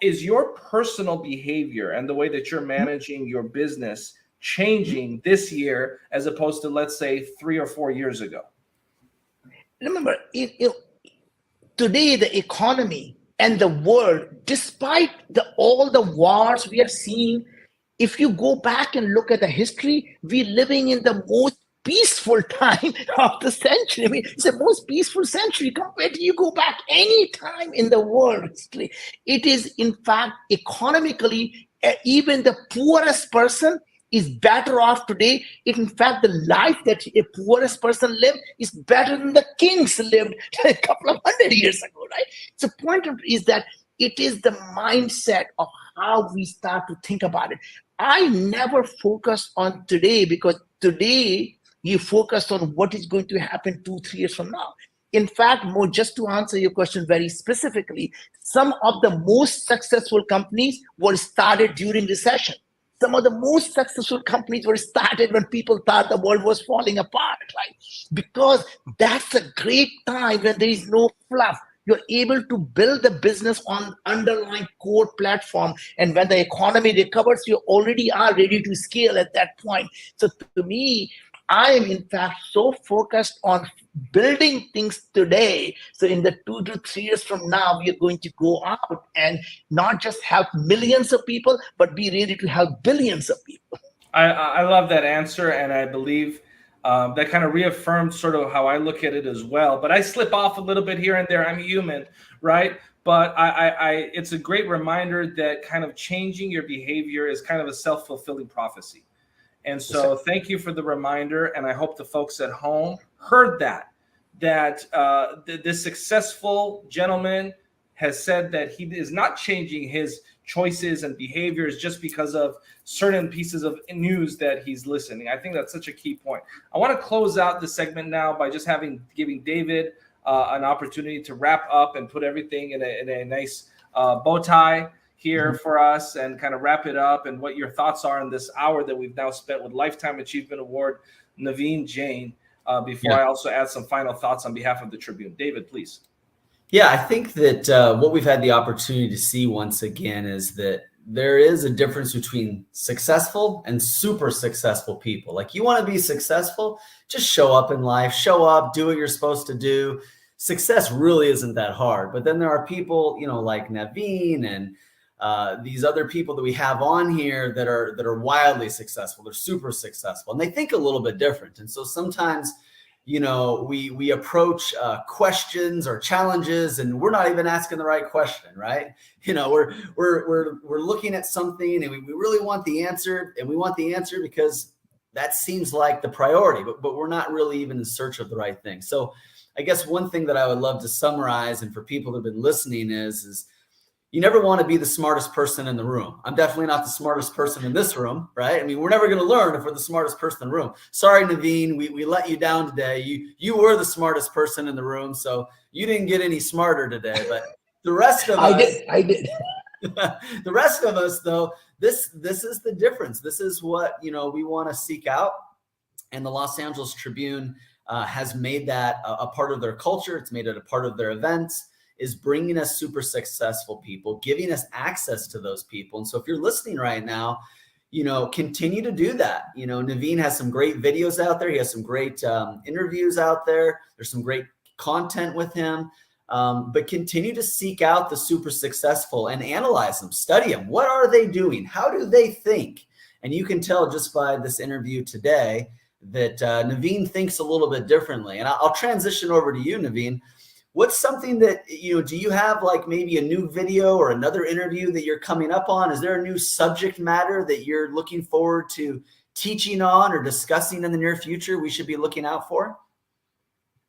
Is your personal behavior and the way that you're managing your business changing this year as opposed to, let's say, 3 or 4 years ago? Remember, today the economy and the world, despite all the wars we are seeing, if you go back and look at the history, we're living in the most peaceful time of the century. I mean, it's the most peaceful century compared to you go back any time in the world. It is, in fact, economically, even the poorest person is better off today. In fact, the life that a poorest person lived is better than the kings lived a couple of 100 years ago, right? So the point is that it is the mindset of how we start to think about it. I never focus on today, because today you focus on what is going to happen 2-3 years from now. In fact, just to answer your question very specifically, some of the most successful companies were started during recession. Some of the most successful companies were started when people thought the world was falling apart, right? Because that's a great time when there is no fluff. You're able to build the business on underlying core platform. And when the economy recovers, you already are ready to scale at that point. So to me, I am in fact so focused on building things today. So in the 2 to 3 years from now, we are going to go out and not just help millions of people, but be ready to help billions of people. I love that answer. And I believe that kind of reaffirmed sort of how I look at it as well. But I slip off a little bit here and there. I'm human, right? But it's a great reminder that kind of changing your behavior is kind of a self-fulfilling prophecy. And so thank you for the reminder. And I hope the folks at home heard that this successful gentleman has said that he is not changing his choices and behaviors just because of certain pieces of news that he's listening. I think that's such a key point. I want to close out the segment now by just giving David an opportunity to wrap up and put everything in a nice bow tie here for us and kind of wrap it up, and what your thoughts are in this hour that we've now spent with Lifetime Achievement Award Naveen Jain, before I also add some final thoughts on behalf of the Tribune. David, please. Yeah, I think that what we've had the opportunity to see once again is that there is a difference between successful and super successful people. Like, you want to be successful, just show up in life, show up, do what you're supposed to do. Success really isn't that hard. But then there are people, like Naveen and these other people that we have on here that are wildly successful. They're super successful, and they think a little bit different. And so sometimes, we approach questions or challenges, and we're not even asking the right question, right? We're looking at something, and we really want the answer, and we want the answer because that seems like the priority, but we're not really even in search of the right thing. So I guess one thing that I would love to summarize, and for people that have been listening, is you never want to be the smartest person in the room. I'm definitely not the smartest person in this room, right? I mean, we're never going to learn if we're the smartest person in the room. Sorry, Naveen, we let you down today. You were the smartest person in the room, so you didn't get any smarter today. But the rest of us, I did. the rest of us, though, this is the difference. This is what we want to seek out, and the Los Angeles Tribune has made that a part of their culture. It's made it a part of their events. Is bringing us super successful people, giving us access to those people. And so if you're listening right now, continue to do that. Naveen has some great videos out there. He has some great interviews out there. There's some great content with him. But continue to seek out the super successful and analyze them, study them. What are they doing? How do they think? And you can tell just by this interview today that Naveen thinks a little bit differently. And I'll transition over to you, Naveen. What's something that, do you have like maybe a new video or another interview that you're coming up on? Is there a new subject matter that you're looking forward to teaching on or discussing in the near future we should be looking out for?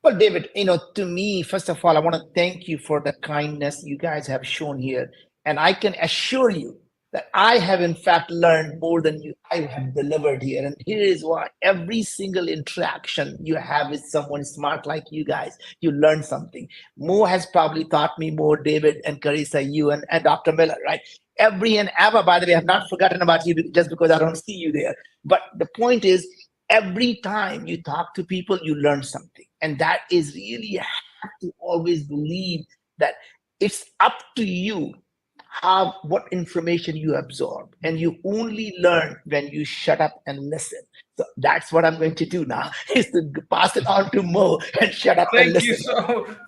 Well, David, to me, first of all, I want to thank you for the kindness you guys have shown here. And I can assure you that I have in fact learned more than I have delivered here. And here is why: every single interaction you have with someone smart like you guys, you learn something. Mo has probably taught me more, David and Carissa, you and Dr. Miller, right? Every and Ava, by the way, I have not forgotten about you just because I don't see you there. But the point is, every time you talk to people, you learn something. And that is really, you have to always believe that it's up to you what information you absorb, and you only learn when you shut up and listen. So that's what I'm going to do now, is to pass it on to Mo and shut up and listen.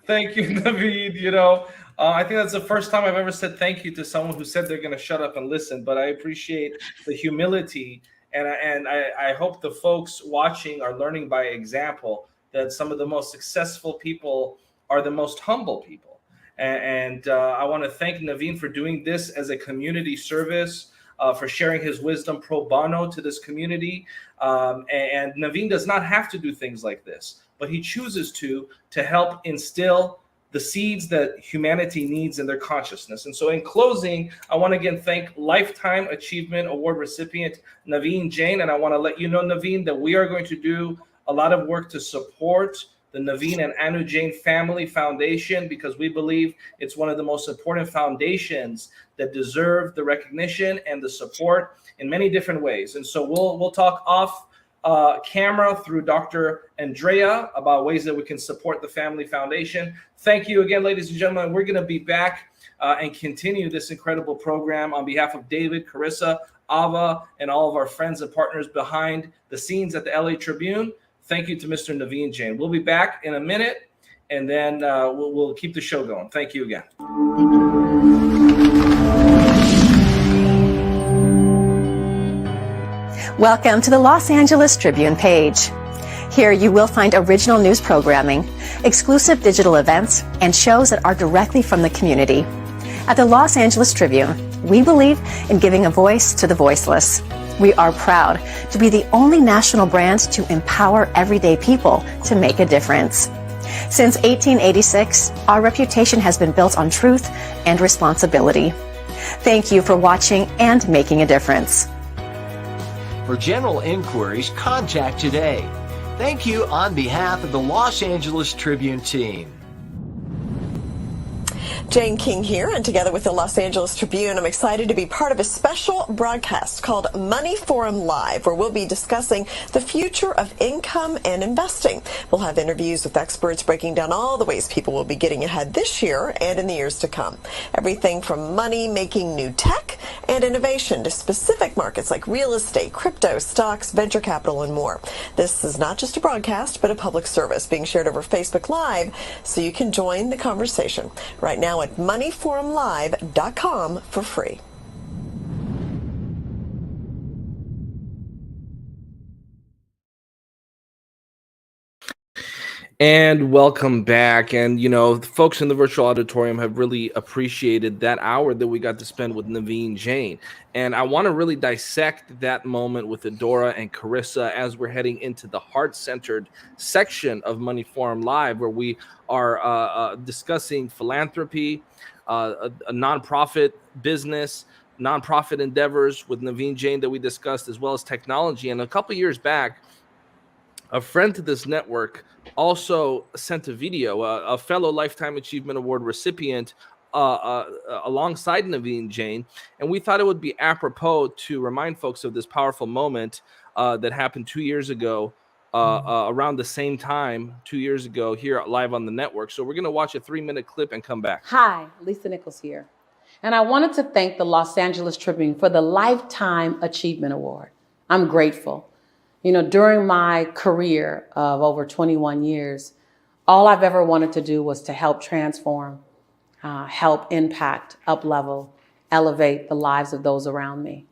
Thank you, Naveen. I think that's the first time I've ever said thank you to someone who said they're going to shut up and listen, but I appreciate the humility, and I hope the folks watching are learning by example that some of the most successful people are the most humble people. And I want to thank Naveen for doing this as a community service, for sharing his wisdom pro bono to this community. And Naveen does not have to do things like this, but he chooses to help instill the seeds that humanity needs in their consciousness. And so in closing, I want to again thank Lifetime Achievement Award recipient Naveen Jain. And I want to let you know, Naveen, that we are going to do a lot of work to support the Naveen and Anu Jain Family Foundation, because we believe it's one of the most important foundations that deserve the recognition and the support in many different ways. And so we'll talk off camera through Dr. Andrea about ways that we can support the Family Foundation. Thank you again, ladies and gentlemen. We're going to be back and continue this incredible program on behalf of David, Carissa, Ava, and all of our friends and partners behind the scenes at the LA Tribune. Thank you to Mr. Naveen Jain. We'll be back in a minute, and then we'll keep the show going. Thank you again. Welcome to the Los Angeles Tribune page. Here you will find original news programming, exclusive digital events, and shows that are directly from the community. At the Los Angeles Tribune, we believe in giving a voice to the voiceless. We are proud to be the only national brand to empower everyday people to make a difference. Since 1886, our reputation has been built on truth and responsibility. Thank you for watching and making a difference. For general inquiries, contact today. Thank you on behalf of the Los Angeles Tribune team. Jane King here, and together with the Los Angeles Tribune, I'm excited to be part of a special broadcast called Money Forum Live, where we'll be discussing the future of income and investing. We'll have interviews with experts breaking down all the ways people will be getting ahead this year and in the years to come. Everything from money making new tech and innovation to specific markets like real estate, crypto, stocks, venture capital, and more. This is not just a broadcast, but a public service being shared over Facebook Live, so you can join the conversation right now at moneyforumlive.com for free. And welcome back. And, the folks in the virtual auditorium have really appreciated that hour that we got to spend with Naveen Jain. And I want to really dissect that moment with Adora and Carissa as we're heading into the heart-centered section of Money Forum Live, where we are discussing philanthropy, a nonprofit business, nonprofit endeavors with Naveen Jain that we discussed, as well as technology. And a couple of years back, a friend to this network also sent a video, a fellow Lifetime Achievement Award recipient alongside Naveen Jain. And we thought it would be apropos to remind folks of this powerful moment that happened 2 years ago, around the same time 2 years ago here live on the network. So we're going to watch a 3-minute clip and come back. Hi, Lisa Nichols here. And I wanted to thank the Los Angeles Tribune for the Lifetime Achievement Award. I'm grateful. You know, during my career of over 21 years, all I've ever wanted to do was to help transform, help impact, up-level, elevate the lives of those around me.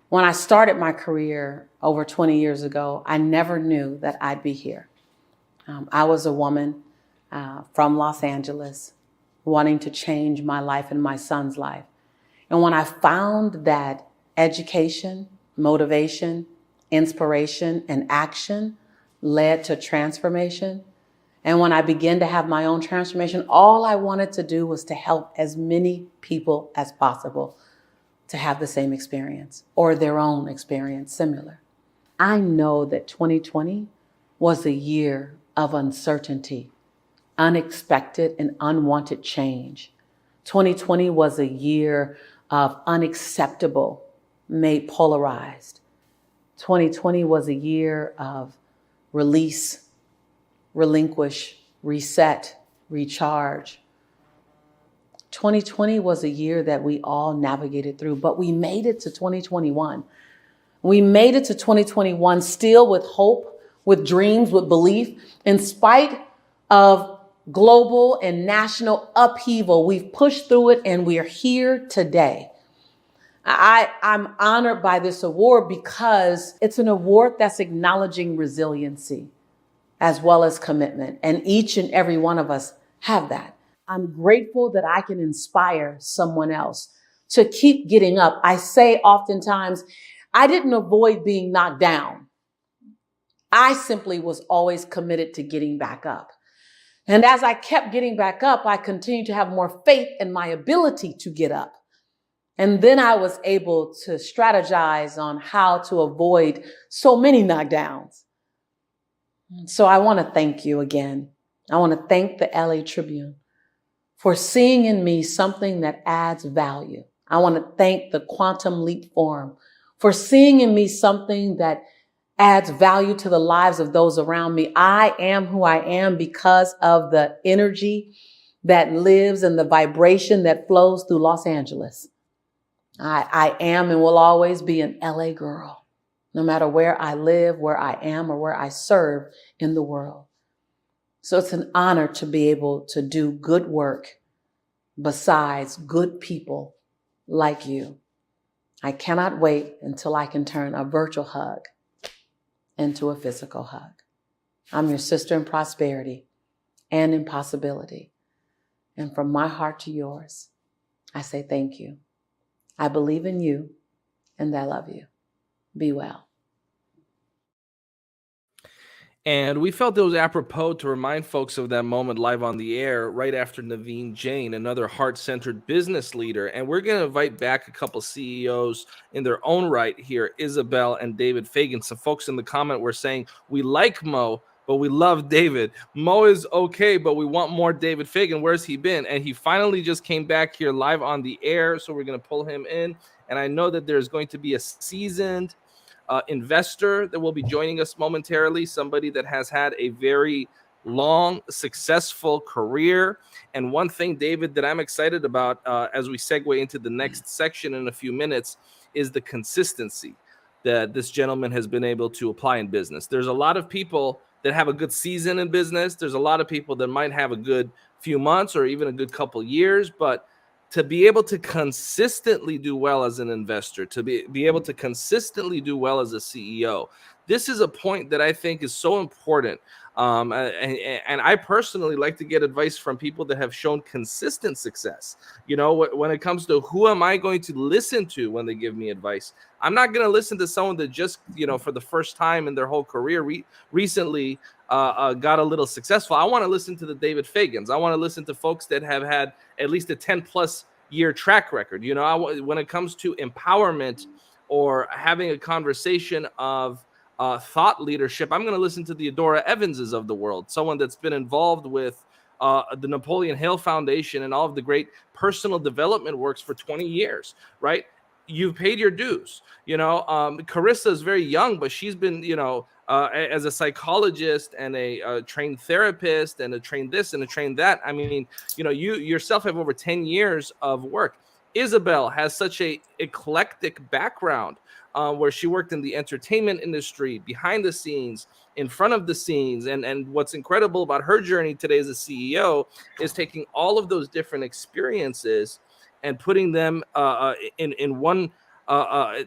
When I started my career over 20 years ago, I never knew that I'd be here. I was a woman from Los Angeles wanting to change my life and my son's life. And when I found that education, motivation, inspiration, and action led to transformation, and when I began to have my own transformation, all I wanted to do was to help as many people as possible to have the same experience or their own experience similar. I know that 2020 was a year of uncertainty, unexpected and unwanted change. 2020 was a year of unacceptable, made polarized. 2020 was a year of release, relinquish, reset, recharge. 2020 was a year that we all navigated through, but we made it to 2021. We made it to 2021 still with hope, with dreams, with belief. In spite of global and national upheaval, we've pushed through it and we're here today. I'm honored by this award because it's an award that's acknowledging resiliency as well as commitment. And each and every one of us have that. I'm grateful that I can inspire someone else to keep getting up. I say oftentimes, I didn't avoid being knocked down. I simply was always committed to getting back up. And as I kept getting back up, I continued to have more faith in my ability to get up. And then I was able to strategize on how to avoid so many knockdowns. So I want to thank you again. I want to thank the LA Tribune for seeing in me something that adds value. I want to thank the Quantum Leap Forum for seeing in me something that adds value to the lives of those around me. I am who I am because of the energy that lives and the vibration that flows through Los Angeles. I am and will always be an LA girl, no matter where I live, where I am, or where I serve in the world. So it's an honor to be able to do good work besides good people like you. I cannot wait until I can turn a virtual hug into a physical hug. I'm your sister in prosperity and in possibility. And from my heart to yours, I say thank you. I believe in you and I love you. Be well. And we felt it was apropos to remind folks of that moment live on the air right after Naveen Jain, another heart-centered business leader. And we're going to invite back a couple CEOs in their own right here, Isabel and David Fagan. Some folks in the comment were saying, we like Mo, but we love David. Mo is okay, but we want more David Fagan. Where's he been? And he finally just came back here live on the air, so we're going to pull him in. And I know that there's going to be a seasoned investor that will be joining us momentarily, somebody that has had a very long, successful career. And one thing, David, that I'm excited about as we segue into the next section in a few minutes is the consistency that this gentleman has been able to apply in business. There's a lot of people that have a good season in business. There's a lot of people that might have a good few months or even a good couple years, but to be able to consistently do well as an investor, to be able to consistently do well as a CEO, this is a point that I think is so important And I personally like to get advice from people that have shown consistent success. You know, when it comes to who am I going to listen to when they give me advice, I'm not going to listen to someone that just, you know, for the first time in their whole career recently got a little successful. I want to listen to the David Fagans. I want to listen to folks that have had at least a 10+ year track record. You know, when it comes to empowerment or having a conversation of thought leadership, I'm going to listen to the Adora Evanses of the world, someone that's been involved with the Napoleon Hill Foundation and all of the great personal development works for 20 years, right? You've paid your dues. You know, Carissa is very young, but she's been, you know, as a psychologist and a trained therapist and a trained this and a trained that. I mean, you know, you yourself have over 10 years of work. Isabel has such a eclectic background where she worked in the entertainment industry, behind the scenes, in front of the scenes. And what's incredible about her journey today as a CEO is taking all of those different experiences and putting them in one,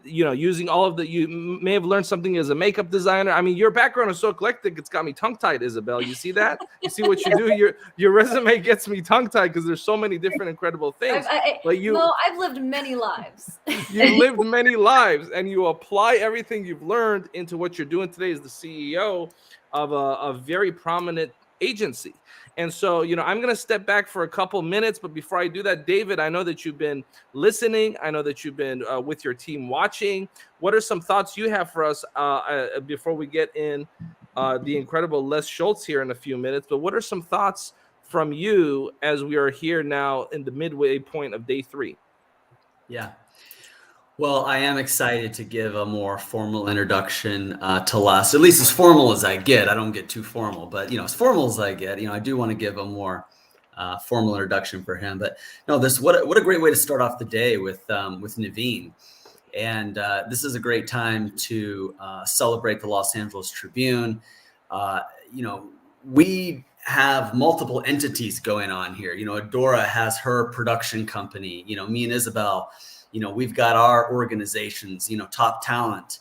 you know, using all of the, you may have learned something as a makeup designer. I mean, your background is so eclectic, it's got me tongue-tied, Isabel. You see that? You see what you do? Your resume gets me tongue-tied because there's so many different incredible things. But I've lived many lives. You lived many lives, and you apply everything you've learned into what you're doing today as the CEO of a very prominent agency. And so, you know, I'm going to step back for a couple minutes. But before I do that, David, I know that you've been listening. I know that you've been with your team watching. What are some thoughts you have for us before we get in the incredible Les Schultz here in a few minutes? But what are some thoughts from you as we are here now in the midway point of day 3? Yeah. Well, I am excited to give a more formal introduction to Les, at least as formal as I get. I don't get too formal, but, you know, as formal as I get, you know, I do want to give a more formal introduction for him. But no, what a great way to start off the day with Naveen. And this is a great time to celebrate the Los Angeles Tribune. You know, we have multiple entities going on here. You know, Adora has her production company, you know, me and Isabel. You know, we've got our organizations, you know, Top Talent,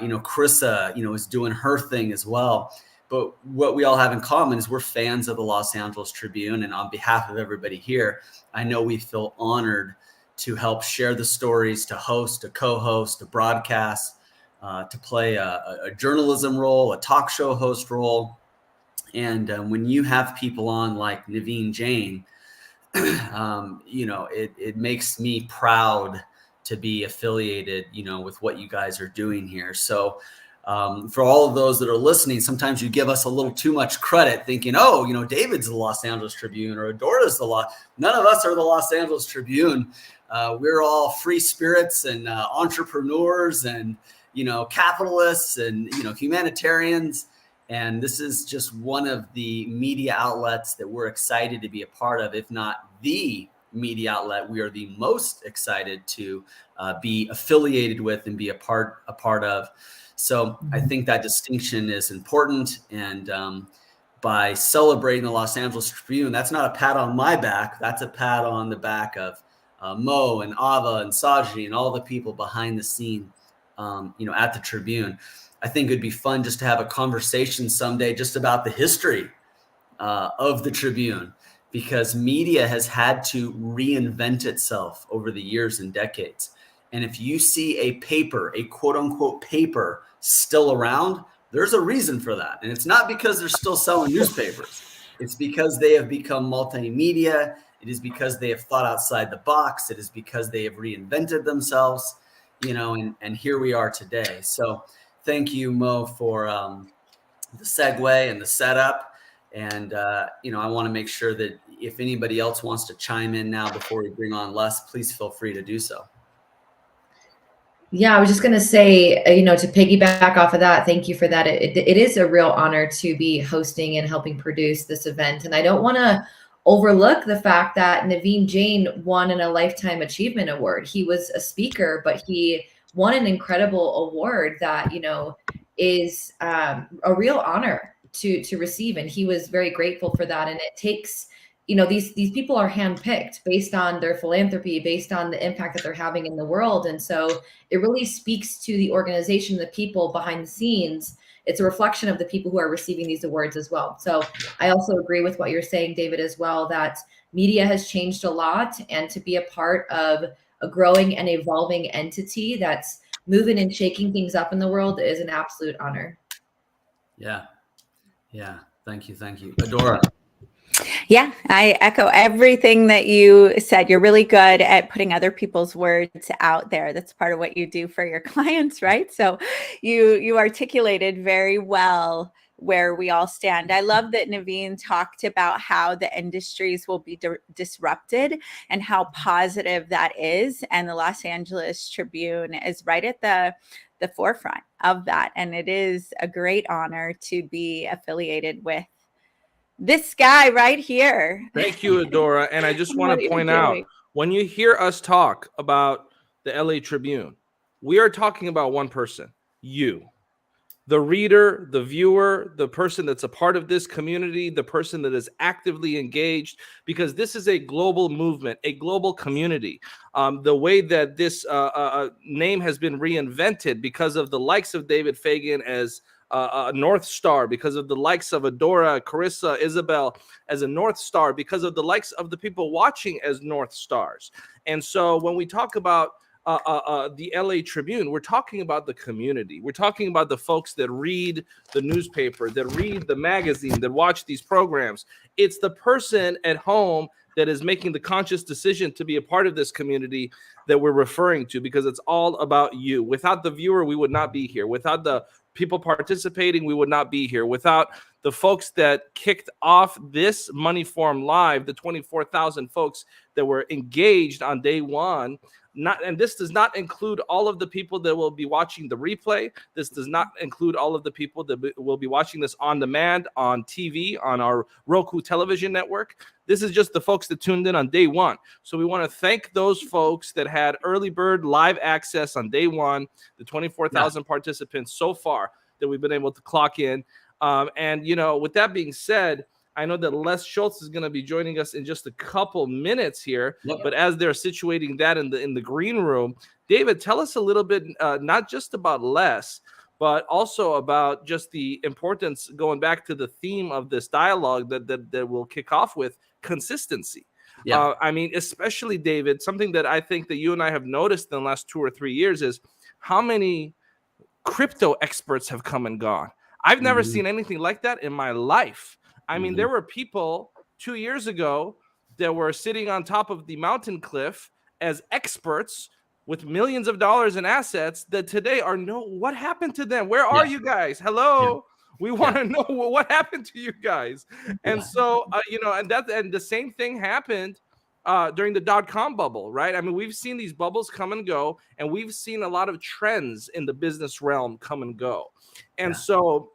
you know, Carissa, you know, is doing her thing as well. But what we all have in common is we're fans of the Los Angeles Tribune. And on behalf of everybody here, I know we feel honored to help share the stories, to host, to co-host, to broadcast, to play a journalism role, a talk show host role. And when you have people on like Naveen Jain, you know, it makes me proud to be affiliated, you know, with what you guys are doing here. So for all of those that are listening, sometimes you give us a little too much credit thinking, oh, you know, David's the Los Angeles Tribune or Adora's none of us are the Los Angeles Tribune. We're all free spirits and entrepreneurs and, you know, capitalists and, you know, humanitarians. And this is just one of the media outlets that we're excited to be a part of, if not the media outlet we are the most excited to be affiliated with and be a part of. So I think that distinction is important. And by celebrating the Los Angeles Tribune, that's not a pat on my back. That's a pat on the back of Mo and Ava and Saji and all the people behind the scene, you know, at the Tribune. I think it'd be fun just to have a conversation someday just about the history of the Tribune, because media has had to reinvent itself over the years and decades. And if you see a paper, a quote unquote paper still around, there's a reason for that. And it's not because they're still selling newspapers. It's because they have become multimedia. It is because they have thought outside the box. It is because they have reinvented themselves, you know, and here we are today. So thank you, Mo, for the segue and the setup. And, you know, I want to make sure that if anybody else wants to chime in now before we bring on Les, please feel free to do so. Yeah, I was just going to say, you know, to piggyback off of that, thank you for that. It is a real honor to be hosting and helping produce this event. And I don't want to overlook the fact that Naveen Jain won a Lifetime Achievement Award. He was a speaker, but he won an incredible award that, you know, is a real honor to receive. And he was very grateful for that. And it takes, you know, these people are handpicked based on their philanthropy, based on the impact that they're having in the world. And so it really speaks to the organization, the people behind the scenes, it's a reflection of the people who are receiving these awards as well. So I also agree with what you're saying, David, as well, that media has changed a lot, and to be a part of a growing and evolving entity that's moving and shaking things up in the world is an absolute honor. Yeah. Yeah. Thank you. Thank you. Adora. Yeah, I echo everything that you said. You're really good at putting other people's words out there. That's part of what you do for your clients, right? So you articulated very well where we all stand. I love that Naveen talked about how the industries will be disrupted and how positive that is. And the Los Angeles Tribune is right at the forefront of that. And it is a great honor to be affiliated with this guy right here. Thank you, Adora. And I just want What to you're point out, doing. when you hear us talk about the LA Tribune, we are talking about one person, you. The reader, the viewer, the person that's a part of this community, the person that is actively engaged, because this is a global movement, a global community. The way that this name has been reinvented because of the likes of David Fagan as a North Star, because of the likes of Adora, Carissa, Isabel as a North Star, because of the likes of the people watching as North Stars. And so when we talk about the LA Tribune, we're talking about the community. We're talking about the folks that read the newspaper, that read the magazine, that watch these programs. It's the person at home that is making the conscious decision to be a part of this community that we're referring to, because it's all about you. Without the viewer, we would not be here. Without the people participating, we would not be here. Without the folks that kicked off this Money Forum Live, the 24,000 folks that were engaged on day one. And this does not include all of the people that will be watching the replay. This does not include all of the people that will be watching this on demand, on TV, on our Roku television network. This is just the folks that tuned in on day one. So we want to thank those folks that had early bird live access on day one, the 24,000 participants so far that we've been able to clock in. And, you know, with that being said, I know that Les Schultz is going to be joining us in just a couple minutes here, but as they're situating that in the green room, David, tell us a little bit, not just about Les, but also about just the importance, going back to the theme of this dialogue that we'll kick off with, consistency. Yeah. I mean, especially, David, something that I think that you and I have noticed in the last 2 or 3 years is how many crypto experts have come and gone. I've never seen anything like that in my life. I mean, there were people 2 years ago that were sitting on top of the mountain cliff as experts with millions of dollars in assets that today are what happened to them? Where are you guys? Hello. We want to know what happened to you guys. And so, you know, and the same thing happened during the dot-com bubble, right? I mean, we've seen these bubbles come and go, and we've seen a lot of trends in the business realm come and go. And so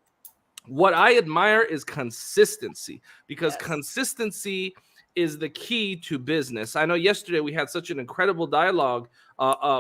what I admire is consistency, because consistency is the key to business. I know yesterday we had such an incredible dialogue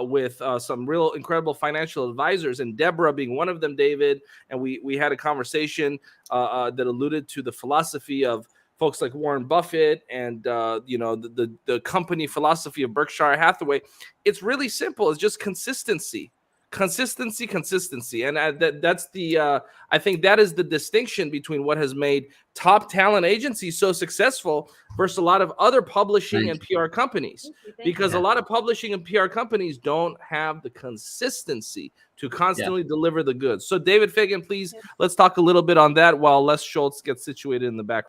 with some real incredible financial advisors, and Deborah being one of them, David. And we had a conversation that alluded to the philosophy of folks like Warren Buffett and, you know, the company philosophy of Berkshire Hathaway. It's really simple. It's just consistency. Consistency. And that's the I think that is the distinction between what has made top talent agencies so successful versus a lot of other publishing and PR companies, because a lot of publishing and PR companies don't have the consistency to constantly deliver the goods. So David Fagan, please, let's talk a little bit on that while Les Schultz gets situated in the back.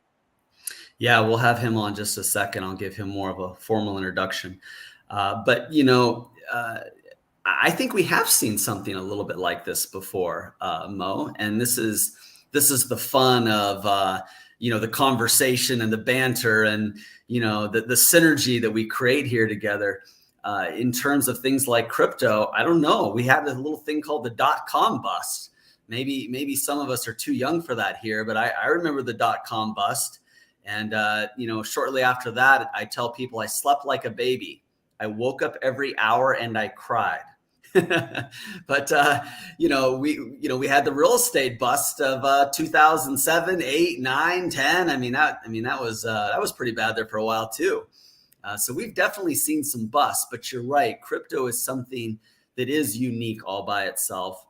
Yeah, we'll have him on just a second. I'll give him more of a formal introduction. But, you know, I think we have seen something a little bit like this before, Mo. And this is the fun of, you know, the conversation and the banter and, you know, the synergy that we create here together in terms of things like crypto. I don't know. We had a little thing called the dot-com bust. Maybe some of us are too young for that here, but I remember the dot-com bust. And, you know, shortly after that, I tell people I slept like a baby. I woke up every hour and I cried. But, you know, we had the real estate bust of 2007, 8, 9, 10. I mean, that was pretty bad there for a while, too. So we've definitely seen some busts. But you're right. Crypto is something that is unique all by itself.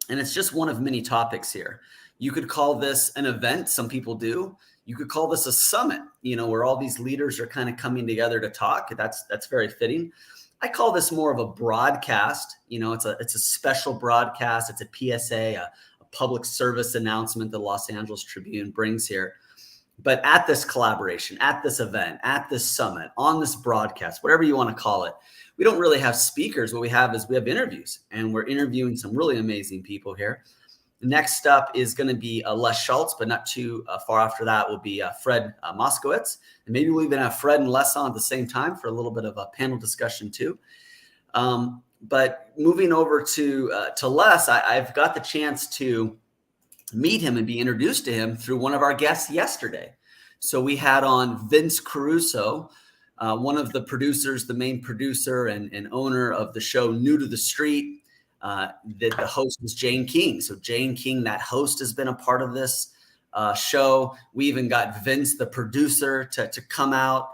And it's just one of many topics here. You could call this an event. Some people do. You could call this a summit, where all these leaders are kind of coming together to talk. That's very fitting. I call this more of a broadcast. It's a special broadcast. It's a PSA, a public service announcement the Los Angeles Tribune brings here. But at this collaboration, at this event, at this summit, on this broadcast, whatever you want to call it, we don't really have speakers. What we have is we have interviews, and we're interviewing some really amazing people here. Next up is going to be Les Schultz, but not too far after that will be Fred Moskowitz. And maybe we'll even have Fred and Les on at the same time for a little bit of a panel discussion too. But moving over to Les, I've got the chance to meet him and be introduced to him through one of our guests yesterday. So we had on Vince Caruso, one of the producers, the main producer and owner of the show New to the Street. That the host is Jane King. So Jane King, that host, has been a part of this show. We even got Vince, the producer, to come out.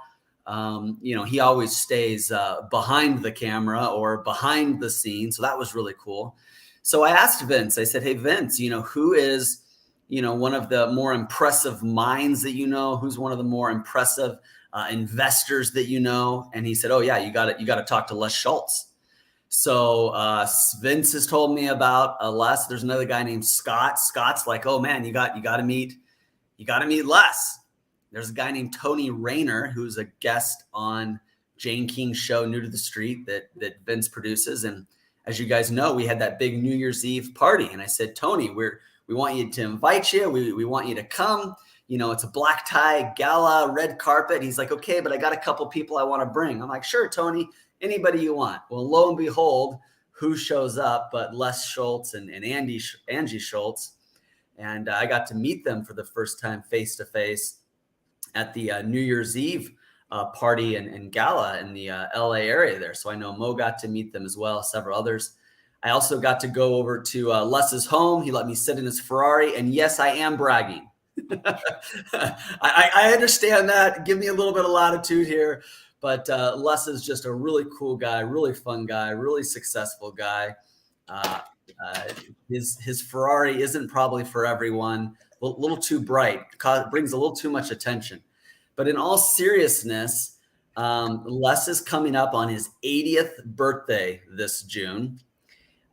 He always stays behind the camera or behind the scenes. So that was really cool. So I asked Vince, I said, hey, Vince, who is, one of the more impressive minds that who's one of the more impressive investors that And he said, oh, yeah, you got to talk to Les Schultz. So Vince has told me about Les. There's another guy named Scott. Scott's like, oh man, you got to meet Les. There's a guy named Tony Rayner, who's a guest on Jane King's show, New to the Street, that Vince produces. And as you guys know, we had that big New Year's Eve party. And I said, Tony, we want you to invite you. We want you to come. It's a black tie gala, red carpet. He's like, okay, but I got a couple people I want to bring. I'm like, sure, Tony. Anybody you want. Well, lo and behold, who shows up but Les Schultz and Angie Schultz. And I got to meet them for the first time face-to-face at the New Year's Eve party and gala in the LA area there. So I know Mo got to meet them as well, several others. I also got to go over to Les's home. He let me sit in his Ferrari. And yes, I am bragging. I understand that. Give me a little bit of latitude here. But Les is just a really cool guy, really fun guy, really successful guy. His Ferrari isn't probably for everyone. A little too bright, brings a little too much attention. But in all seriousness, Les is coming up on his 80th birthday this June,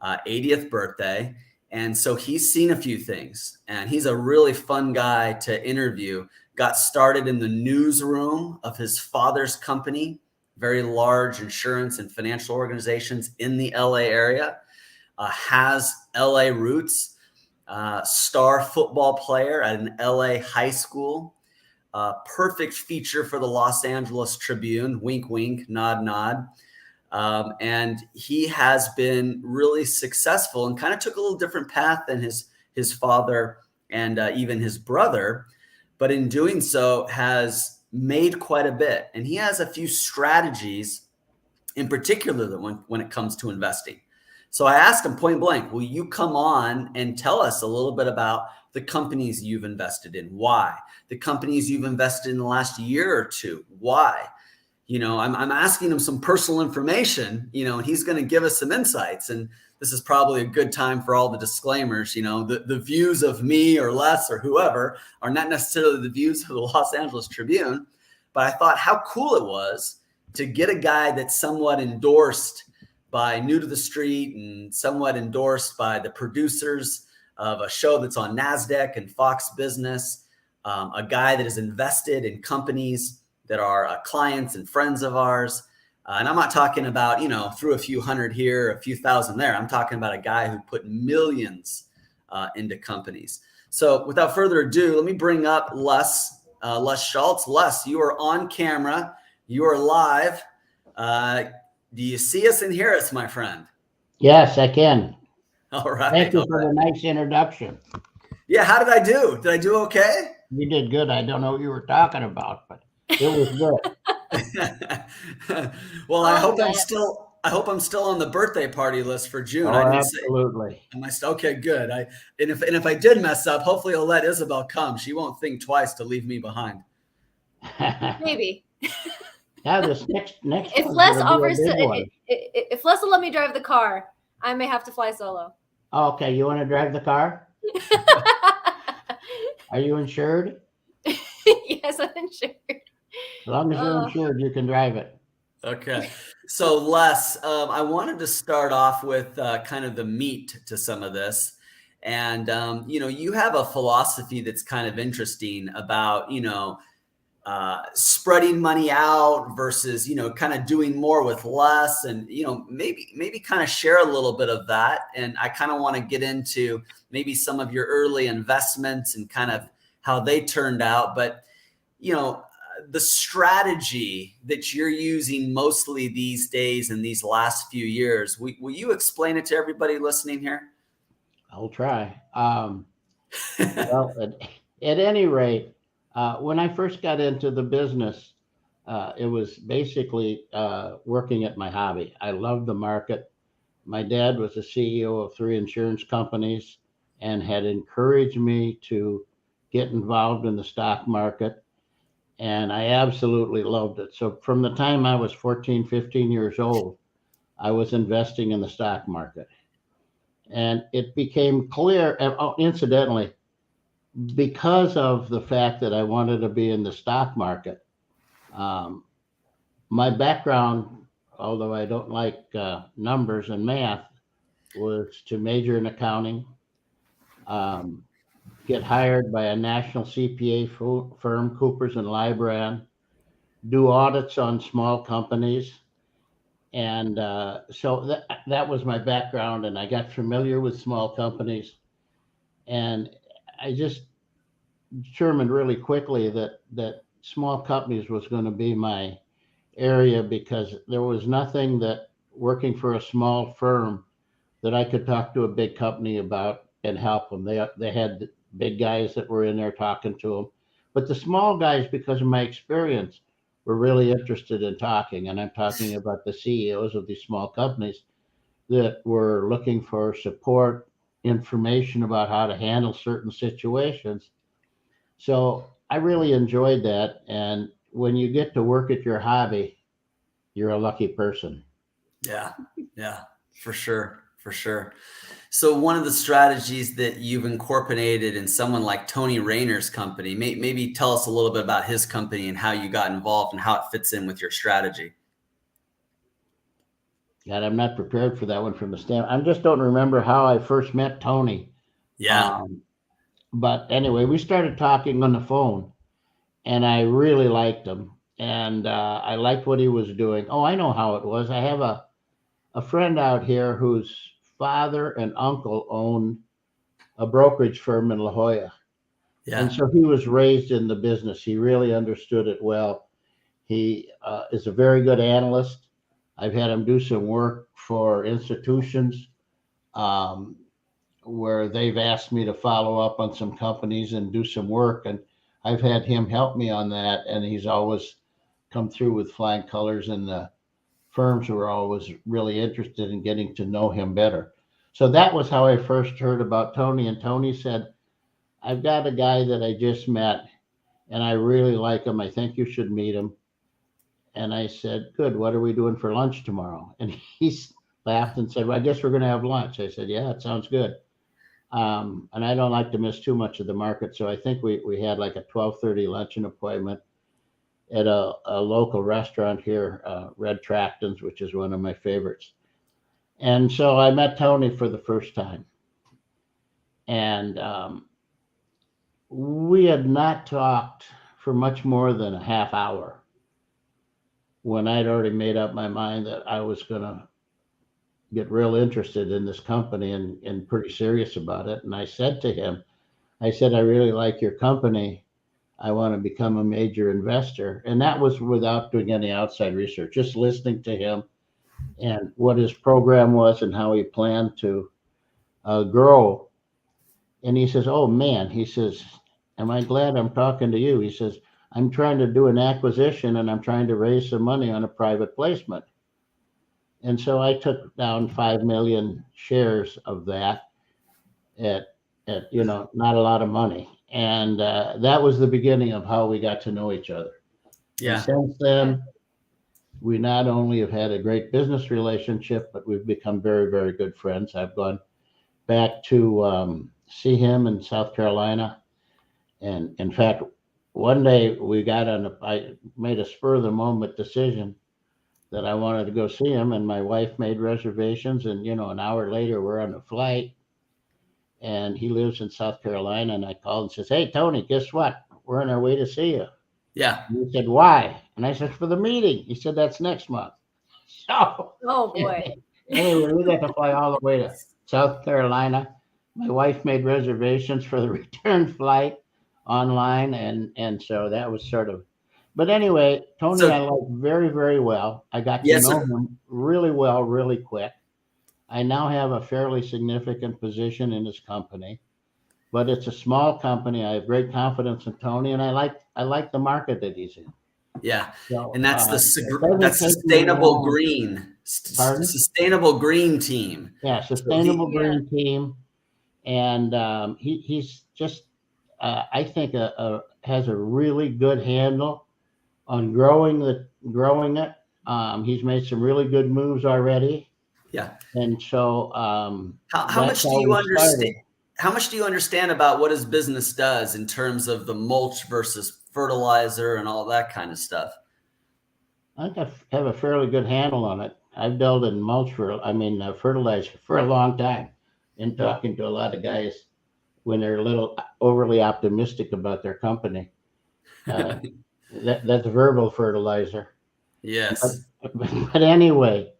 80th birthday. And so he's seen a few things, and he's a really fun guy to interview. Got started in the newsroom of his father's company, very large insurance and financial organizations in the LA area, has LA roots, star football player at an LA high school, perfect feature for the Los Angeles Tribune, wink, wink, nod, nod. And he has been really successful and kind of took a little different path than his father and even his brother. But in doing so has made quite a bit. And he has a few strategies in particular when it comes to investing. So I asked him point blank, will you come on and tell us a little bit about the companies you've invested in? Why? The companies you've invested in the last year or two? Why? I'm asking him some personal information, and he's going to give us some insights. And this is probably a good time for all the disclaimers. The views of me or Les or whoever are not necessarily the views of the Los Angeles Tribune. But I thought how cool it was to get a guy that's somewhat endorsed by New to the Street and somewhat endorsed by the producers of a show that's on NASDAQ and Fox Business, a guy that is invested in companies that are clients and friends of ours. And I'm not talking about, through a few hundred here, a few thousand there. I'm talking about a guy who put millions into companies. So without further ado, let me bring up Les Schultz. Les, you are on camera. You are live. Do you see us and hear us, my friend? Yes, I can. All right. Thank you for the nice introduction. Yeah, how did I do? Did I do okay? You did good. I don't know what you were talking about, but it was good. Well, I hope I'm still on the birthday party list for June. Oh, absolutely. Okay, good. And if I did mess up, hopefully I'll let Isabel come. She won't think twice to leave me behind. Maybe. Yeah, this next if Les offers to, if Les will let me drive the car, I may have to fly solo. Oh, okay, you want to drive the car? Are you insured? Yes, I'm insured. As long as you're insured, you can drive it. Okay. So Les, I wanted to start off with kind of the meat to some of this. And, you have a philosophy that's kind of interesting about, spreading money out versus, kind of doing more with less, and, maybe kind of share a little bit of that. And I kind of want to get into maybe some of your early investments and kind of how they turned out. But, the strategy that you're using mostly these days in these last few years, will you explain it to everybody listening here? I'll try. Well, at any rate, when I first got into the business, it was basically working at my hobby. I loved the market. My dad was the CEO of 3 insurance companies and had encouraged me to get involved in the stock market. And I absolutely loved it. So from the time I was 14, 15 years old, I was investing in the stock market. And it became clear, incidentally, because of the fact that I wanted to be in the stock market, my background, although I don't like numbers and math, was to major in accounting, get hired by a national CPA firm, Coopers and Lybrand, do audits on small companies. And so that was my background, and I got familiar with small companies. And I just determined really quickly that small companies was going to be my area, because there was nothing that working for a small firm that I could talk to a big company about and help them. They had big guys that were in there talking to them, but the small guys, because of my experience, were really interested in talking. And I'm talking about the CEOs of these small companies that were looking for support, information about how to handle certain situations. So I really enjoyed that. And when you get to work at your hobby, you're a lucky person. Yeah, for sure. So one of the strategies that you've incorporated in someone like Tony Rayner's company, maybe tell us a little bit about his company and how you got involved and how it fits in with your strategy. God, I'm not prepared for that one from the stand. I just don't remember how I first met Tony. Yeah. But anyway, we started talking on the phone, and I really liked him. And I liked what he was doing. Oh, I know how it was. I have a friend out here whose father and uncle owned a brokerage firm in La Jolla. Yeah. And so he was raised in the business. He really understood it well. He is a very good analyst. I've had him do some work for institutions where they've asked me to follow up on some companies and do some work. And I've had him help me on that. And he's always come through with flying colors, and the firms were always really interested in getting to know him better. So that was how I first heard about Tony. And Tony said, I've got a guy that I just met, and I really like him. I think you should meet him. And I said, good. What are we doing for lunch tomorrow? And he laughed and said, well, I guess we're going to have lunch. I said, yeah, it sounds good. And I don't like to miss too much of the market. So I think we had like a 12:30 luncheon appointment at a local restaurant here, Red Tracton's, which is one of my favorites. And so I met Tony for the first time. And we had not talked for much more than a half hour when I'd already made up my mind that I was going to get real interested in this company and pretty serious about it. And I said to him, I really like your company. I want to become a major investor. And that was without doing any outside research, just listening to him and what his program was and how he planned to grow. And he says, oh man, he says, am I glad I'm talking to you? He says, I'm trying to do an acquisition and I'm trying to raise some money on a private placement. And so I took down 5 million shares of that at not a lot of money. And that was the beginning of how we got to know each other. Yeah. And since then, we not only have had a great business relationship, but we've become very, very good friends. I've gone back to see him in South Carolina. And in fact, one day I made a spur of the moment decision that I wanted to go see him, and my wife made reservations, and an hour later we're on a flight, and he lives in South Carolina, and I called and says, "Hey, Tony, guess what? We're on our way to see you." Yeah. And he said, "Why?" And I said, "For the meeting." He said, "That's next month." So Oh boy. anyway, we got to fly all the way to South Carolina. My wife made reservations for the return flight online, and so that was sort of. But anyway, Tony, I like very, very well. I got to know him really well, really quick. I now have a fairly significant position in his company, but it's a small company. I have great confidence in Tony, and I like the market that he's in. Yeah, So, and that's that's sustainable green, Pardon? sustainable green team. Yeah, sustainable green team, and he's just I think has a really good handle on growing it. He's made some really good moves already. Yeah. And so how much do you understand? How much do you understand about what his business does in terms of the mulch versus fertilizer and all that kind of stuff? I think I have a fairly good handle on it. I've dealt in fertilizer for a long time, and talking to a lot of guys when they're a little overly optimistic about their company. That's verbal fertilizer. Yes. But anyway,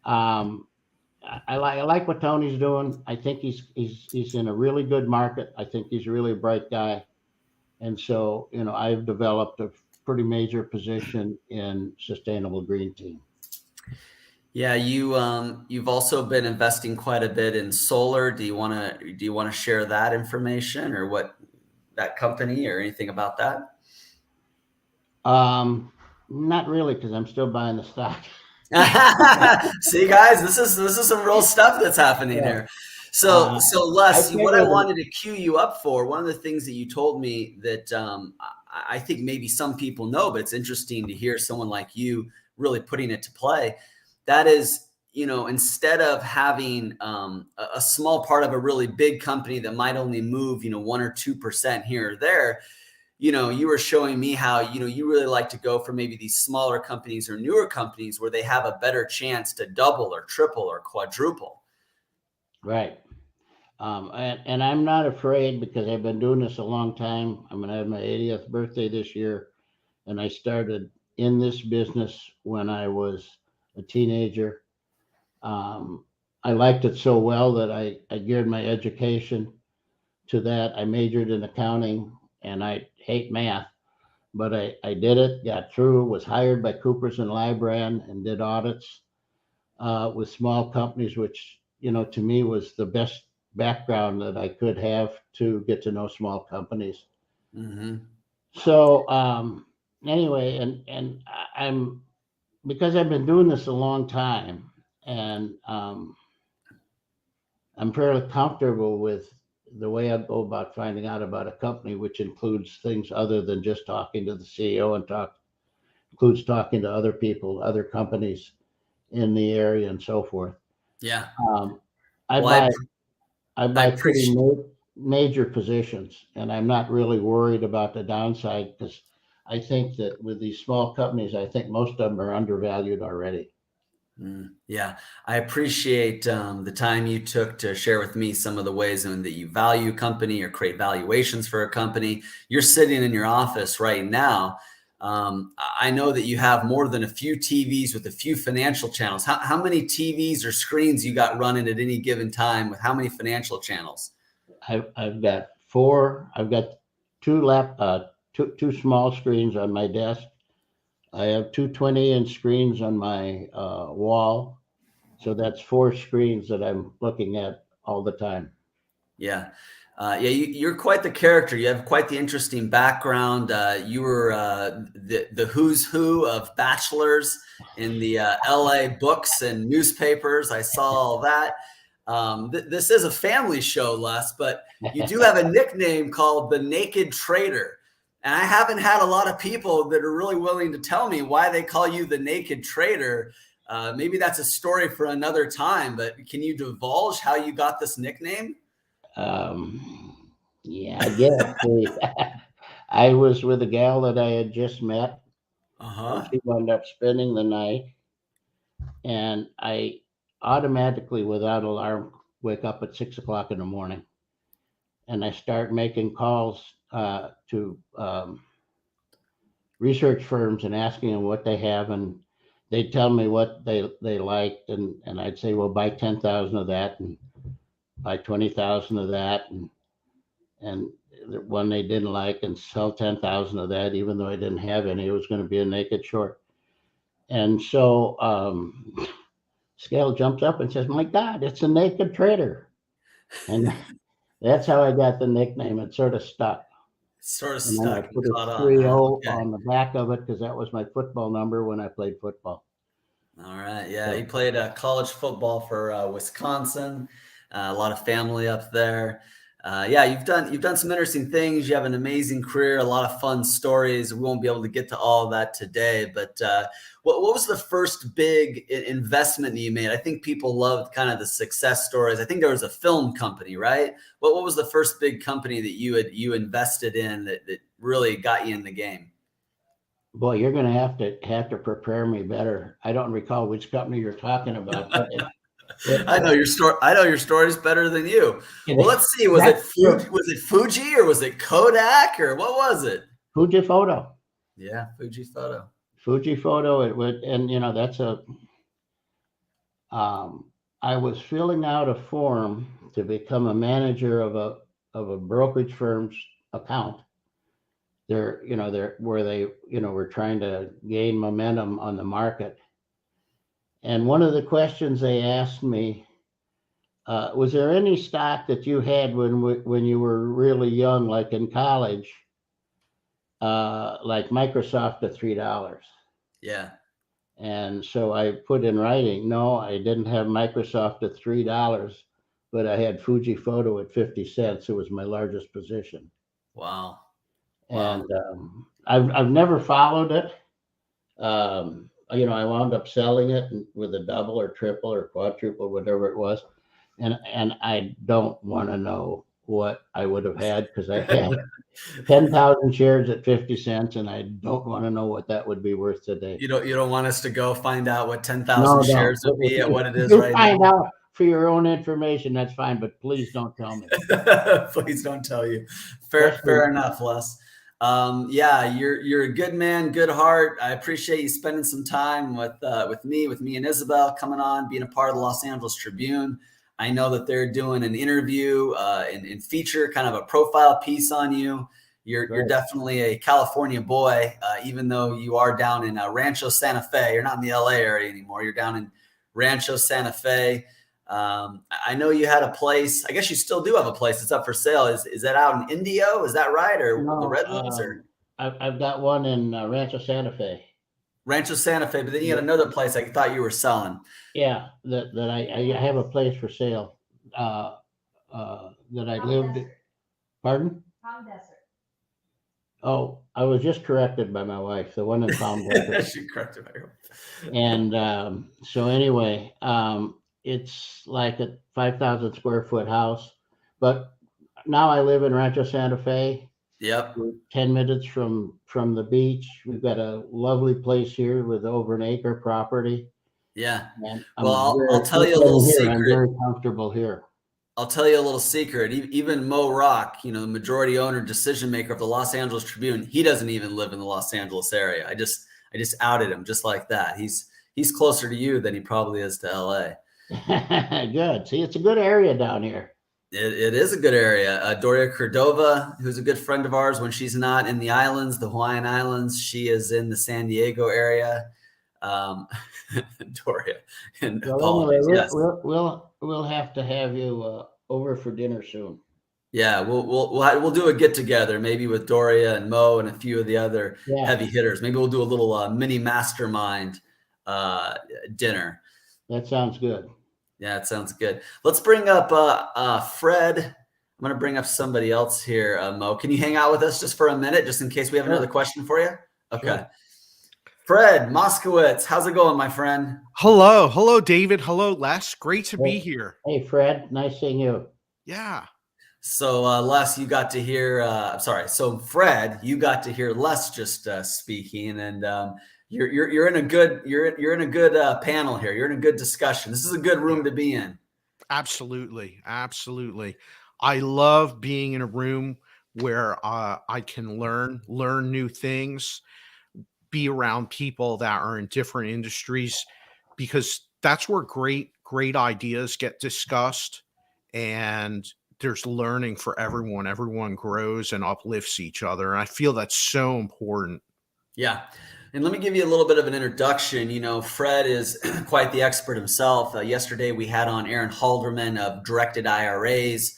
I like what Tony's doing. I think he's in a really good market. I think he's a really bright guy, and so I've developed a pretty major position in sustainable green team. Yeah, you've also been investing quite a bit in solar. Do you want to share that information or what that company or anything about that? Not really, because I'm still buying the stock. See, guys, this is some real stuff that's happening here. So Les, what I wanted to cue you up for, one of the things that you told me that I think maybe some people know, but it's interesting to hear someone like you really putting it to play. That is, instead of having a small part of a really big company that might only move, 1 or 2% here or there, you were showing me how, you really like to go for maybe these smaller companies or newer companies where they have a better chance to double or triple or quadruple. Right. And I'm not afraid because I've been doing this a long time. I'm going to have my 80th birthday this year. And I started in this business when I was a teenager. I liked it so well that I geared my education to that. I majored in accounting, and I hate math, but I did it, got through, was hired by Coopers and Lybrand and did audits with small companies, which, to me was the best background that I could have to get to know small companies. Mm-hmm. So anyway, and I'm, because I've been doing this a long time, and I'm fairly comfortable with the way I go about finding out about a company, which includes things other than just talking to the CEO includes talking to other people, other companies in the area and so forth. Yeah. I buy pretty major positions, and I'm not really worried about the downside because I think that with these small companies, I think most of them are undervalued already. Yeah, I appreciate the time you took to share with me some of the ways in that you value a company or create valuations for a company. You're sitting in your office right now. I know that you have more than a few TVs with a few financial channels. How many TVs or screens you got running at any given time with how many financial channels? I've got 4. I've got two small screens on my desk. I have 2 20-inch screens on my wall. So that's 4 screens that I'm looking at all the time. Yeah. You're quite the character. You have quite the interesting background. You were the who's who of bachelors in the LA books and newspapers. I saw all that. This is a family show, Les, but you do have a nickname called the Naked Trader. And I haven't had a lot of people that are really willing to tell me why they call you the Naked Trader. Maybe that's a story for another time, but can you divulge how you got this nickname? Yeah, I guess. I was with a gal that I had just met. And she wound up spending the night, and I automatically, without alarm, wake up at 6 o'clock in the morning, and I start making calls to research firms and asking them what they have, and they tell me what they liked, and I'd say, well, buy 10,000 of that, and buy 20,000 of that, and the one they didn't like, and sell 10,000 of that, even though I didn't have any. It was going to be a naked short. And so Scale jumps up and says, my God, it's a naked trader. And that's how I got the nickname. It sort of stuck. Sort of And stuck. then I put a Caught 30 on. on the back of it because that was my football number when I played football. All right. Yeah. He played college football for Wisconsin. A lot of family up there. Yeah, you've done some interesting things. You have an amazing career, a lot of fun stories. We won't be able to get to all of that today, but what was the first big investment that you made? I think people loved kind of the success stories. I think there was a film company, right? What was the first big company that you invested in that really got you in the game? Boy, you're going to have to prepare me better. I don't recall which company you're talking about. But I know your story. I know your story's better than you. Well, let's see. Was it Fuji or was it Kodak or what was it? Fuji Photo. Yeah, Fuji Photo. Fuji Photo. It would, and that's a. I was filling out a form to become a manager of a brokerage firm's account. They're where they were trying to gain momentum on the market. And one of the questions they asked me, was there any stock that you had when you were really young, like in college, like Microsoft at $3? Yeah. And so I put in writing, no, I didn't have Microsoft at $3, but I had Fuji Photo at 50 cents. It was my largest position. Wow. And I've never followed it. I wound up selling it with a double or triple or quadruple, whatever it was. And I don't want to know what I would have had because I had 10,000 shares at 50 cents, and I don't want to know what that would be worth today. You don't want us to go find out what 10,000 shares would be at what it is right find now. out for your own information, that's fine, but please don't tell me. Please don't tell you. Fair enough, Les. Yeah, you're a good man, good heart. I appreciate you spending some time with me and Isabel, coming on, being a part of the Los Angeles Tribune. I know that they're doing an interview and feature kind of a profile piece on you. You're definitely a California boy, even though you are down in Rancho Santa Fe. You're not in the LA area anymore. You're down in Rancho Santa Fe. I know you had a place. I guess you still do have a place that's up for sale. Is that out in Indio? Is that right? Or No, the Redlands? Or I've got one in Rancho Santa Fe. Rancho Santa Fe, but then you had another place I thought you were selling. Yeah, that I have a place for sale that I lived in. Pardon? Palm Desert. Oh, I was just corrected by my wife. The one in Palm Desert. She corrected me. And so anyway, it's like a 5,000 square foot house, but now I live in Rancho Santa Fe. Yep. 10 minutes from the beach. We've got a lovely place here with over an acre property. Yeah. And well, I'll tell you a little secret. I'm very comfortable here. I'll tell you a little secret. Even Mo Rock, the majority owner, decision maker of the Los Angeles Tribune, he doesn't even live in the Los Angeles area. I just outed him just like that. He's closer to you than he probably is to LA. Good. See, it's a good area down here. It is a good area. Doria Cordova, who's a good friend of ours, when she's not in the islands, the Hawaiian Islands, she is in the San Diego area. Doria. And well, anyway, yes. We'll have to have you over for dinner soon. Yeah, we'll do a get together, maybe with Doria and Mo and a few of the other heavy hitters. Maybe we'll do a little mini mastermind dinner. That sounds good. Yeah, it sounds good. Let's bring up Fred. I'm going to bring up somebody else here. Mo, can you hang out with us just for a minute, just in case we have another question for you? Okay. Fred Moskowitz, how's it going, my friend? Hello, David. Hello, Les. Great to be here. Hey, Fred. Nice seeing you. Yeah. So, Les, you got to hear. So Fred, you got to hear Les just speaking, and you're in a good panel here. You're in a good discussion. This is a good room to be in. Absolutely. I love being in a room where I can learn new things, be around people that are in different industries, because that's where great ideas get discussed, and there's learning for everyone. Everyone grows and uplifts each other. And I feel that's so important. Yeah. And let me give you a little bit of an introduction. You know, Fred is quite the expert himself. Yesterday, we had on Aaron Halderman of Directed IRAs.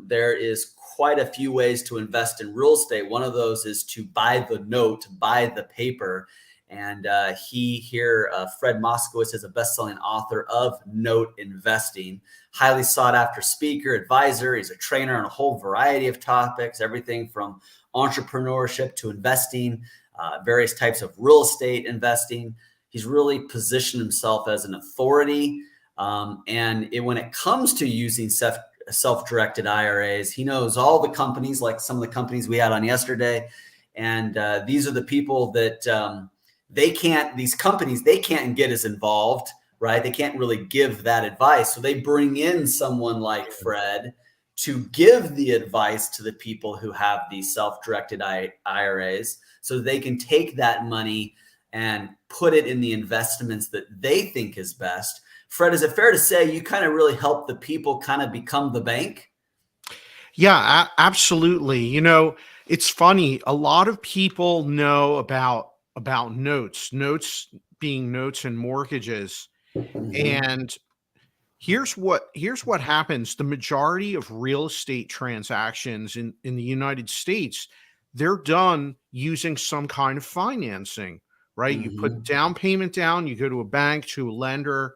There is quite a few ways to invest in real estate. One of those is to buy the note, buy the paper. And Fred Moskowitz is a best-selling author of Note Investing, highly sought-after speaker, advisor. He's a trainer on a whole variety of topics, everything from entrepreneurship to investing, various types of real estate investing. He's really positioned himself as an authority. When it comes to using self-directed IRAs, he knows all the companies, like some of the companies we had on yesterday. And these are the people that these companies can't get as involved, right? They can't really give that advice. So they bring in someone like Fred to give the advice to the people who have these self-directed IRAs, so they can take that money and put it in the investments that they think is best. Fred, is it fair to say you kind of really help the people kind of become the bank? Yeah, absolutely. You know, it's funny. A lot of people know about notes being notes and mortgages. And here's what happens. The majority of real estate transactions in the United States, they're done using some kind of financing, right? You put down payment down, you go to a bank, to a lender,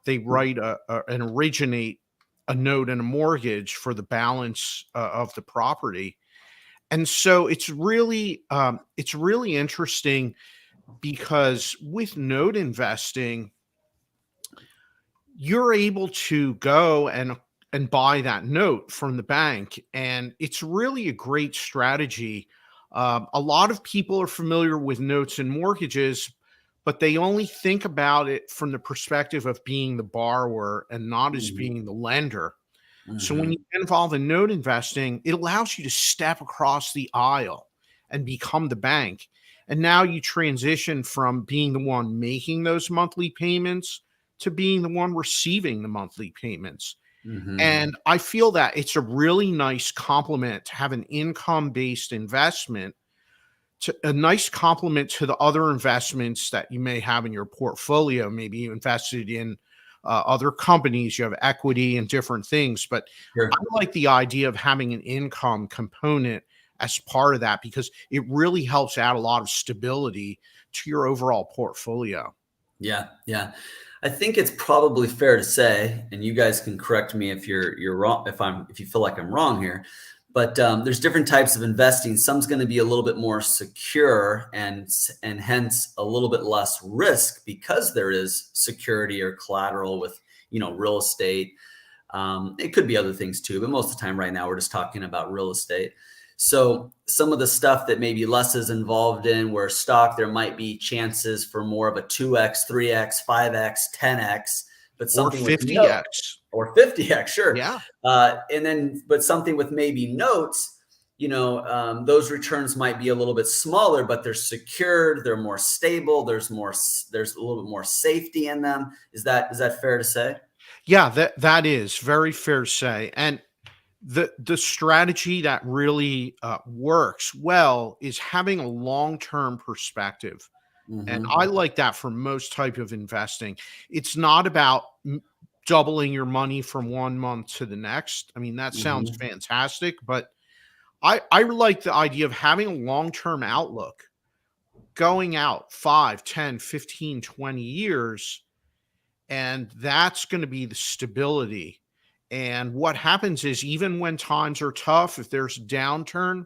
they write and originate a note and a mortgage for the balance of the property. And so it's really interesting, because with note investing, you're able to go and buy that note from the bank, and it's really a great strategy. A lot of people are familiar with notes and mortgages, but they only think about it from the perspective of being the borrower and not as being the lender. So when you get involved in note investing, it allows you to step across the aisle and become the bank. And now you transition from being the one making those monthly payments to being the one receiving the monthly payments. And I feel that it's a really nice complement to have an income-based investment, a nice complement to the other investments that you may have in your portfolio. Maybe you invested in other companies, you have equity and different things. But I like the idea of having an income component as part of that, because it really helps add a lot of stability to your overall portfolio. Yeah. I think it's probably fair to say, and you guys can correct me if you're wrong, if you feel like I'm wrong here, but there's different types of investing. Some's going to be a little bit more secure and hence a little bit less risk, because there is security or collateral with, real estate. It could be other things too, but most of the time right now we're just talking about real estate. So some of the stuff that maybe less is involved in, where stock, there might be chances for more of a 2x, 3x, 5x, 10x, but something or 50x or 50x, sure. Yeah. But something with maybe notes, those returns might be a little bit smaller, but they're secured, they're more stable, there's a little bit more safety in them. Is that fair to say? Yeah, that is very fair to say. And the strategy that really works well is having a long-term perspective. And I like that for most type of investing. It's not about doubling your money from one month to the next. I mean, that sounds fantastic, but I like the idea of having a long-term outlook, going out 5, 10, 15, 20 years, and that's going to be the stability. And what happens is, even when times are tough, if there's a downturn,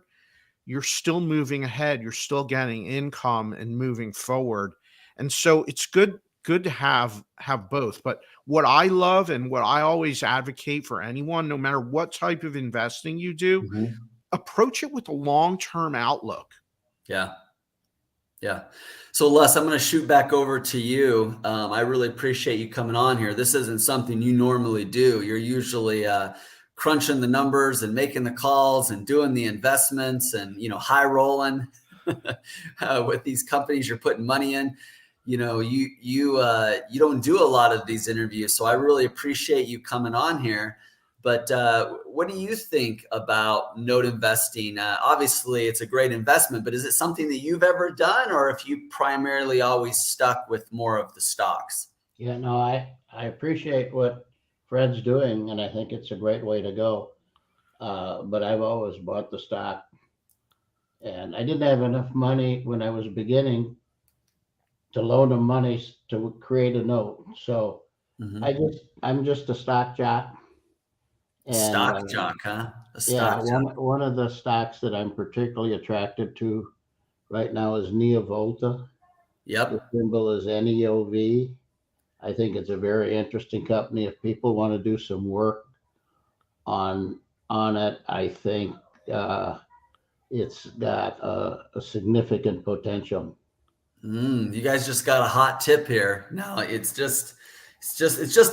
you're still moving ahead. You're still getting income and moving forward. And so it's good to have both. But what I love and what I always advocate for anyone, no matter what type of investing you do, approach it with a long-term outlook. Yeah. Yeah. So Les, I'm going to shoot back over to you. I really appreciate you coming on here. This isn't something you normally do. You're usually crunching the numbers and making the calls and doing the investments and, high rolling with these companies you're putting money in. You don't do a lot of these interviews. So I really appreciate you coming on here. But what do you think about note investing? Obviously, it's a great investment, but is it something that you've ever done, or if you primarily always stuck with more of the stocks? Yeah, no, I appreciate what Fred's doing, and I think it's a great way to go. But I've always bought the stock, and I didn't have enough money when I was beginning to loan him money to create a note. So I'm just a stock jock. And, stock jock, huh? One of the stocks that I'm particularly attracted to right now is Neovolta. Yep. The symbol is NEOV. I think it's a very interesting company. If people want to do some work on it, I think it's got a significant potential. You guys just got a hot tip here. No, it's just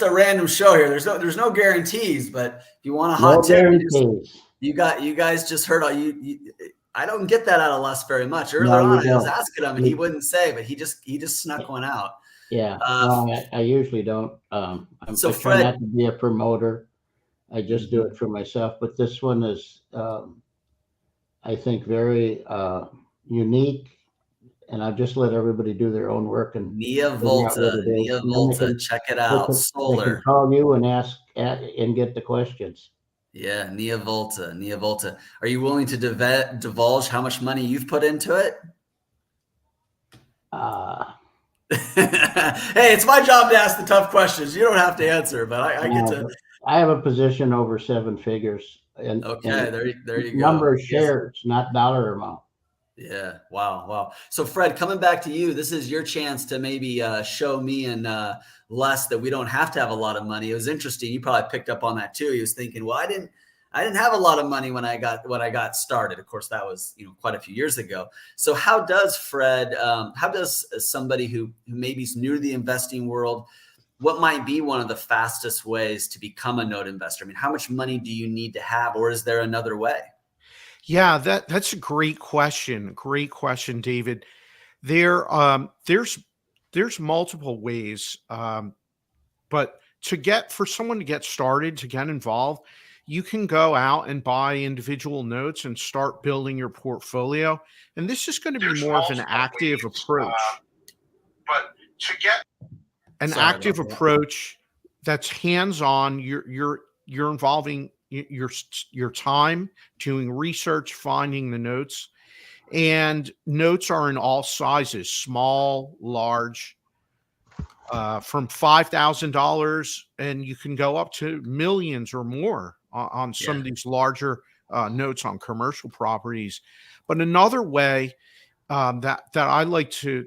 a random show here. There's no guarantees, but if you want a hot tip, you guys just heard. I don't get that out of Les very much. Earlier on, I was asking him, and he wouldn't say, but he just snuck one out. Yeah, I usually don't. I try not to be a promoter. I just do it for myself. But this one is, I think, very unique. And I'll just let everybody do their own work and Neovolta, check it out. Solar. They can call you and ask and get the questions. Yeah, Neovolta. Are you willing to divulge how much money you've put into it? Hey, it's my job to ask the tough questions. You don't have to answer, but I get to. I have a position over 7 figures. And there you go. Number of shares, not dollar amount. Yeah. Wow. So Fred, coming back to you, this is your chance to maybe show me and Les that we don't have to have a lot of money. It was interesting. You probably picked up on that too. He was thinking, well, I didn't have a lot of money when I got started. Of course, that was quite a few years ago. So how does Fred, how does somebody who maybe is new to the investing world, what might be one of the fastest ways to become a note investor? I mean, how much money do you need to have, or is there another way? Yeah, that's a great question. Great question, David. There's multiple ways, but for someone to get started, to get involved, you can go out and buy individual notes and start building your portfolio. And this is going to be more of an active approach. But to get an active approach that's hands-on, you're involving your time doing research, finding the notes, and notes are in all sizes, small, large, from $5,000, and you can go up to millions or more on some of these larger notes on commercial properties. But another way that I like to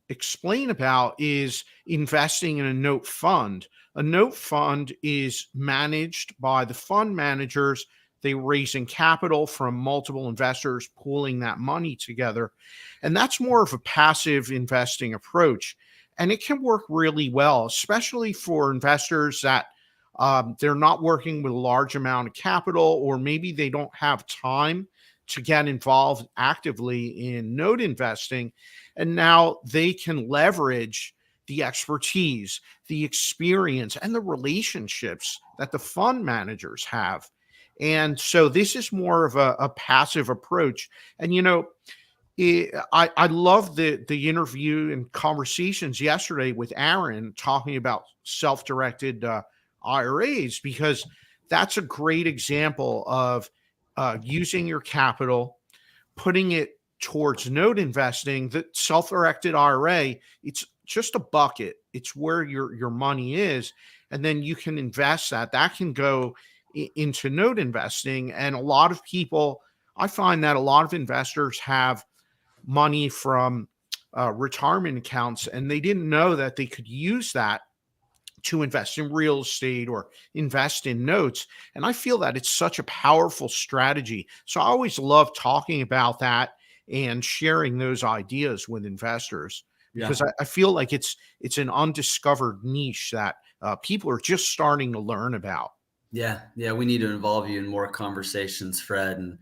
explain about is investing in a note fund. A note fund is managed by the fund managers. They're raising capital from multiple investors, pooling that money together. And that's more of a passive investing approach. And it can work really well, especially for investors that they're not working with a large amount of capital, or maybe they don't have time to get involved actively in note investing. And now they can leverage the expertise, the experience, and the relationships that the fund managers have. And so this is more of a passive approach. And, I love the interview and conversations yesterday with Aaron talking about self-directed IRAs, because that's a great example of using your capital, putting it towards note investing. The self-directed IRA, it's just a bucket. It's where your money is. And then you can invest that can go into note investing. And a lot of people I find that a lot of investors have money from retirement accounts, and they didn't know that they could use that to invest in real estate or invest in notes. And I feel that it's such a powerful strategy. So I always love talking about that and sharing those ideas with investors, because I feel like it's an undiscovered niche that people are just starting to learn about. Yeah, we need to involve you in more conversations, Fred, and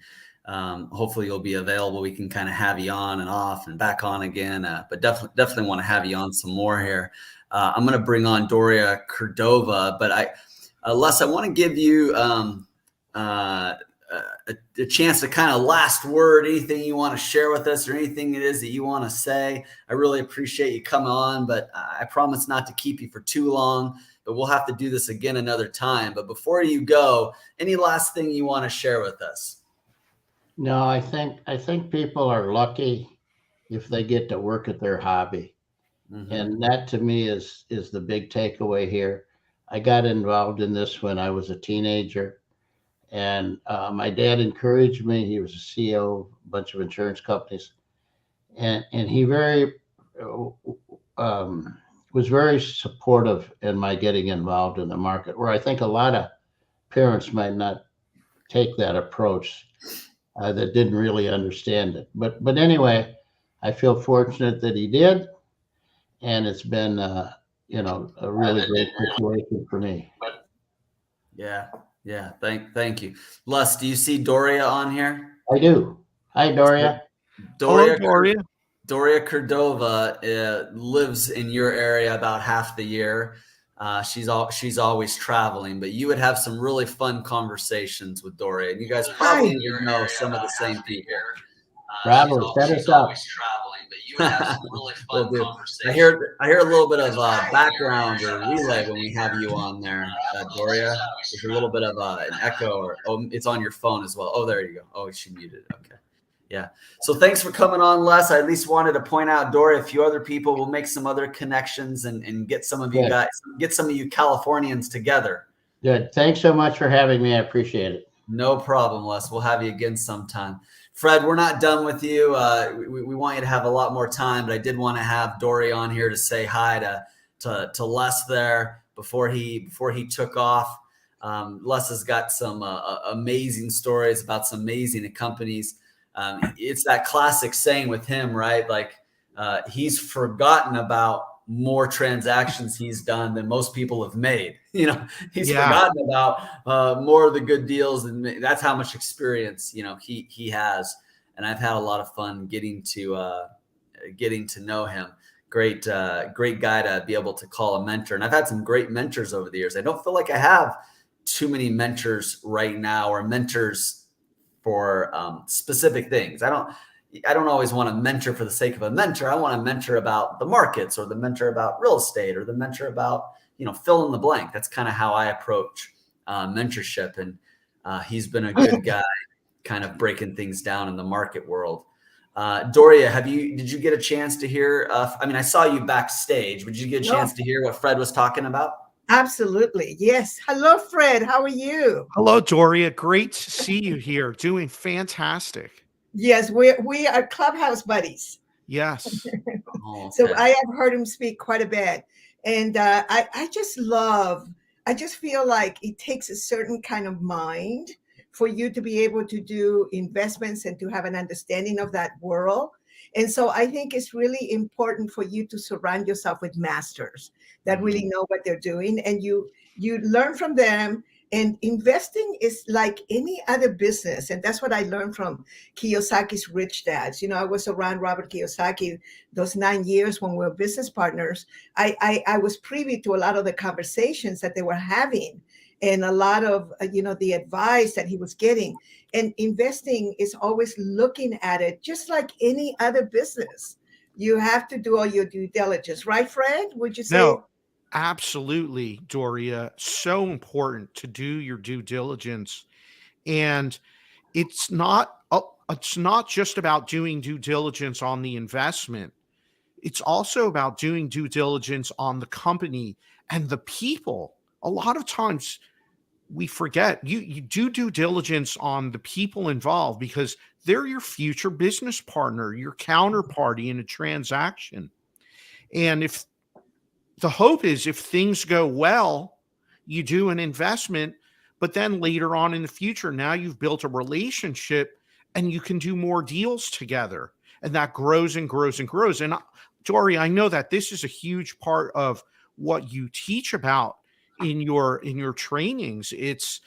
hopefully you'll be available. We can kind of have you on and off and back on again, but definitely want to have you on some more here. I'm going to bring on Doria Cordova, but Les, I want to give you a chance to kind of last word, anything you want to share with us or anything it is that you want to say. I really appreciate you coming on, but I promise not to keep you for too long, but we'll have to do this again another time. But before you go, any last thing you want to share with us? No, I think people are lucky if they get to work at their hobby. Mm-hmm. And that to me is the big takeaway here. I got involved in this when I was a teenager, and my dad encouraged me. He was a CEO of a bunch of insurance companies, and he was very supportive in my getting involved in the market, where I think a lot of parents might not take that approach that didn't really understand it. But anyway, I feel fortunate that he did. And it's been, a really great situation for me. Yeah. Thank you. Les, do you see Doria on here? I do. Hi, Doria. Hello, Doria. Doria Cordova lives in your area about half the year. She's always traveling, but you would have some really fun conversations with Doria, and you guys probably know some of the same people. Bravo, set us up. I hear a little bit of background or relay when we have you on there, Doria. There's a little bit of an echo, or it's on your phone as well. Oh, there you go. Oh, she muted. Okay. Yeah. So thanks for coming on, Les. I at least wanted to point out, Doria, a few other people. We'll make some other connections and get some of you guys, get some of you Californians together. Good. Thanks so much for having me. I appreciate it. No problem, Les. We'll have you again sometime. Fred, we're not done with you. We want you to have a lot more time, but I did want to have Doria on here to say hi to Les there before he took off. Les has got some amazing stories about some amazing companies. It's that classic saying with him, right? Like he's forgotten about more transactions he's done than most people have made. He's forgotten about more of the good deals, and that's how much experience he has. And I've had a lot of fun getting to know him. Great guy to be able to call a mentor. And I've had some great mentors over the years. I don't feel like I have too many mentors right now, or mentors for specific things. I don't always want to mentor for the sake of a mentor. I want to mentor about the markets, or the mentor about real estate, or the mentor about, fill in the blank. That's kind of how I approach mentorship. And he's been a good guy kind of breaking things down in the market world. Doria, did you get a chance to hear, I saw you backstage, but did you get a chance to hear what Fred was talking about? Absolutely. Yes. Hello, Fred. How are you? Hello, Doria. Great to see you here. Doing fantastic. Yes, we are clubhouse buddies. Yes. Okay. So I have heard him speak quite a bit. And I just feel like it takes a certain kind of mind for you to be able to do investments and to have an understanding of that world. And so I think it's really important for you to surround yourself with masters that really know what they're doing, and you learn from them. And investing is like any other business. And that's what I learned from Kiyosaki's Rich Dads. I was around Robert Kiyosaki those 9 years when we were business partners. I was privy to a lot of the conversations that they were having, and a lot of, the advice that he was getting. And investing is always looking at it just like any other business. You have to do all your due diligence, right, Fred? Would you say? No. Absolutely, Doria. So important to do your due diligence. And it's not just about doing due diligence on the investment. It's also about doing due diligence on the company and the people. A lot of times we forget you do due diligence on the people involved, because they're your future business partner, your counterparty in a transaction. And if the hope is, if things go well, you do an investment, but then later on in the future, now you've built a relationship and you can do more deals together, and that grows and grows and grows. And Dory, I know that this is a huge part of what you teach about in your trainings. It's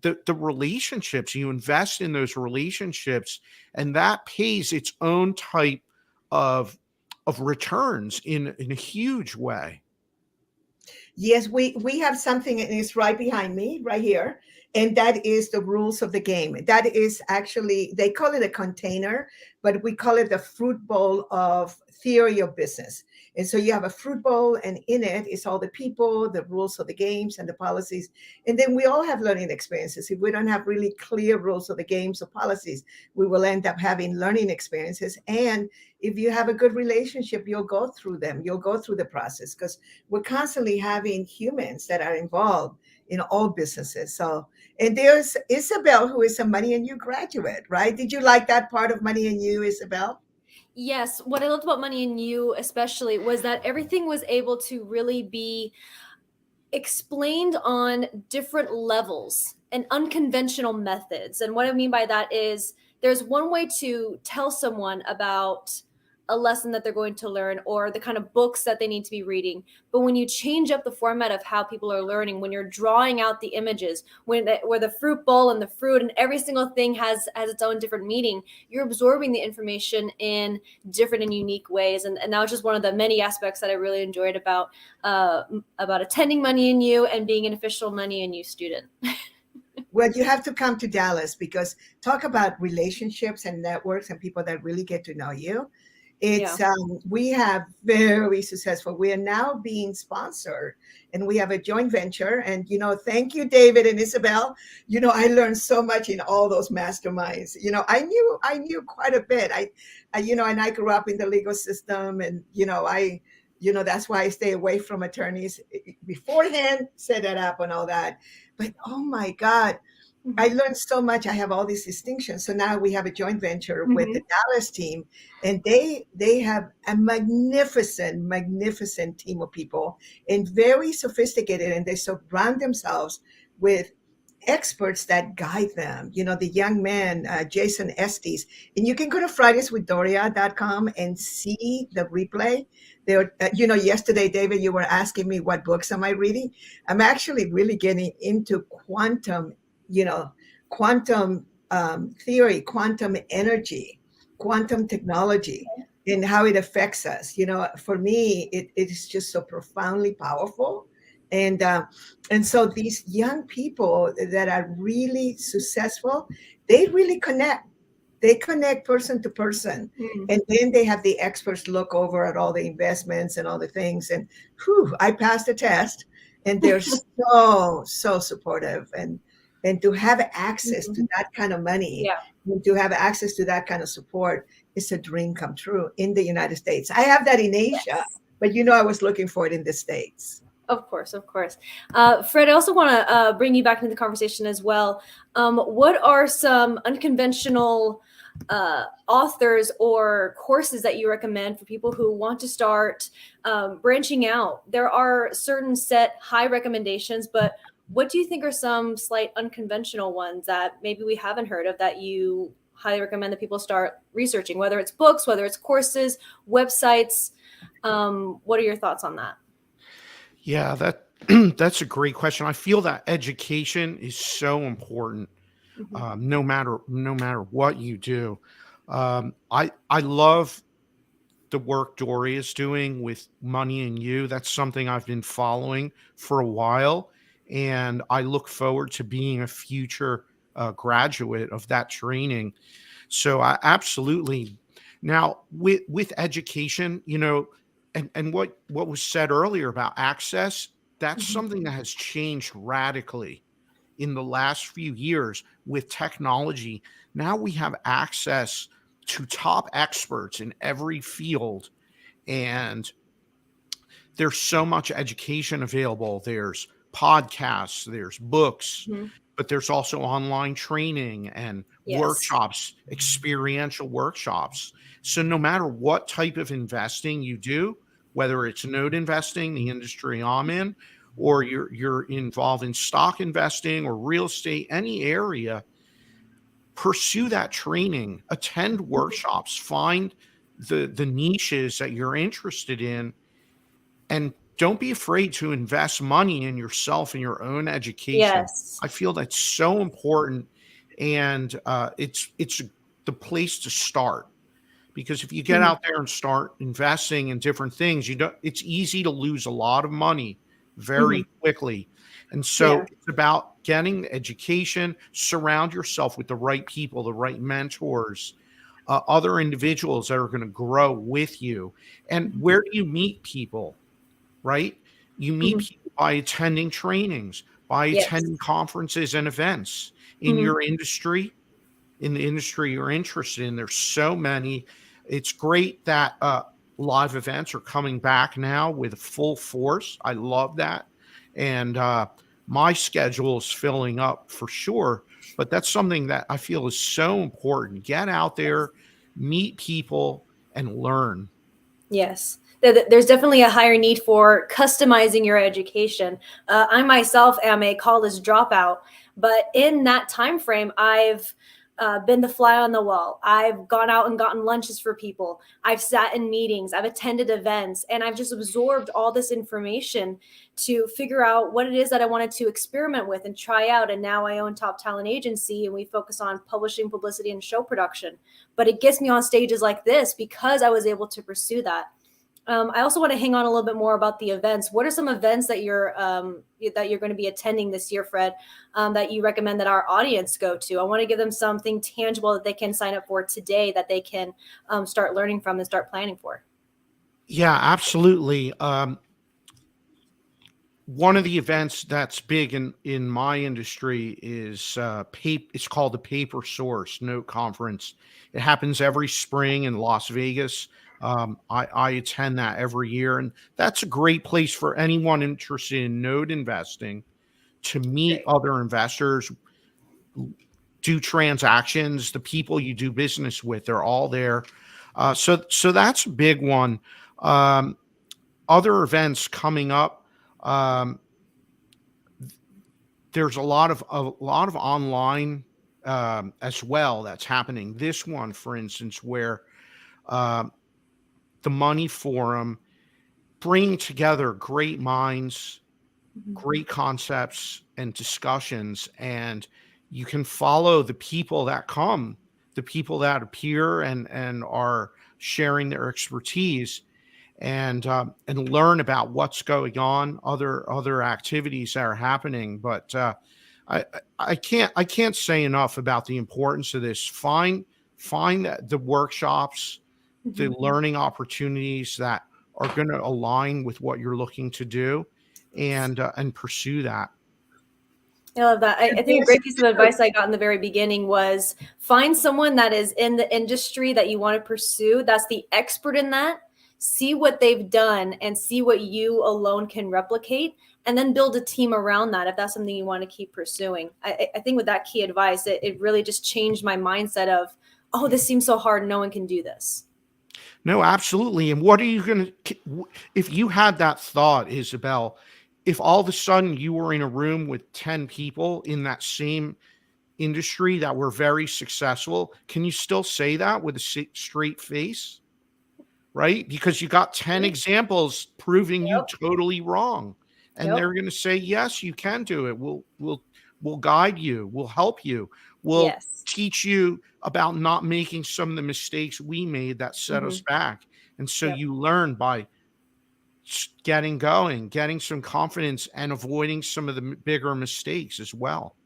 the relationships. You invest in those relationships, and that pays its own type of returns in a huge way. Yes, we have something, and it's right behind me, right here. And that is the rules of the game. That is actually, they call it a container, but we call it the fruit bowl of theory of business. And so you have a fruit bowl, and in it is all the people, the rules of the games, and the policies. And then we all have learning experiences. If we don't have really clear rules of the games or policies, we will end up having learning experiences. And if you have a good relationship, you'll go through them. You'll go through the process, because we're constantly having humans that are involved in all businesses. So, and there's Isabel, who is a Money and You graduate, right? Did you like that part of Money and You, Isabel? Yes, what I loved about Money and You especially was that everything was able to really be explained on different levels and unconventional methods. And what I mean by that is there's one way to tell someone about a lesson that they're going to learn or the kind of books that they need to be reading. But when you change up the format of how people are learning, when you're drawing out the images, where the fruit bowl and the fruit and every single thing has its own different meaning, you're absorbing the information in different and unique ways. And that was just one of the many aspects that I really enjoyed about attending Money and You and being an official Money and You student. Well, you have to come to Dallas, because talk about relationships and networks and people that really get to know you. It's we have very successful. We are now being sponsored, and we have a joint venture. And thank you, David and Isabel. I learned so much in all those masterminds. I knew quite a bit. I and I grew up in the legal system, and that's why I stay away from attorneys beforehand, set it up and all that. But oh my God, I learned so much. I have all these distinctions. So now we have a joint venture with the Dallas team, and they have a magnificent team of people, and very sophisticated, and they surround themselves with experts that guide them. The young man, Jason Estes, and you can go to fridayswithdoria.com and see the replay. There, yesterday, David, you were asking me what books am I reading. I'm actually really getting into quantum theory, quantum energy, quantum technology, and how it affects us. For me, it is just so profoundly powerful. And so these young people that are really successful, they really connect. They connect person to person. And then they have the experts look over at all the investments and all the things. And I passed the test, and they're so supportive. And to have access to that kind of money, and to have access to that kind of support is a dream come true in the United States. I have that in Asia, but I was looking for it in the States. Of course. Fred, I also want to bring you back into the conversation as well. What are some unconventional authors or courses that you recommend for people who want to start branching out? There are certain set high recommendations, but what do you think are some slight unconventional ones that maybe we haven't heard of that you highly recommend that people start researching, whether it's books, whether it's courses, websites? What are your thoughts on that? Yeah, that's a great question. I feel that education is so important, no matter what you do. I love the work Dory is doing with Money and You. That's something I've been following for a while, and I look forward to being a future graduate of that training. So I absolutely. Now with education, and what was said earlier about access, that's something that has changed radically in the last few years with technology. Now we have access to top experts in every field, and there's so much education available. There's podcasts, there's books, Mhm. but there's also online training and Yes. workshops, experiential workshops. So no matter what type of investing you do, whether it's note investing, the industry I'm in, or you're involved in stock investing or real estate, any area, pursue that training, attend workshops, find the niches that you're interested in, and don't be afraid to invest money in yourself and your own education. Yes. I feel that's so important, and it's the place to start. Because if you get out there and start investing in different things, it's easy to lose a lot of money very quickly. And so Yeah. it's about getting education, surround yourself with the right people, the right mentors, other individuals that are going to grow with you. And where do you meet people, right? You meet people by attending trainings, by Yes. attending conferences and events in Mhm. your industry, in the industry you're interested in. There's so many. It's great that live events are coming back now with full force. I love that. And my schedule is filling up for sure. But that's something that I feel is so important. Get out there, meet people, and learn. Yes. There's definitely a higher need for customizing your education. I myself am a college dropout, but in that time frame, I've been the fly on the wall. I've gone out and gotten lunches for people. I've sat in meetings. I've attended events, and I've just absorbed all this information to figure out what it is that I wanted to experiment with and try out. And now I own Top Talent Agency, and we focus on publishing, publicity, and show production. But it gets me on stages like this because I was able to pursue that. I also want to hang on a little bit more about the events. What are some events that you're going to be attending this year, Fred, that you recommend that our audience go to? I want to give them something tangible that they can sign up for today, that they can start learning from and start planning for. Yeah, absolutely. One of the events that's big in my industry is it's called the Paper Source Note Conference. It happens every spring in Las Vegas. I attend that every year, and that's a great place for anyone interested in note investing to meet other investors, do transactions. The people you do business with, they're all there. So that's a big one. Other events coming up. There's a lot of online as well that's happening. This one, for instance, where the Money Forum, bringing together great minds, great concepts and discussions, and you can follow the people that come, the people that appear and are sharing their expertise, and learn about what's going on, other activities that are happening. But I can't say enough about the importance of this. Find the workshops, the learning opportunities that are going to align with what you're looking to do, and pursue that. I love that. I think a great piece of advice I got in the very beginning was find someone that is in the industry that you want to pursue, that's the expert in that. See what they've done and see what you alone can replicate, and then build a team around that if that's something you want to keep pursuing. I think with that key advice, it really just changed my mindset of, oh, this seems so hard. No one can do this. No, absolutely. And what are you going to, if you had that thought, Isabel, if all of a sudden you were in a room with 10 people in that same industry that were very successful, can you still say that with a straight face? Right? Because you got 10 examples proving you totally wrong. And they're going to say, yes, you can do it. We'll guide you. We'll help you. We'll teach you about not making some of the mistakes we made that set us back. And so you learn by getting going, getting some confidence, and avoiding some of the bigger mistakes as well.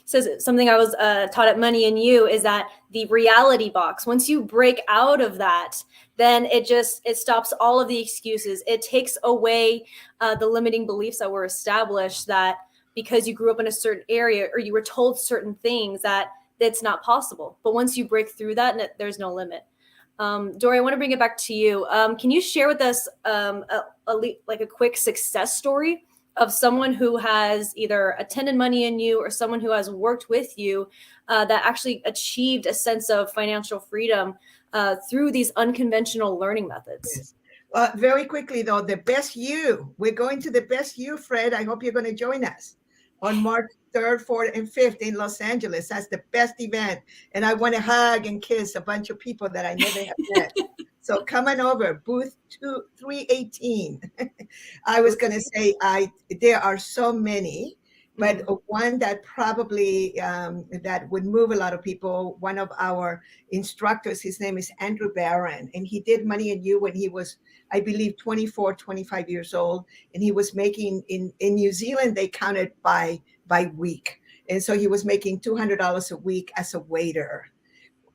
So something I was taught at Money and You is that the reality box, once you break out of that, then it stops all of the excuses. It takes away the limiting beliefs that were established, that because you grew up in a certain area or you were told certain things that it's not possible. But once you break through that, there's no limit. Dory, I want to bring it back to you. Can you share with us a quick success story of someone who has either attended Money and You or someone who has worked with you that actually achieved a sense of financial freedom through these unconventional learning methods? Yes. Very quickly, though, the Best You. We're going to the Best You, Fred. I hope you're going to join us on March 3rd, 4th, and 5th in Los Angeles. That's the best event. And I want to hug and kiss a bunch of people that I never have met. So come on over, booth 318. I was going to say, there are so many, but one that probably that would move a lot of people. One of our instructors, his name is Andrew Barron, and he did Money and You when he was, I believe, 24, 25 years old, and he was making in New Zealand, they counted by week, and so he was making $200 a week as a waiter.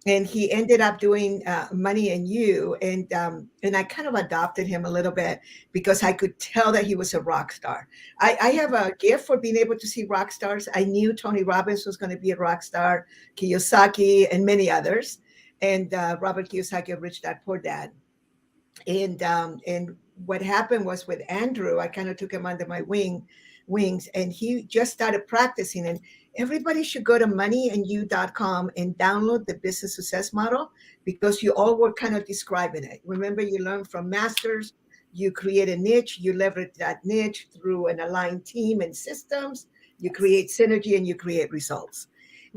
And he ended up doing Money and You, and I kind of adopted him a little bit because I could tell that he was a rock star. I have a gift for being able to see rock stars. I knew Tony Robbins was going to be a rock star, Kiyosaki, and many others. And Robert Kiyosaki of Rich Dad Poor Dad. And what happened was with Andrew, I kind of took him under my wings, and he just started practicing. And everybody should go to moneyandyou.com and download the business success model, because you all were kind of describing it. Remember, you learn from masters, you create a niche, you leverage that niche through an aligned team and systems, you create synergy, and you create results.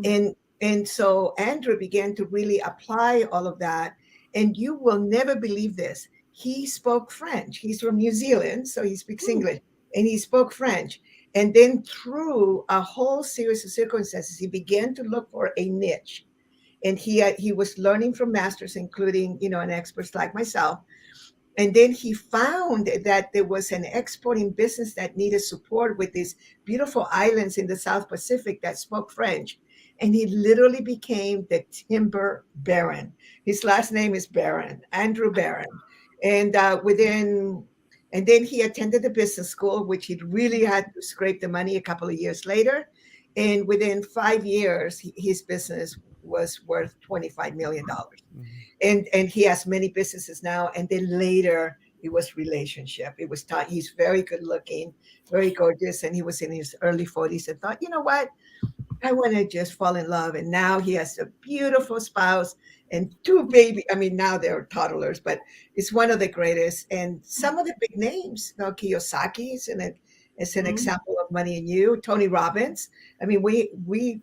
And so Andrew began to really apply all of that. And you will never believe this. He spoke French. He's from New Zealand, so he speaks English, and he spoke French. And then through a whole series of circumstances, he began to look for a niche. And he was learning from masters, including, and experts like myself. And then he found that there was an exporting business that needed support with these beautiful islands in the South Pacific that spoke French. And he literally became the timber baron. His last name is Barron, Andrew Barron. And then he attended the business school, which he really had to scrape the money a couple of years later. And within 5 years, his business was worth $25 million. And he has many businesses now. And then later, it was relationship. It was taught. He's very good looking, very gorgeous. And he was in his early 40s and thought, you know what? I want to just fall in love. And now he has a beautiful spouse and two babies. I mean, now they're toddlers, but it's one of the greatest. And some of the big names, Kiyosaki's, and it's an example of Money and You. Tony Robbins. I mean, we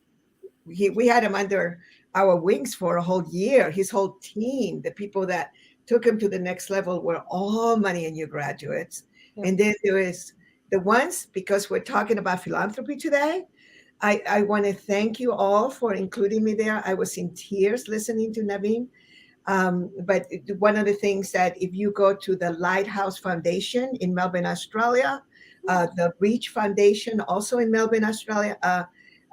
had him under our wings for a whole year. His whole team, the people that took him to the next level, were all Money and You graduates. Yeah. And then there is the ones, because we're talking about philanthropy today. I want to thank you all for including me there. I was in tears listening to Naveen. But one of the things that if you go to the Lighthouse Foundation in Melbourne, Australia, the Reach Foundation, also in Melbourne, Australia,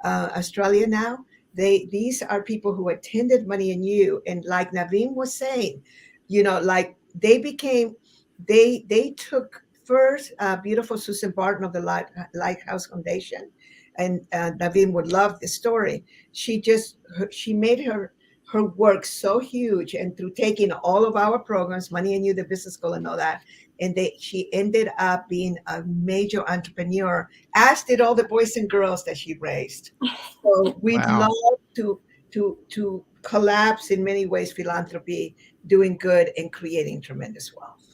Australia now, these are people who attended Money and You. And like Naveen was saying, like they took first beautiful Susan Barton of the Lighthouse Foundation. And Naveen would love this story. She made her work so huge, and through taking all of our programs, Money and You, the business school, and all that, and she ended up being a major entrepreneur, as did all the boys and girls that she raised. So we'd love to collapse in many ways philanthropy, doing good and creating tremendous wealth.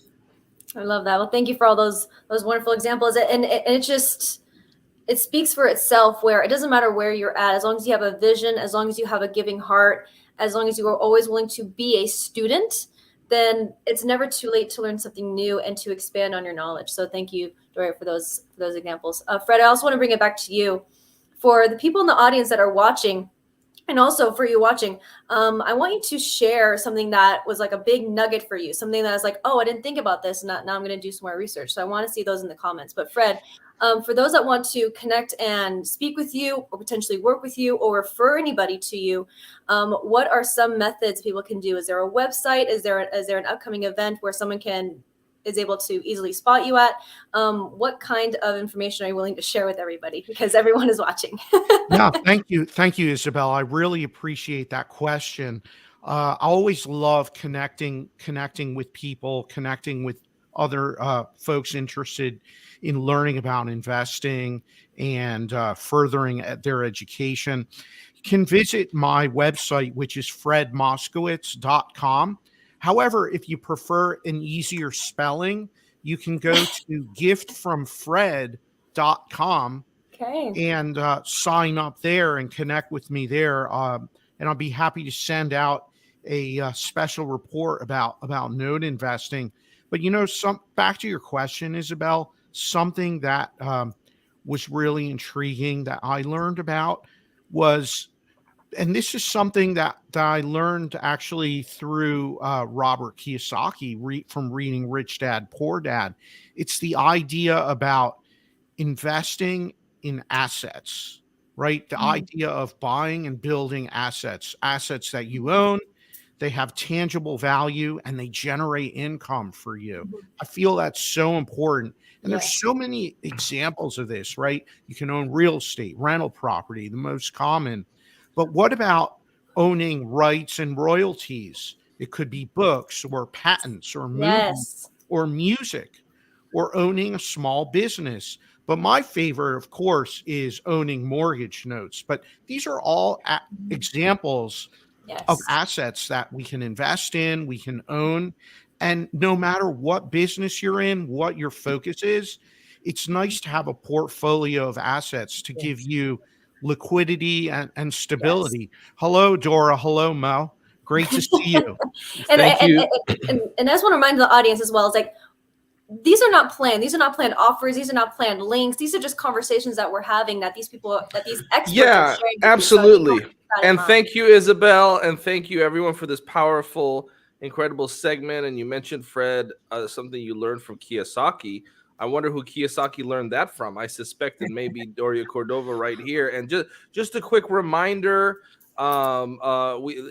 I love that. Well, thank you for all those wonderful examples, and it speaks for itself, where it doesn't matter where you're at, as long as you have a vision, as long as you have a giving heart, as long as you are always willing to be a student, then it's never too late to learn something new and to expand on your knowledge. So thank you, Doria, for those examples. Fred, I also want to bring it back to you. For the people in the audience that are watching, and also for you watching, I want you to share something that was like a big nugget for you, something that is like, oh, I didn't think about this, and now I'm going to do some more research. So I want to see those in the comments. But Fred, for those that want to connect and speak with you, or potentially work with you, or refer anybody to you, what are some methods people can do? Is there a website? Is there an upcoming event where someone is able to easily spot you at? What kind of information are you willing to share with everybody? Because everyone is watching. Yeah, thank you, Isabel. I really appreciate that question. I always love connecting with people, connecting with other folks interested in learning about investing and furthering their education can visit my website, which is fredmoskowitz.com. However, if you prefer an easier spelling, you can go to giftfromfred.com Okay. and sign up there and connect with me there. And I'll be happy to send out a special report about note investing. But back to your question, Isabel, something that was really intriguing that I learned about was, and this is something that I learned actually through Robert Kiyosaki from reading Rich Dad, Poor Dad. It's the idea about investing in assets, right? The idea of buying and building assets that you own. They have tangible value and they generate income for you. I feel that's so important. And there's so many examples of this, right? You can own real estate, rental property, the most common. But what about owning rights and royalties? It could be books or patents or movies or music, or owning a small business. But my favorite, of course, is owning mortgage notes. But these are all examples of assets that we can invest in, we can own. And no matter what business you're in, what your focus is, it's nice to have a portfolio of assets to give you liquidity and stability. Hello, Dora. Hello, Mo. Great to see you. Thank you. And I just want to remind the audience as well, it's like, these are not planned. These are not planned offers. These are not planned links. These are just conversations that we're having that these experts are sharing. Absolutely. And thank you, Isabel. And thank you, everyone, for this powerful, incredible segment. And you mentioned, Fred, something you learned from Kiyosaki. I wonder who Kiyosaki learned that from. I suspected maybe Doria Cordova right here. And just a quick reminder, we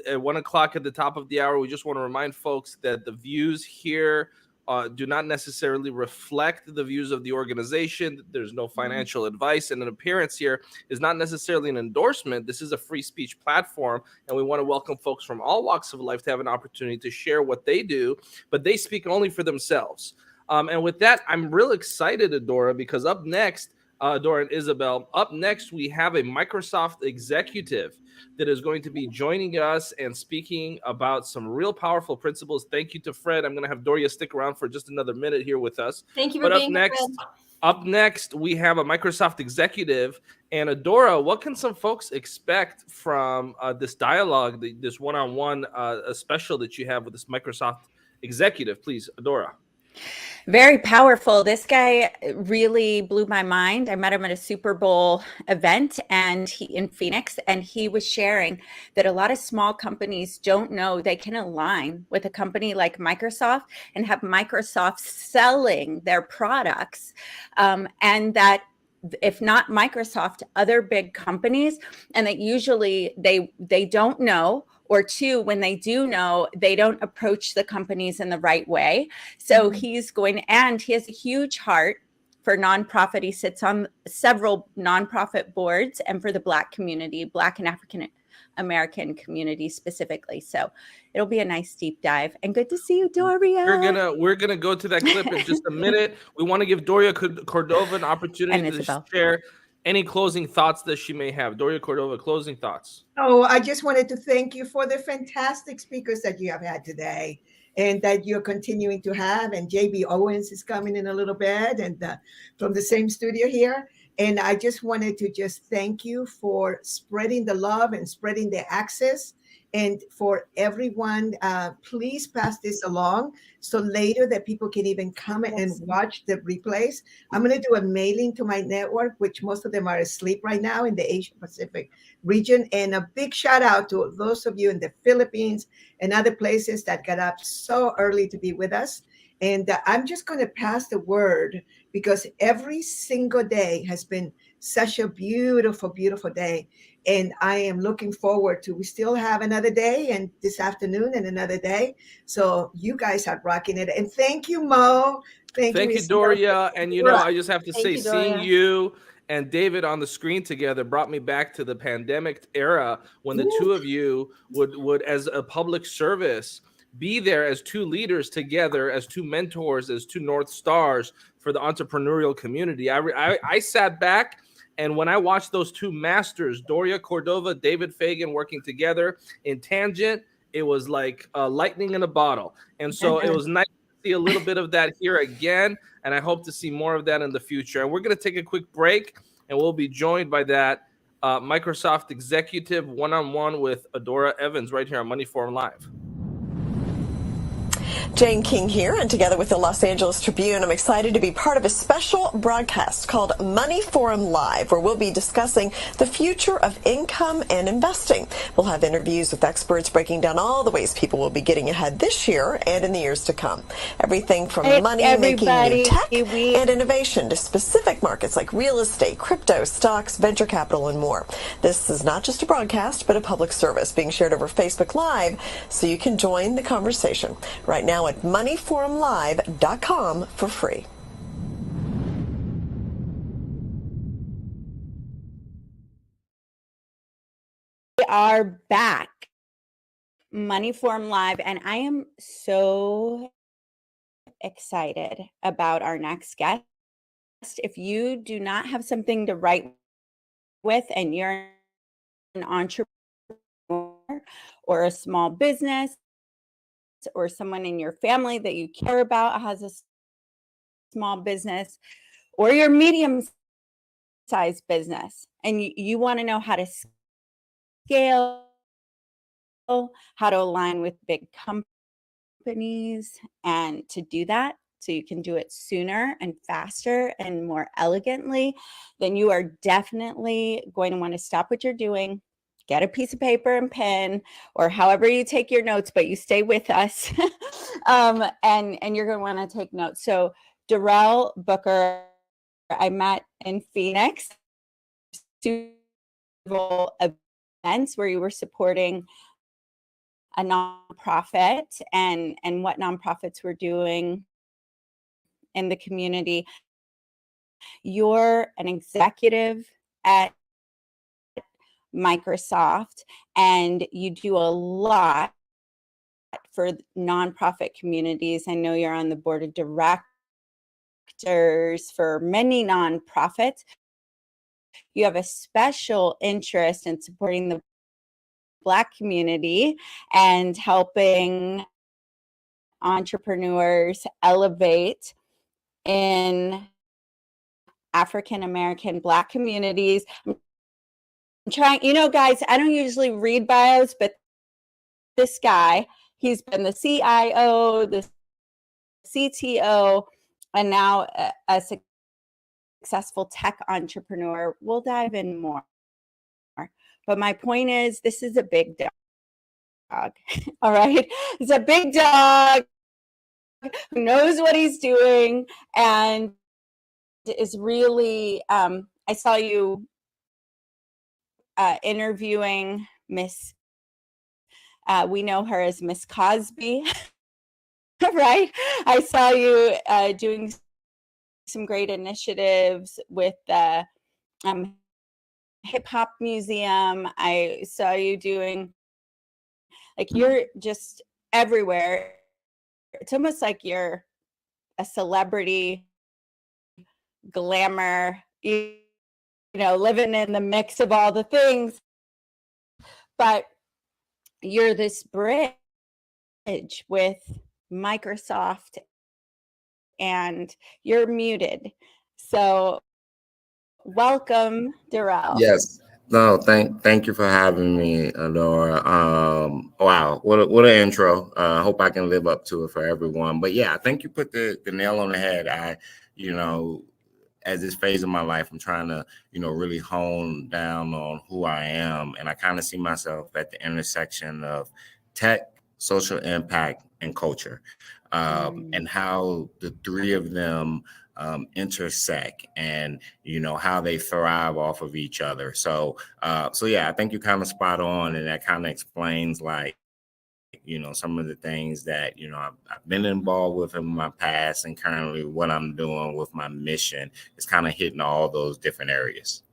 at 1 o'clock at the top of the hour, we just want to remind folks that the views here do not necessarily reflect the views of the organization. There's no financial advice, and an appearance here is not necessarily an endorsement. This is a free speech platform, and we want to welcome folks from all walks of life to have an opportunity to share what they do, but they speak only for themselves. And with that, I'm real excited, Adora, because up next, Dora and Isabel, up next, we have a Microsoft executive that is going to be joining us and speaking about some real powerful principles. Thank you to Fred. I'm going to have Doria stick around for just another minute here with us. Thank you for being here, Fred. Up next, we have a Microsoft executive. And Adora, what can some folks expect from this dialogue, this one-on-one special that you have with this Microsoft executive? Please, Adora. Very powerful. This guy really blew my mind. I met him at a Super Bowl event in Phoenix, and he was sharing that a lot of small companies don't know they can align with a company like Microsoft and have Microsoft selling their products, and that if not Microsoft, other big companies, and that usually they don't know, or two, when they do know, they don't approach the companies in the right way. So he has a huge heart for nonprofit. He sits on several nonprofit boards, and for the Black community, Black and African American community specifically. So it'll be a nice deep dive. And good to see you, Doria. We're gonna go to that clip in just a minute. We want to give Doria Cordova an opportunity to share any closing thoughts that she may have. Doria Cordova, closing thoughts. Oh, I just wanted to thank you for the fantastic speakers that you have had today and that you're continuing to have. And JB Owens is coming in a little bit, and from the same studio here. And I just wanted to thank you for spreading the love and spreading the access. And for everyone, please pass this along so later that people can even come and watch the replays. I'm going to do a mailing to my network, which most of them are asleep right now in the Asia Pacific region. And a big shout out to those of you in the Philippines and other places that got up so early to be with us. And I'm just going to pass the word, because every single day has been such a beautiful, beautiful day. And I am looking forward to, we still have another day, and this afternoon and another day. So you guys are rocking it. And thank you, Mo. Thank you, Doria. And I just have to say, seeing you and David on the screen together brought me back to the pandemic era when the two of you would as a public service, be there as two leaders together, as two mentors, as two North Stars for the entrepreneurial community. I sat back, and when I watched those two masters, Doria Cordova, David Fagan, working together in Tangent, it was like lightning in a bottle. And so it was nice to see a little bit of that here again, and I hope to see more of that in the future. And we're going to take a quick break, and we'll be joined by that Microsoft executive one-on-one with Adora Evans right here on Money Forum Live. Jane King here, and together with the Los Angeles Tribune, I'm excited to be part of a special broadcast called Money Forum Live, where we'll be discussing the future of income and investing. We'll have interviews with experts breaking down all the ways people will be getting ahead this year and in the years to come. Everything from money making new tech and innovation to specific markets like real estate, crypto, stocks, venture capital, and more. This is not just a broadcast, but a public service being shared over Facebook Live, so you can join the conversation right now at moneyforumlive.com for free. We are back, Money Forum Live, and I am so excited about our next guest. If you do not have something to write with and you're an entrepreneur or a small business, or someone in your family that you care about has a small business, or your medium-sized business, and you want to know how to scale, how to align with big companies, and to do that so you can do it sooner and faster and more elegantly, then you are definitely going to want to stop what you're doing, get a piece of paper and pen, or however you take your notes, but you stay with us. And you're going to want to take notes. So Darrell Booker, I met in Phoenix, several events where you were supporting a nonprofit and what nonprofits were doing in the community. You're an executive at Microsoft, and you do a lot for nonprofit communities. I know you're on the board of directors for many nonprofits. You have a special interest in supporting the Black community and helping entrepreneurs elevate in African American Black communities. I'm trying, guys, I don't usually read bios, but this guy, he's been the CIO, the CTO, and now a successful tech entrepreneur. We'll dive in more. But my point is, this is a big dog. All right? It's a big dog who knows what he's doing and is really, I saw you interviewing Miss, we know her as Miss Cosby, right? I saw you doing some great initiatives with the Hip Hop Museum. I saw you doing, like, you're just everywhere. It's almost like you're a celebrity, glamour, living in the mix of all the things. But you're this bridge with Microsoft, and you're muted. So welcome, Darrell. Yes. No, thank you for having me, Adora. Wow, what an intro. I hope I can live up to it for everyone. But yeah, I think you put the nail on the head. As this phase of my life, I'm trying to, really hone down on who I am. And I kind of see myself at the intersection of tech, social impact, and culture, and how the three of them intersect and, how they thrive off of each other. So yeah, I think you're kind of spot on. And that kind of explains, like, some of the things that, I've been involved with in my past, and currently what I'm doing with my mission is kind of hitting all those different areas.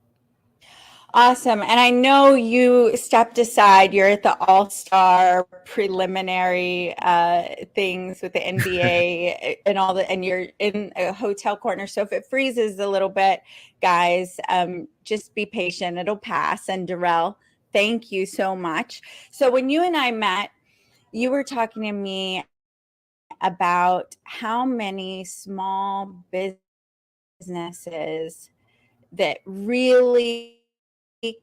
Awesome. And I know you stepped aside. You're at the All-Star preliminary things with the NBA and all that, and you're in a hotel corner. So if it freezes a little bit, guys, just be patient. It'll pass. And Darrell, thank you so much. So when you and I met, you were talking to me about how many small businesses that really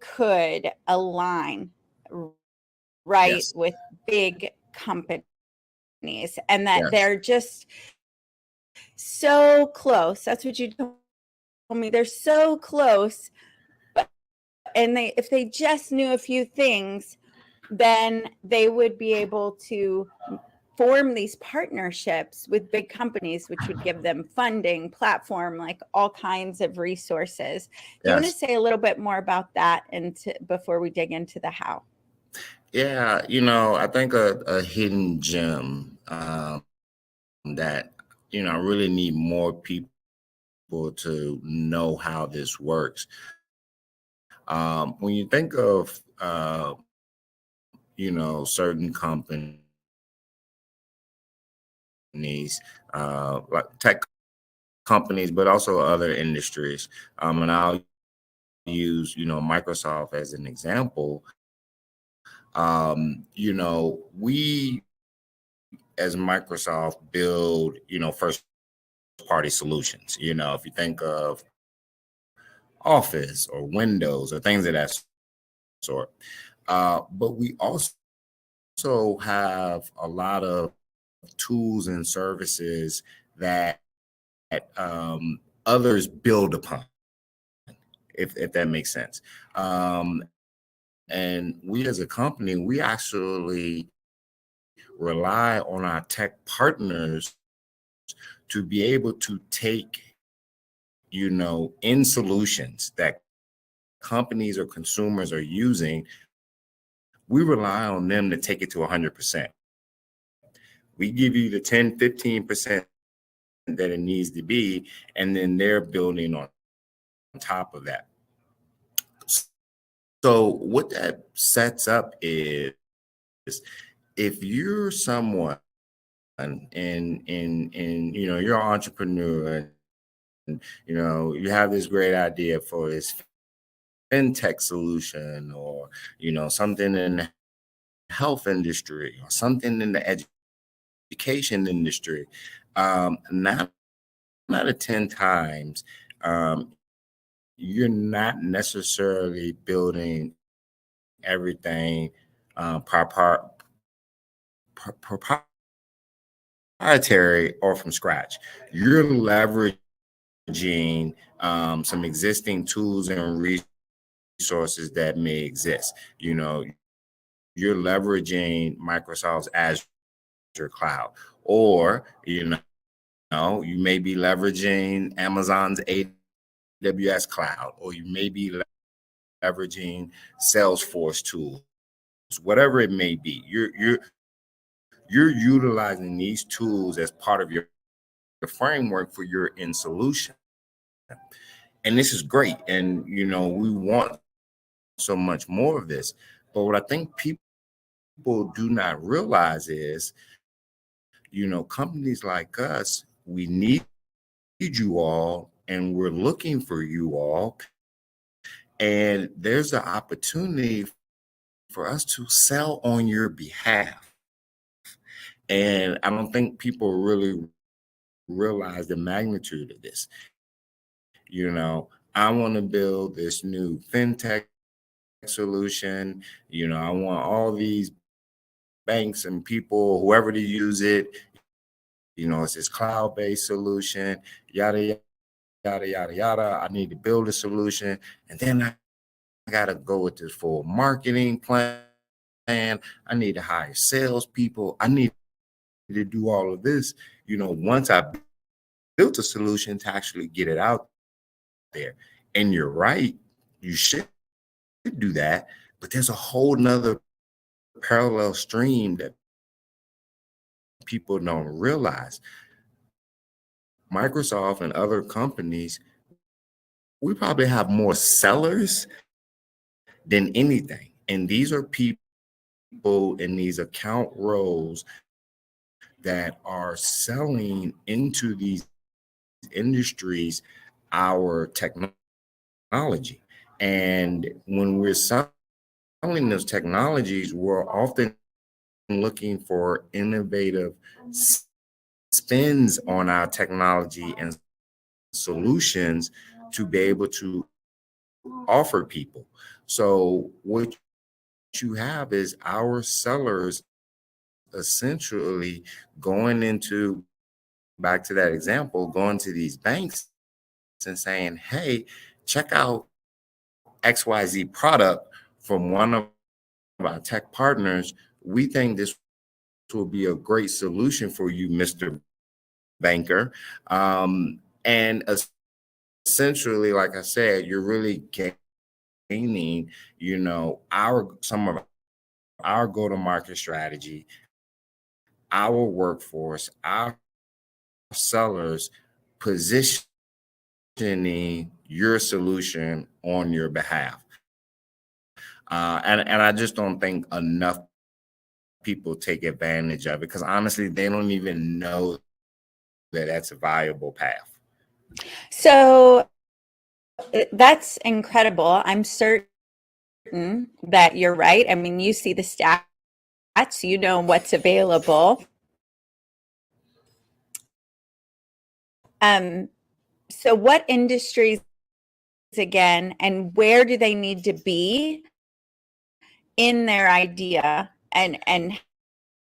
could align right with big companies, and that they're just so close. That's what you told me. They're so close, and if they just knew a few things, then they would be able to form these partnerships with big companies, which would give them funding, platform, like all kinds of resources. Do you want to say a little bit more about that before we dig into the how? Yeah, I think a hidden gem that, I really need more people to know how this works. When you think of, certain companies, like tech companies, but also other industries. And I'll use, Microsoft as an example. We as Microsoft build, first party solutions. If you think of Office or Windows or things of that sort. But we also have a lot of tools and services that others build upon, if that makes sense. And we as a company, we actually rely on our tech partners to be able to take, in solutions that companies or consumers are using, we rely on them to take it to 100%. We give you the 10, 15% that it needs to be, and then they're building on top of that. So what that sets up is, if you're someone and you're an entrepreneur and you have this great idea for this fintech solution, or something in the health industry, or something in the education industry, 9 out of 10 times, you're not necessarily building everything proprietary or from scratch. You're leveraging some existing tools and resources that may exist. You're leveraging Microsoft's Azure cloud, or you may be leveraging Amazon's AWS cloud, or you may be leveraging Salesforce tools, whatever it may be. You're utilizing these tools as part of your framework for your end solution. And this is great. And, we want so much more of this. But what I think people do not realize is, companies like us, we need you all, and we're looking for you all. And there's an opportunity for us to sell on your behalf. And I don't think people really realize the magnitude of this. I want to build this new fintech solution. I want all these banks and people, whoever to use it. It's this cloud-based solution, yada, yada, yada, yada. I need to build a solution. And then I got to go with this full marketing plan. I need to hire salespeople. I need to do all of this, once I built a solution to actually get it out there. And you're right, you should do that, but there's a whole nother parallel stream that people don't realize. Microsoft and other companies, we probably have more sellers than anything. And these are people in these account roles that are selling into these industries our technology. And when we're selling those technologies, we're often looking for innovative spins on our technology and solutions to be able to offer people. So what you have is our sellers essentially going into, back to that example, going to these banks and saying, hey, check out XYZ product from one of our tech partners. We think this will be a great solution for you, Mr. Banker. And essentially, like I said, you're really gaining, some of our go-to-market strategy, our workforce, our sellers positioning your solution on your behalf. And I just don't think enough people take advantage of it, because honestly, they don't even know that that's a viable path. So that's incredible. I'm certain that you're right. I mean, you see the stats, you know what's available. So what industries again, and where do they need to be in their idea, and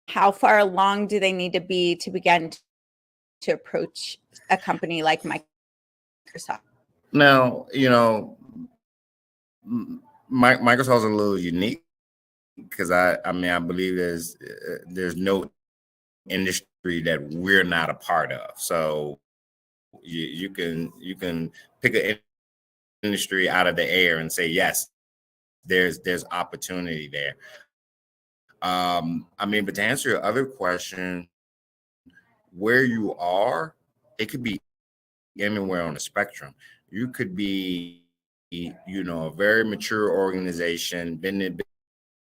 how far along do they need to be to begin to approach a company like Microsoft? Now, Microsoft's a little unique because I believe there's no industry that we're not a part of. So you can pick an industry out of the air and say, yes, there's opportunity there. But to answer your other question, where you are, it could be anywhere on the spectrum. You could be, a very mature organization, been in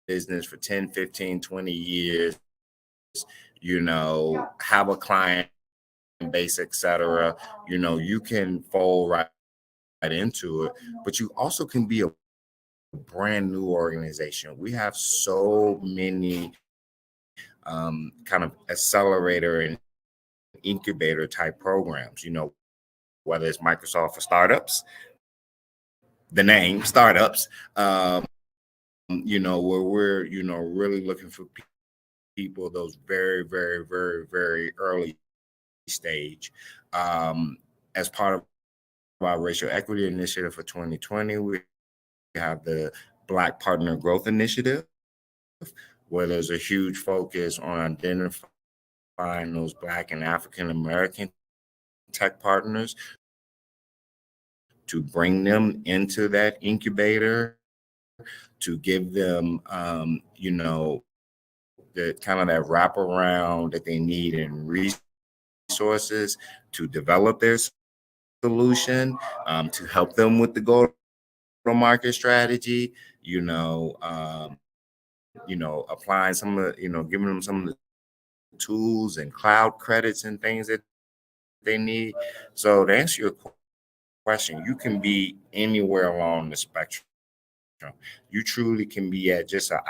business for 10, 15, 20 years, have a client base, etc. You can fold right into it, but you also can be a brand new organization. We have so many kind of accelerator and incubator type programs, whether it's Microsoft for startups, the name startups, where we're, really looking for people, those very, very, very, very early stage. As part of our racial equity initiative for 2020, we have the Black Partner Growth Initiative, where there's a huge focus on identifying those Black and African American tech partners to bring them into that incubator, to give them, the kind of that wraparound that they need in resources to develop their solution, to help them with the go-to-market strategy, applying some of the, giving them some of the tools and cloud credits and things that they need. So to answer your question, you can be anywhere along the spectrum. You truly can be at just an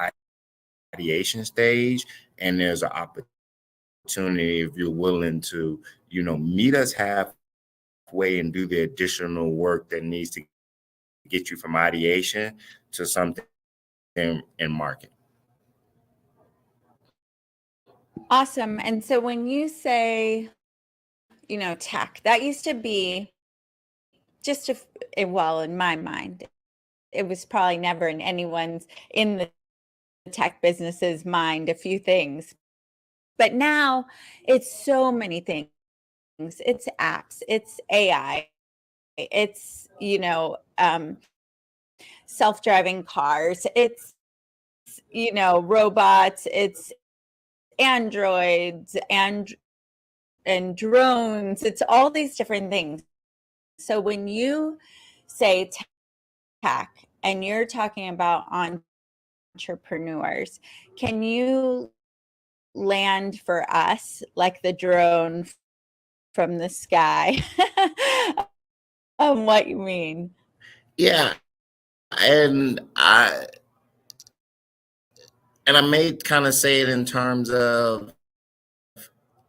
ideation stage, and there's an opportunity, if you're willing to, meet us halfway and do the additional work that needs to get you from ideation to something in market. Awesome. And so when you say, tech, that used to be just in my mind, it was probably never in anyone's in the tech business's mind, a few things. But now it's so many things. It's apps, it's AI, it's, self-driving cars, it's, robots, it's androids and drones, it's all these different things. So when you say tech, and you're talking about entrepreneurs. Can you land for us like the drone from the sky on what you mean? Yeah, and I may kind of say it in terms of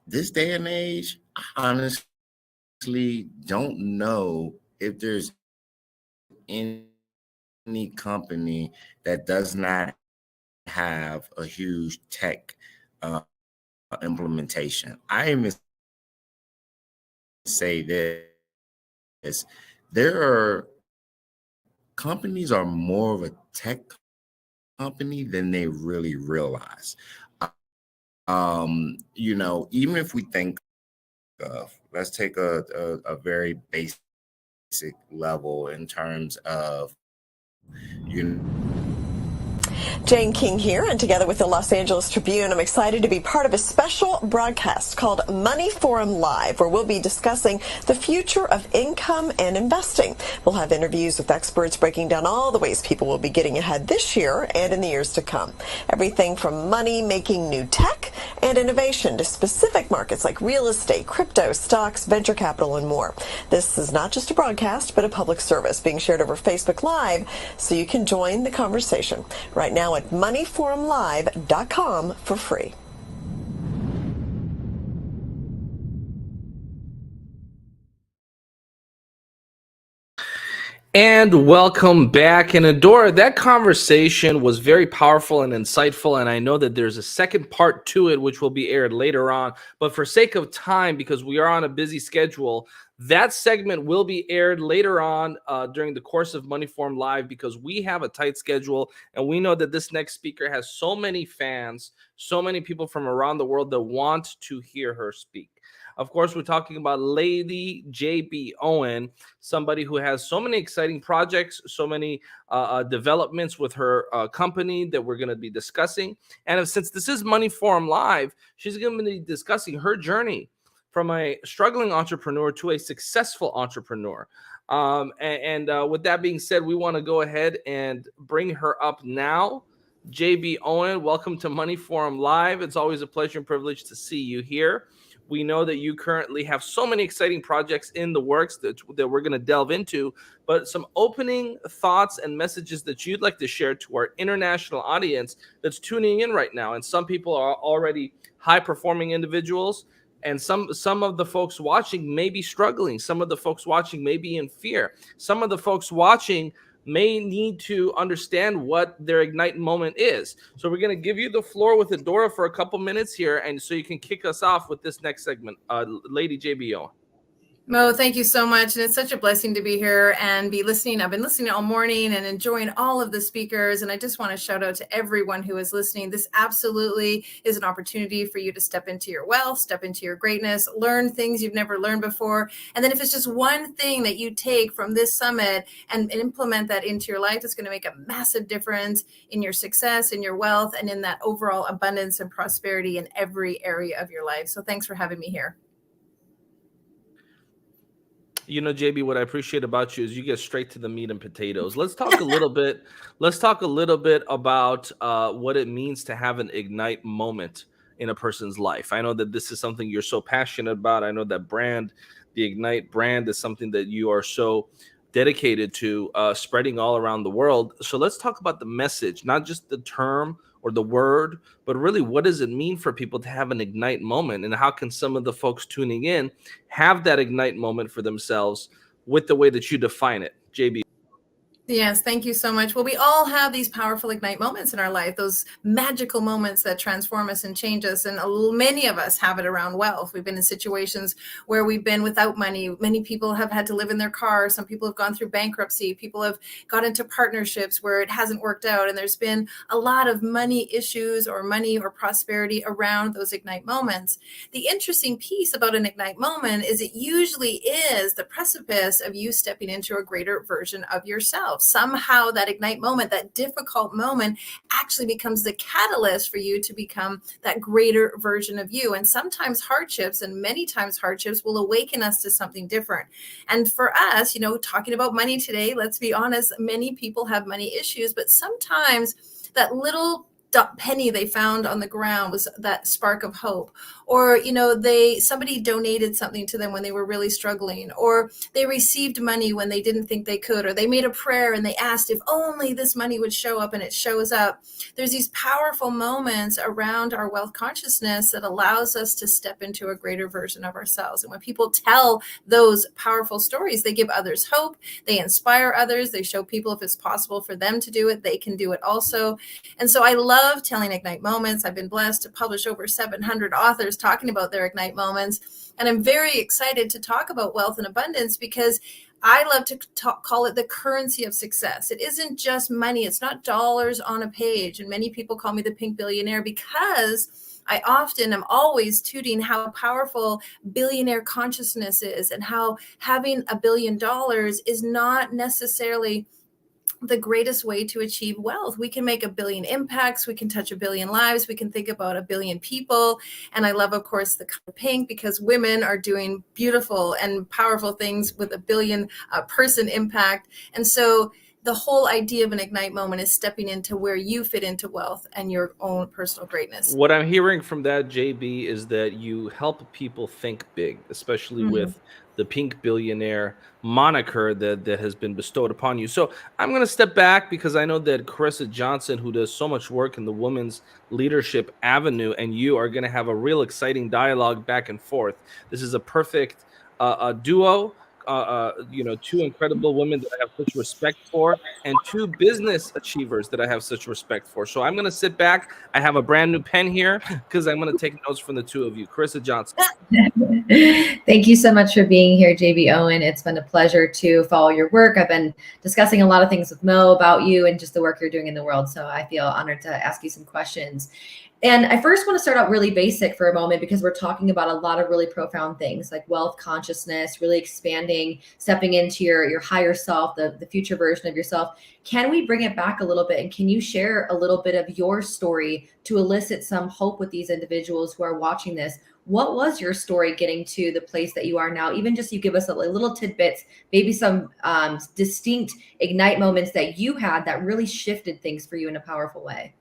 this day and age. I honestly don't know if there's any company that does not have a huge tech implementation. I even say this: there are companies are more of a tech company than they really realize. You know, even if we think of, let's take a very basic level in terms of, Jane King here, and together with the Los Angeles Tribune, I'm excited to be part of a special broadcast called Money Forum Live, where we'll be discussing the future of income and investing. We'll have interviews with experts breaking down all the ways people will be getting ahead this year and in the years to come. Everything from money making new tech and innovation to specific markets like real estate, crypto, stocks, venture capital, and more. This is not just a broadcast, but a public service being shared over Facebook Live, so you can join the conversation right now at moneyforumlive.com for free. And welcome back. And Adora, that conversation was very powerful and insightful. And I know that there's a second part to it, which will be aired later on. But for sake of time, because we are on a busy schedule, that segment will be aired later on during the course of Money Forum Live, because we have a tight schedule. And we know that this next speaker has so many fans, so many people from around the world that want to hear her speak. Of course, we're talking about Lady JB Owen, somebody who has so many exciting projects, so many developments with her company that we're going to be discussing. And since this is Money Forum Live, she's going to be discussing her journey from a struggling entrepreneur to a successful entrepreneur. With that being said, we want to go ahead and bring her up now. JB Owen, welcome to Money Forum Live. It's always a pleasure and privilege to see you here. We know that you currently have so many exciting projects in the works that we're going to delve into, but some opening thoughts and messages that you'd like to share to our international audience that's tuning in right now. And some people are already high-performing individuals, and some of the folks watching may be struggling. Some of the folks watching may be in fear. Some of the folks watching may need to understand what their Ignite moment is. So we're going to give you the floor with Adora for a couple minutes here, and so you can kick us off with this next segment. Lady JBO. Mo, thank you so much. And it's such a blessing to be here and be listening. I've been listening all morning and enjoying all of the speakers. And I just want to shout out to everyone who is listening. This absolutely is an opportunity for you to step into your wealth, step into your greatness, learn things you've never learned before. And then if it's just one thing that you take from this summit and implement that into your life, it's going to make a massive difference in your success, in your wealth, and in that overall abundance and prosperity in every area of your life. So thanks for having me here. You know, JB, what I appreciate about you is you get straight to the meat and potatoes. Let's talk a little bit. Let's talk a little bit about what it means to have an Ignite moment in a person's life. I know that this is something you're so passionate about. I know that the Ignite brand, is something that you are so dedicated to spreading all around the world. So let's talk about the message, not just the term or the word, but really what does it mean for people to have an Ignite moment, and how can some of the folks tuning in have that Ignite moment for themselves with the way that you define it, JB? Yes, thank you so much. Well, we all have these powerful Ignite moments in our life, those magical moments that transform us and change us. And many of us have it around wealth. We've been in situations where we've been without money. Many people have had to live in their car. Some people have gone through bankruptcy. People have got into partnerships where it hasn't worked out. And there's been a lot of money issues or money or prosperity around those Ignite moments. The interesting piece about an Ignite moment is it usually is the precipice of you stepping into a greater version of yourself. yourself. Somehow that ignite moment, that difficult moment, actually becomes the catalyst for you to become that greater version of you. And sometimes hardships, and many times hardships, will awaken us to something different. And for us, talking about money today, let's be honest, many people have money issues, but sometimes that little penny they found on the ground was that spark of hope. Or somebody donated something to them when they were really struggling, or they received money when they didn't think they could, or they made a prayer and they asked if only this money would show up, and it shows up. There's these powerful moments around our wealth consciousness that allows us to step into a greater version of ourselves. And when people tell those powerful stories, they give others hope, they inspire others, they show people if it's possible for them to do it, they can do it also. And so I love telling Ignite moments. I've been blessed to publish over 700 authors talking about their Ignite moments. And I'm very excited to talk about wealth and abundance because I love to call it the currency of success. It isn't just money. It's not dollars on a page. And many people call me the pink billionaire because I often am always tooting how powerful billionaire consciousness is, and how having $1 billion is not necessarily the greatest way to achieve wealth. We can make 1 billion impacts. We can touch 1 billion lives. We can think about 1 billion people. And I love, of course, the color pink because women are doing beautiful and powerful things with 1 billion person impact. And so the whole idea of an Ignite moment is stepping into where you fit into wealth and your own personal greatness. What I'm hearing from that, JB, is that you help people think big, especially with the pink billionaire moniker that has been bestowed upon you. So I'm going to step back because I know that Carissa Johnson, who does so much work in the women's leadership avenue, and you are going to have a real exciting dialogue back and forth. This is a perfect duo. Two incredible women that I have such respect for, and two business achievers that I have such respect for. So I'm going to sit back. I have a brand new pen here because I'm going to take notes from the two of you. Carissa Johnson. Thank you so much for being here, JB Owen. It's been a pleasure to follow your work. I've been discussing a lot of things with Mo about you and just the work you're doing in the world. So I feel honored to ask you some questions. And I first want to start out really basic for a moment because we're talking about a lot of really profound things like wealth consciousness, really expanding, stepping into your higher self, the future version of yourself. Can we bring it back a little bit? And can you share a little bit of your story to elicit some hope with these individuals who are watching this? What was your story getting to the place that you are now? Even just you give us a little tidbits, maybe some distinct Ignite moments that you had that really shifted things for you in a powerful way.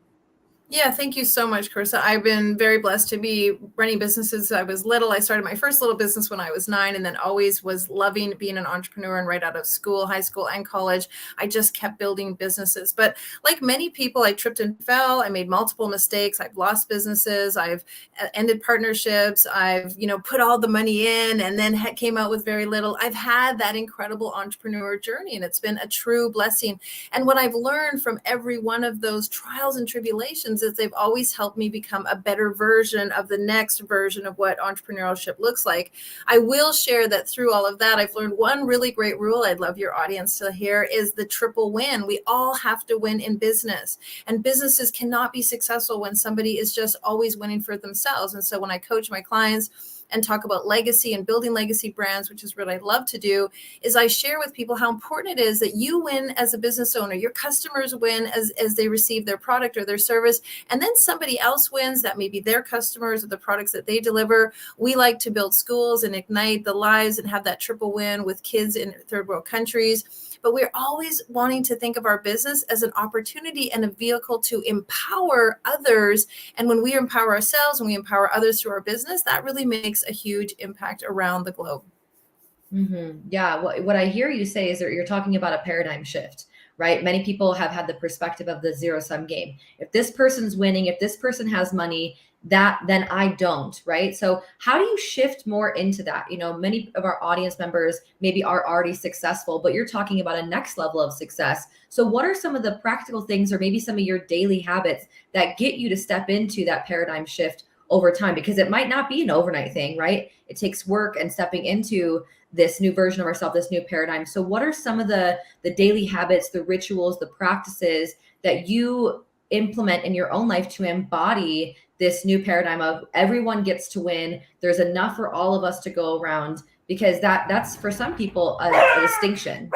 Yeah, thank you so much, Carissa. I've been very blessed to be running businesses since I was little. I started my first little business when I was 9 and then always was loving being an entrepreneur. And right out of school, high school and college, I just kept building businesses. But like many people, I tripped and fell. I made multiple mistakes. I've lost businesses. I've ended partnerships. I've, put all the money in and then came out with very little. I've had that incredible entrepreneur journey and it's been a true blessing. And what I've learned from every one of those trials and tribulations is they've always helped me become a better version of the next version of what entrepreneurship looks like. I will share that through all of that, I've learned one really great rule I'd love your audience to hear is the triple win. We all have to win in business, and businesses cannot be successful when somebody is just always winning for themselves. And so when I coach my clients and talk about legacy and building legacy brands, which is what I love to do, is I share with people how important it is that you win as a business owner. Your customers win as they receive their product or their service, and then somebody else wins. That may be their customers or the products that they deliver. We like to build schools and ignite the lives and have that triple win with kids in third world countries. But we're always wanting to think of our business as an opportunity and a vehicle to empower others. And when we empower ourselves and we empower others through our business, that really makes a huge impact around the globe. Yeah, what I hear you say is that you're talking about a paradigm shift, right? Many people have had the perspective of the zero-sum game. If this person's winning, if this person has money, then I don't, right? So how do you shift more into that? Many of our audience members maybe are already successful, but you're talking about a next level of success. So what are some of the practical things or maybe some of your daily habits that get you to step into that paradigm shift over time? Because it might not be an overnight thing, right? It takes work and stepping into this new version of ourselves, this new paradigm. So what are some of the daily habits, the rituals, the practices that you implement in your own life to embody this new paradigm of everyone gets to win? There's enough for all of us to go around, because that's for some people a distinction.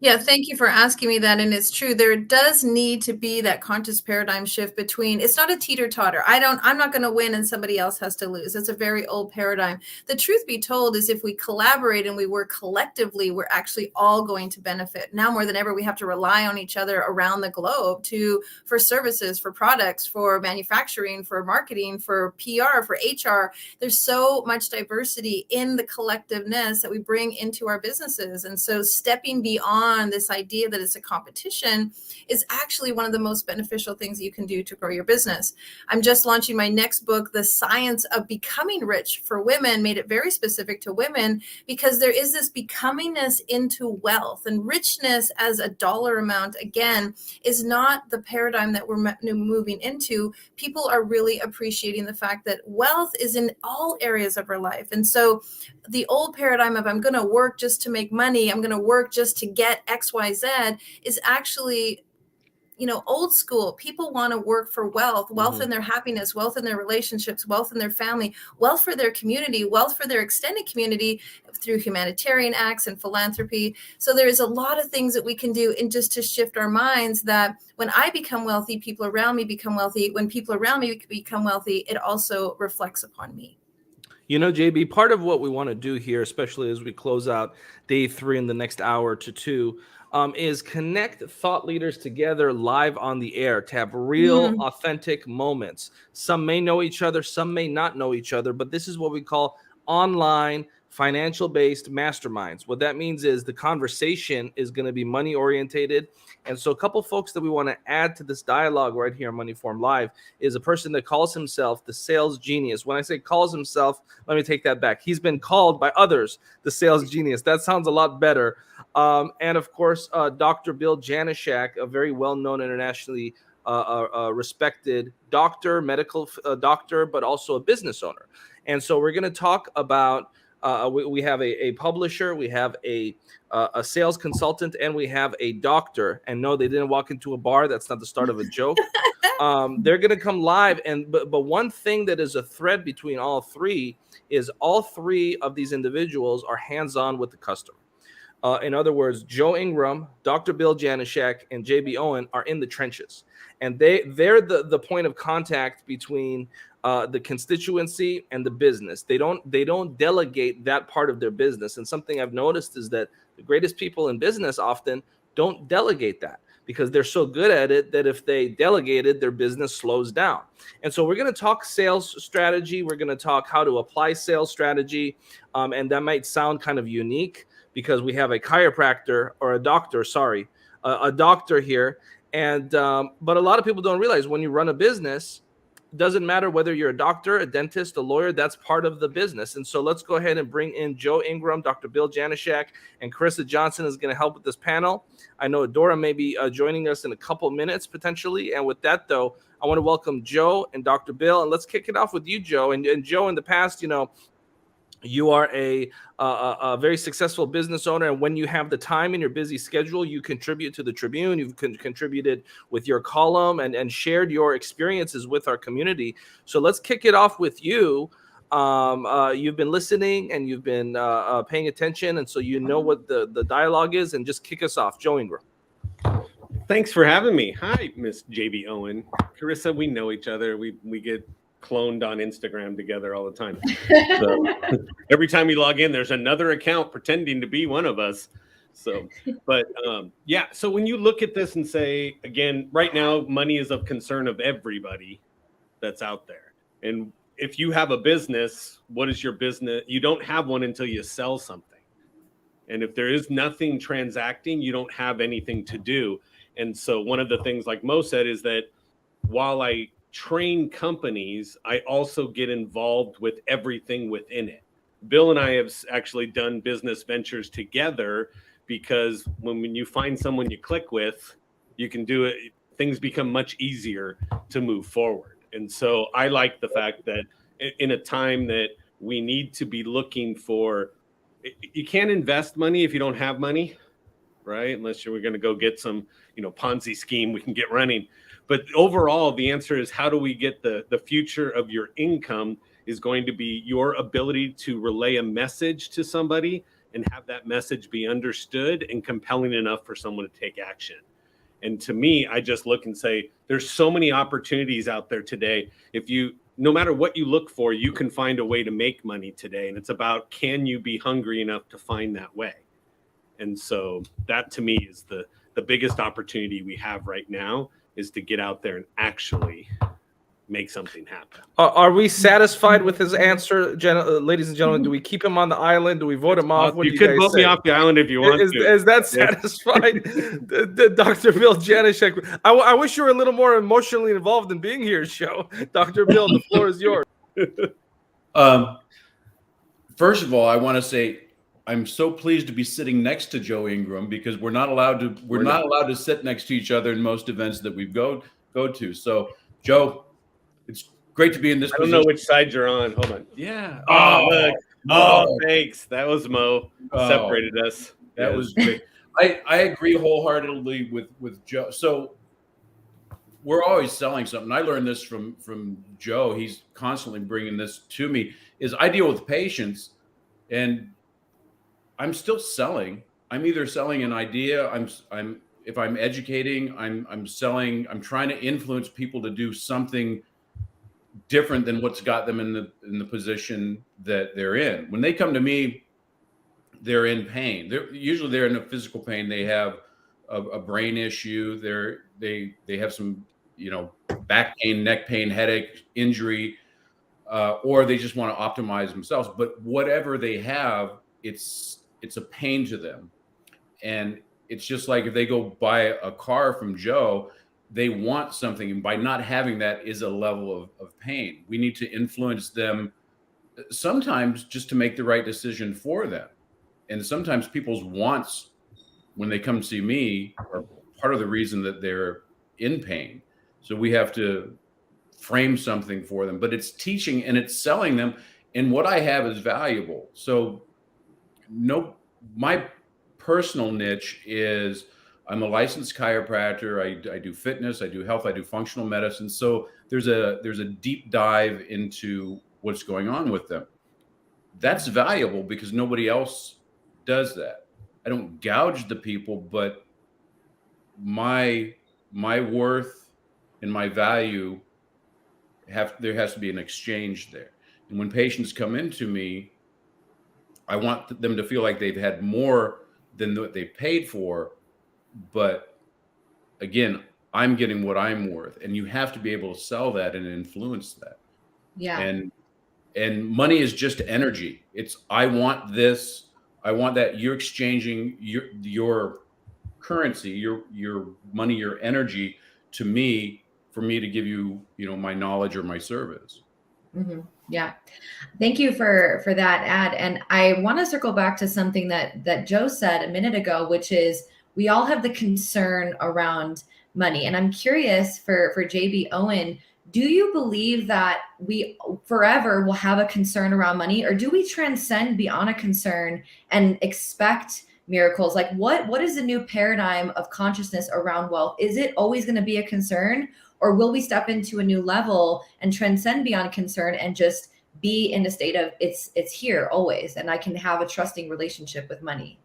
Yeah, thank you for asking me that. And it's true. There does need to be that conscious paradigm shift between, it's not a teeter-totter. I'm not going to win and somebody else has to lose. It's a very old paradigm. The truth be told is if we collaborate and we work collectively, we're actually all going to benefit. Now more than ever, we have to rely on each other around the globe for services, for products, for manufacturing, for marketing, for PR, for HR. There's so much diversity in the collectiveness that we bring into our businesses. And so stepping beyond this idea that it's a competition is actually one of the most beneficial things you can do to grow your business. I'm just launching my next book, The Science of Becoming Rich for Women, made it very specific to women because there is this becomingness into wealth, and richness as a dollar amount, again, is not the paradigm that we're moving into. People are really appreciating the fact that wealth is in all areas of our life. And so the old paradigm of I'm going to work just to make money, I'm going to work just to get XYZ is actually, old school. People want to work for wealth in their happiness, wealth in their relationships, wealth in their family, wealth for their community, wealth for their extended community through humanitarian acts and philanthropy. So there's a lot of things that we can do in just to shift our minds that when I become wealthy, people around me become wealthy. When people around me become wealthy, it also reflects upon me. JB, part of what we want to do here, especially as we close out day 3 in the next hour to 2, is connect thought leaders together live on the air to have real, authentic moments. Some may know each other, some may not know each other, but this is what we call online financial-based masterminds. What that means is the conversation is going to be money-orientated. And so a couple folks that we want to add to this dialogue right here on Money Forum Live is a person that calls himself the sales genius. When I say calls himself, let me take that back. He's been called by others the sales genius. That sounds a lot better. And of course, Dr. Bill Janishak, a very well-known internationally respected doctor, medical doctor, but also a business owner. And so we're going to talk about we have a publisher, we have a sales consultant, and we have a doctor. And no, they didn't walk into a bar. That's not the start of a joke. They're going to come live. But one thing that is a thread between all three is all three of these individuals are hands-on with the customer. In other words, Joe Ingram, Dr. Bill Janishak, and JB Owen are in the trenches. And they're the point of contact between the constituency and the business. They don't delegate that part of their business. And something I've noticed is that the greatest people in business often don't delegate that because they're so good at it that if they delegated, their business slows down. And so we're going to talk sales strategy. We're going to talk how to apply sales strategy. And that might sound kind of unique because we have a chiropractor or a doctor here. And but a lot of people don't realize when you run a business, doesn't matter whether you're a doctor, a dentist, a lawyer, that's part of the business. And so let's go ahead and bring in Joe Ingram, Dr. Bill Janishak, and Carissa Johnson is going to help with this panel. I know Dora may be joining us in a couple minutes potentially. And with that, though, I want to welcome Joe and Dr. Bill. And let's kick it off with you, Joe. And Joe, in the past, you are a very successful business owner, and when you have the time in your busy schedule, you contribute to the Tribune. You've contributed with your column and shared your experiences with our community. So let's kick it off with you. You've been listening and you've been paying attention, and so you know what the dialogue is. And just kick us off, Joe Ingram. Thanks for having me. Hi, Miss JB Owen. Carissa, we know each other. We get cloned on Instagram together all the time. So every time we log in, there's another account pretending to be one of us. So, but yeah, so when you look at this and say, again, right now, money is of concern of everybody that's out there. And if you have a business, what is your business? You don't have one until you sell something. And if there is nothing transacting, you don't have anything to do. And so one of the things, like Mo said, is that while I train companies, I also get involved with everything within it. Bill and I have actually done business ventures together because when you find someone you click with, you can do it. Things become much easier to move forward. And so I like the fact that in a time that we need to be looking for, you can't invest money if you don't have money, right? Unless you're going to go get some, Ponzi scheme we can get running. But overall, the answer is how do we get the future of your income is going to be your ability to relay a message to somebody and have that message be understood and compelling enough for someone to take action. And to me, I just look and say, there's so many opportunities out there today. No matter what you look for, you can find a way to make money today. And it's about, can you be hungry enough to find that way? And so that to me is the biggest opportunity we have right now, is to get out there and actually make something happen. Are we satisfied with his answer, ladies and gentlemen? Do we keep him on the island? Do we vote him off? What You do could guys vote say? me off the island if you want to. Is that satisfied? Dr. Bill Janishek, I wish you were a little more emotionally involved in being here, show. Dr. Bill, the floor is yours. First of all, I want to say I'm so pleased to be sitting next to Joe Ingram, because we're not allowed to sit next to each other in most events that we go to. So, Joe, it's great to be in this I don't know which side you're on. Hold on. Yeah. Oh, look. Mo. Oh, thanks. That was Mo. Separated us. That was great. I agree wholeheartedly with Joe. So we're always selling something. I learned this from Joe. He's constantly bringing this to me. Is I deal with patients, and I'm still selling. I'm either selling an idea. If I'm educating, I'm selling. I'm trying to influence people to do something different than what's got them in the position that they're in. When they come to me, they're in pain. They're in a physical pain. They have a brain issue. They have some, back pain, neck pain, headache, injury, or they just want to optimize themselves. But whatever they have, it's a pain to them. And it's just like if they go buy a car from Joe, they want something, and by not having that is a level of pain. We need to influence them sometimes just to make the right decision for them. And sometimes people's wants, when they come see me, are part of the reason that they're in pain. So we have to frame something for them, but it's teaching and it's selling them. And what I have is valuable. So my personal niche is, I'm a licensed chiropractor. I do fitness, I do health, I do functional medicine. So there's a deep dive into what's going on with them. That's valuable because nobody else does that. I don't gouge the people, but my worth and my value there has to be an exchange there. And when patients come into me, I want them to feel like they've had more than what they paid for. But again, I'm getting what I'm worth, and you have to be able to sell that and influence that. Yeah. And money is just energy. It's, I want this, I want that. You're exchanging your currency, your money, your energy to me, for me to give you, my knowledge or my service. Mm-hmm. Yeah. Thank you for that ad. And I want to circle back to something that Joe said a minute ago, which is, we all have the concern around money. And I'm curious for JB Owen, do you believe that we forever will have a concern around money, or do we transcend beyond a concern and expect miracles? Like what is the new paradigm of consciousness around wealth? Is it always going to be a concern, or will we step into a new level and transcend beyond concern and just be in a state of it's here always, and I can have a trusting relationship with money?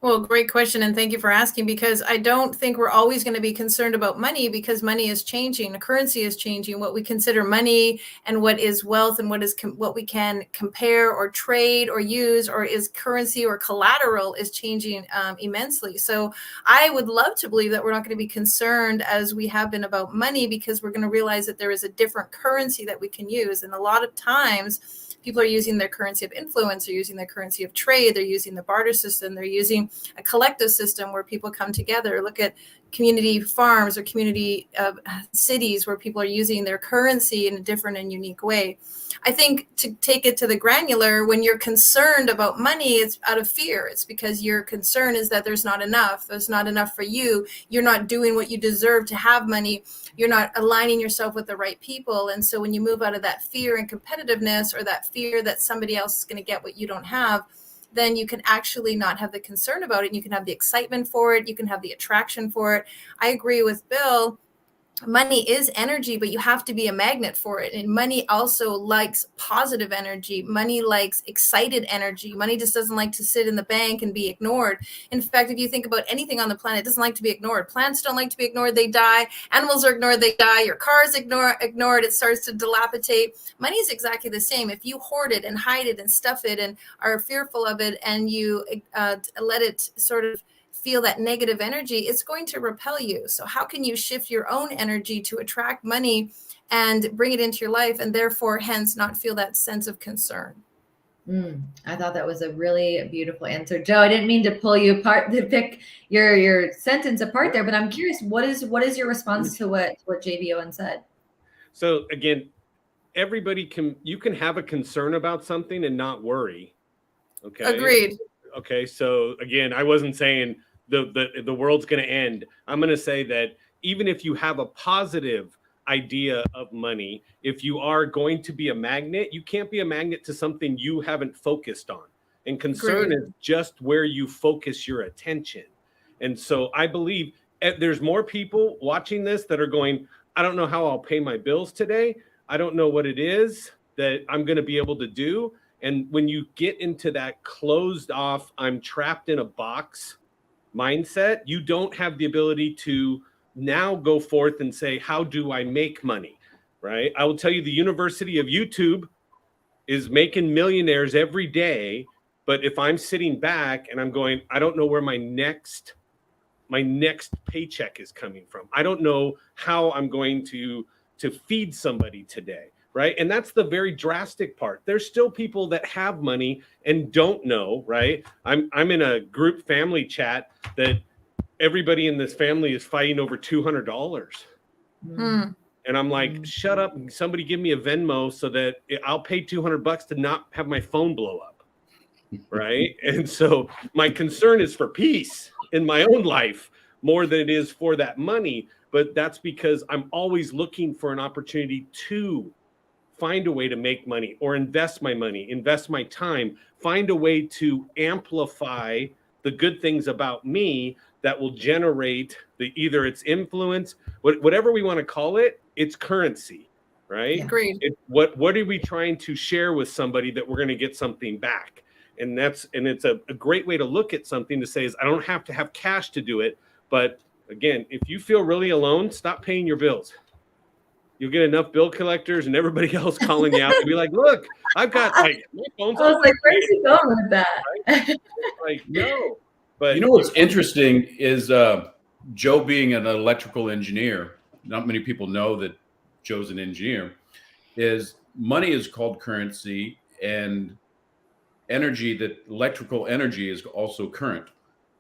Well, great question. And thank you for asking, because I don't think we're always going to be concerned about money, because money is changing. The currency is changing. What we consider money and what is wealth and what we can compare or trade or use or is currency or collateral is changing immensely. So I would love to believe that we're not going to be concerned as we have been about money, because we're going to realize that there is a different currency that we can use. And a lot of times, people are using their currency of influence, they're using their currency of trade, they're using the barter system, they're using a collective system where people come together. Look at community farms or community cities where people are using their currency in a different and unique way. I think to take it to the granular, when you're concerned about money, it's out of fear. It's because your concern is that there's not enough. There's not enough for you. You're not doing what you deserve to have money. You're not aligning yourself with the right people. And so when you move out of that fear and competitiveness, or that fear that somebody else is going to get what you don't have, then you can actually not have the concern about it. You can have the excitement for it. You can have the attraction for it. I agree with Bill. money is energy, but you have to be a magnet for it. And money also likes positive energy. Money likes excited energy. Money just doesn't like to sit in the bank and be ignored. In fact, if you think about anything on the planet, it doesn't like to be ignored. Plants don't like to be ignored, they die. Animals are ignored, they die. Your car is ignored, it starts to dilapidate. Money is exactly the same. If you hoard it and hide it and stuff it and are fearful of it, and you let it sort of feel that negative energy, it's going to repel you. So how can you shift your own energy to attract money and bring it into your life, and therefore hence not feel that sense of concern? I thought that was a really beautiful answer, Joe. I didn't mean to pull you apart to pick your sentence apart there, but I'm curious, what is your response to what JB Owen said? So again, you can have a concern about something and not worry. Okay. Agreed. Okay. So again, I wasn't saying the world's going to end. I'm going to say that even if you have a positive idea of money, if you are going to be a magnet, you can't be a magnet to something you haven't focused on. And concern is just where you focus your attention. And so I believe there's more people watching this that are going, I don't know how I'll pay my bills today. I don't know what it is that I'm going to be able to do. And when you get into that closed off, I'm trapped in a box mindset, you don't have the ability to now go forth and say, how do I make money? Right? I will tell you, the University of YouTube is making millionaires every day. But if I'm sitting back and I'm going, I don't know where my next paycheck is coming from. I don't know how I'm going to feed somebody today. Right. And that's the very drastic part. There's still people that have money and don't know. Right. I'm in a group family chat that everybody in this family is fighting over $200. And I'm like, shut up. Somebody give me a Venmo so that I'll pay $200 to not have my phone blow up. Right. And so my concern is for peace in my own life more than it is for that money. But that's because I'm always looking for an opportunity to find a way to make money or invest my money, invest my time, find a way to amplify the good things about me that will generate either its influence, whatever we want to call it, it's currency, right? Agreed. What are we trying to share with somebody that we're going to get something back? And it's a great way to look at something to say is I don't have to have cash to do it. But again, if you feel really alone, stop paying your bills. You'll get enough bill collectors and everybody else calling you out to be like, look, I've got my phone's. I was like, where's he going with that? Right? Like, no. But you know what's interesting is Joe being an electrical engineer. Not many people know that Joe's an engineer. Is money is called currency, and energy, that electrical energy is also current.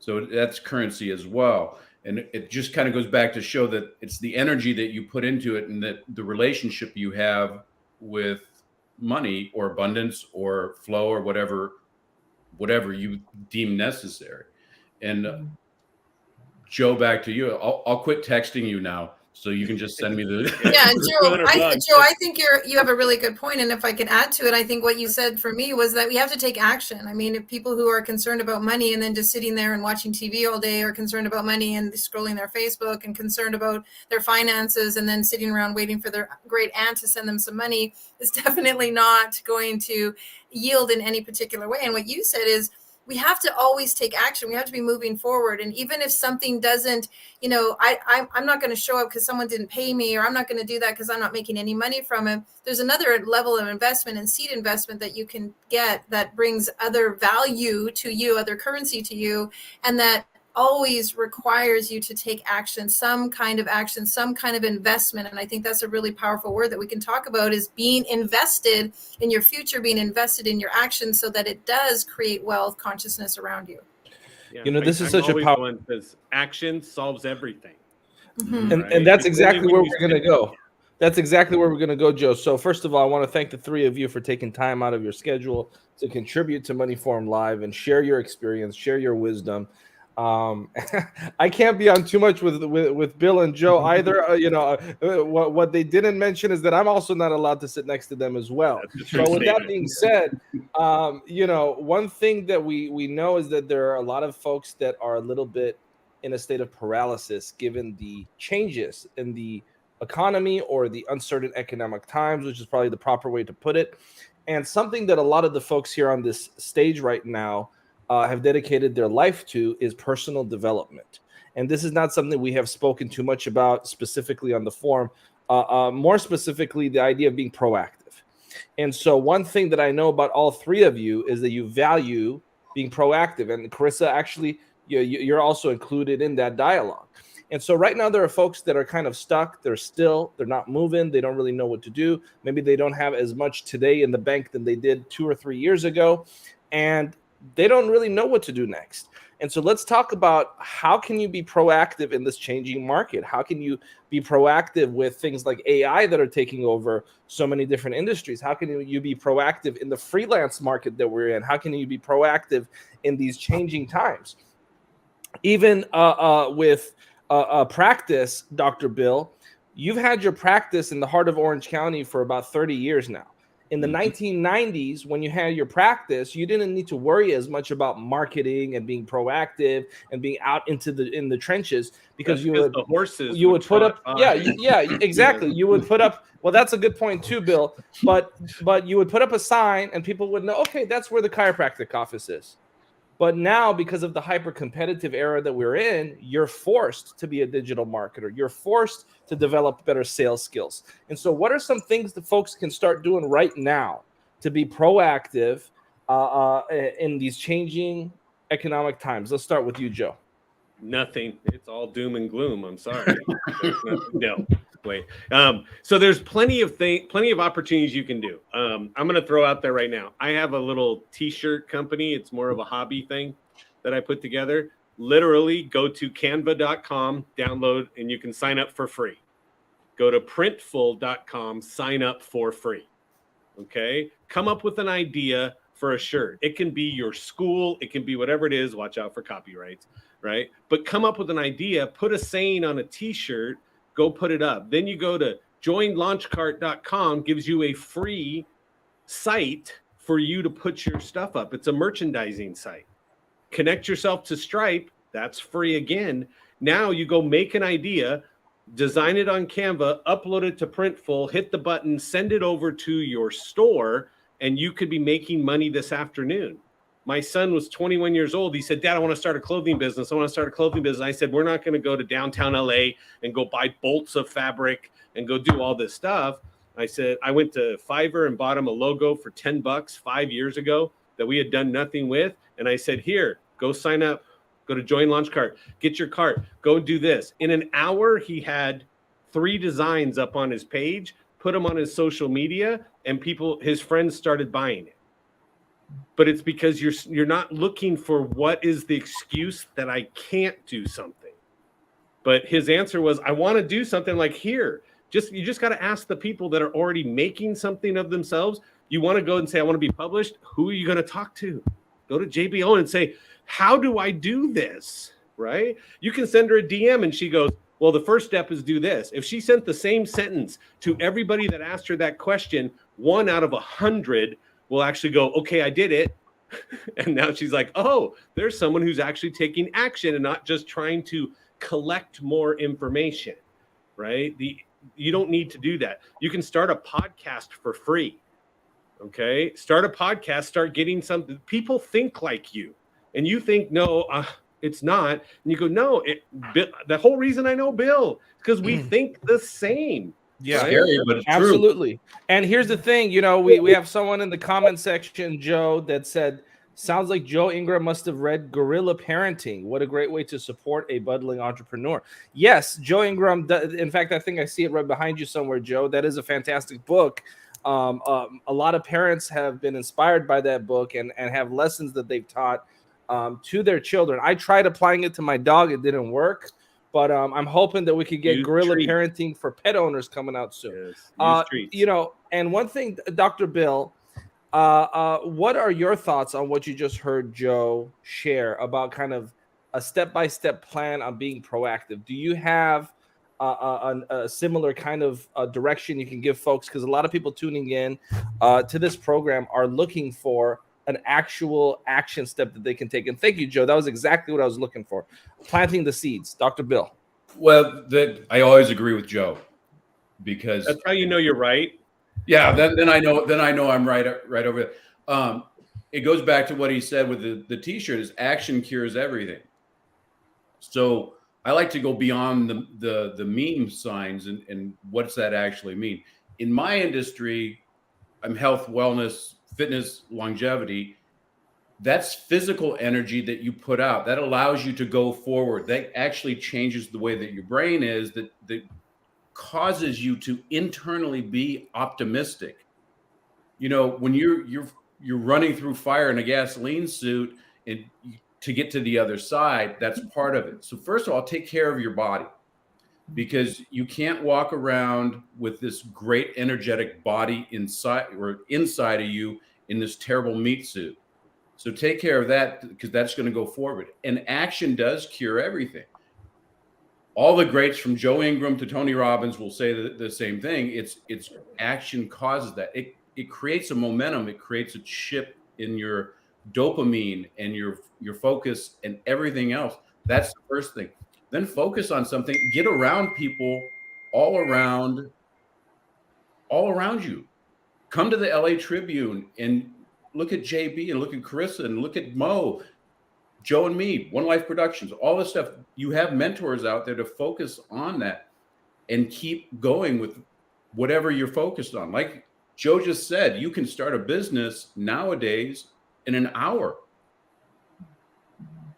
So that's currency as well. And it just kind of goes back to show that it's the energy that you put into it, and that the relationship you have with money or abundance or flow or whatever you deem necessary. And Joe, back to you. I'll quit texting you now, so you can just send me the. Yeah, Joe, I think you have a really good point. And if I could add to it, I think what you said for me was that we have to take action. I mean, if people who are concerned about money and then just sitting there and watching TV all day, are concerned about money and scrolling their Facebook and concerned about their finances and then sitting around waiting for their great aunt to send them some money, is definitely not going to yield in any particular way. And what you said is, we have to always take action. We have to be moving forward. And even if something doesn't, I'm not going to show up because someone didn't pay me, or I'm not going to do that because I'm not making any money from it. There's another level of investment and seed investment that you can get that brings other value to you, other currency to you, and that always requires you to take action, some kind of investment. And I think that's a really powerful word that we can talk about, is being invested in your future, being invested in your actions, so that it does create wealth consciousness around you. Yeah, this is such a powerful one, because action solves everything. And that's exactly where we're going to go. That's exactly where we're going to go, Joe. So first of all, I want to thank the three of you for taking time out of your schedule to contribute to Money Forum Live and share your experience, share your wisdom. I can't be on too much with Bill and Joe either. What they didn't mention is that I'm also not allowed to sit next to them as well. So with that being said, one thing that we know is that there are a lot of folks that are a little bit in a state of paralysis given the changes in the economy or the uncertain economic times, which is probably the proper way to put it. And something that a lot of the folks here on this stage right now have dedicated their life to is personal development. And this is not something we have spoken too much about specifically on the forum, more specifically the idea of being proactive. And so one thing that I know about all three of you is that you value being proactive. And Carissa, actually, you're also included in that dialogue. And so right now there are folks that are kind of stuck. They're not moving. They don't really know what to do. Maybe they don't have as much today in the bank than they did 2 or 3 years ago. And they don't really know what to do next. And so let's talk about how can you be proactive in this changing market? How can you be proactive with things like AI that are taking over so many different industries? How can you be proactive in the freelance market that we're in? How can you be proactive in these changing times? Even with practice, Dr. Bill, you've had your practice in the heart of Orange County for about 30 years now. In the 1990s, when you had your practice, you didn't need to worry as much about marketing and being proactive and being out in the trenches because you would put up exactly. You would put up, well, that's a good point too, Bill. But you would put up a sign and people would know, okay, that's where the chiropractic office is. But now, because of the hyper-competitive era that we're in, you're forced to be a digital marketer. You're forced to develop better sales skills. And so what are some things that folks can start doing right now to be proactive in these changing economic times? Let's start with you, Joe. Nothing. It's all doom and gloom. I'm sorry. No. Wait. So there's plenty of opportunities you can do. I'm going to throw out there right now. I have a little t-shirt company. It's more of a hobby thing that I put together. Literally go to canva.com, download, and you can sign up for free. Go to printful.com, sign up for free. Okay. Come up with an idea for a shirt. It can be your school. It can be whatever it is. Watch out for copyrights, right? But come up with an idea, put a saying on a t-shirt, go put it up. Then you go to joinlaunchcart.com, gives you a free site for you to put your stuff up. It's a merchandising site. Connect yourself to Stripe. That's free again. Now you go make an idea, design it on Canva, upload it to Printful, hit the button, send it over to your store, and you could be making money this afternoon. My son was 21 years old. He said, Dad, I want to start a clothing business. I said, we're not going to go to downtown LA and go buy bolts of fabric and go do all this stuff. I said, I went to Fiverr and bought him a logo for $10 5 years ago that we had done nothing with. And I said, here, go sign up, go to Join Launch Cart, get your cart, go do this. In an hour, he had 3 designs up on his page, put them on his social media, and his friends started buying it. But it's because you're not looking for what is the excuse that I can't do something. But his answer was, I want to do something like here. You just got to ask the people that are already making something of themselves. You want to go and say, I want to be published. Who are you going to talk to? Go to JB Owen and say, how do I do this? Right? You can send her a DM and she goes, well, the first step is do this. If she sent the same sentence to everybody that asked her that question, 1 out of 100 will actually go, okay, I did it. And now she's like, oh, there's someone who's actually taking action and not just trying to collect more information, right? You don't need to do that. You can start a podcast for free, okay? Start a podcast, start getting something. People think like you, and you think, no, it's not. And you go, no, the whole reason I know Bill is because we think the same. Yeah, Scary, but it's absolutely. true. And here's the thing, we have someone in the comment section, Joe, that said, sounds like Joe Ingram must have read Guerrilla Parenting. What a great way to support a budding entrepreneur. Yes, Joe Ingram. In fact, I think I see it right behind you somewhere, Joe. That is a fantastic book. A lot of parents have been inspired by that book and have lessons that they've taught to their children. I tried applying it to my dog. It didn't work. But I'm hoping that we could get Guerrilla Parenting for pet owners coming out soon. Yes, and one thing, Dr. Bill, what are your thoughts on what you just heard Joe share about kind of a step-by-step plan on being proactive? Do you have a similar kind of direction you can give folks? Because a lot of people tuning in to this program are looking for an actual action step that they can take. And thank you, Joe. That was exactly what I was looking for. Planting the seeds. Dr. Bill. Well, I always agree with Joe. because that's how you know you're right. Yeah, then I know I'm right over there. It goes back to what he said with the t-shirt is action cures everything. So I like to go beyond the meme signs and what's that actually mean. In my industry, I'm health, wellness, fitness, longevity. That's physical energy that you put out that allows you to go forward. That actually changes the way that your brain is, that causes you to internally be optimistic. You know, when you're running through fire in a gasoline suit and to get to the other side, that's part of it. So first of all, take care of your body, because you can't walk around with this great energetic body inside of you in this terrible meat suit. So take care of that, because that's going to go forward. And action does cure everything. All the greats from Joe Ingram to Tony Robbins will say the same thing. It's action causes that. It creates a momentum. It creates a chip in your dopamine and your focus and everything else. That's the first thing. Then focus on something. Get around people all around you. Come to the LA Tribune and look at JB and look at Carissa and look at Mo, Joe and me, One Life Productions, all this stuff. You have mentors out there to focus on that and keep going with whatever you're focused on. Like Joe just said, you can start a business nowadays in an hour.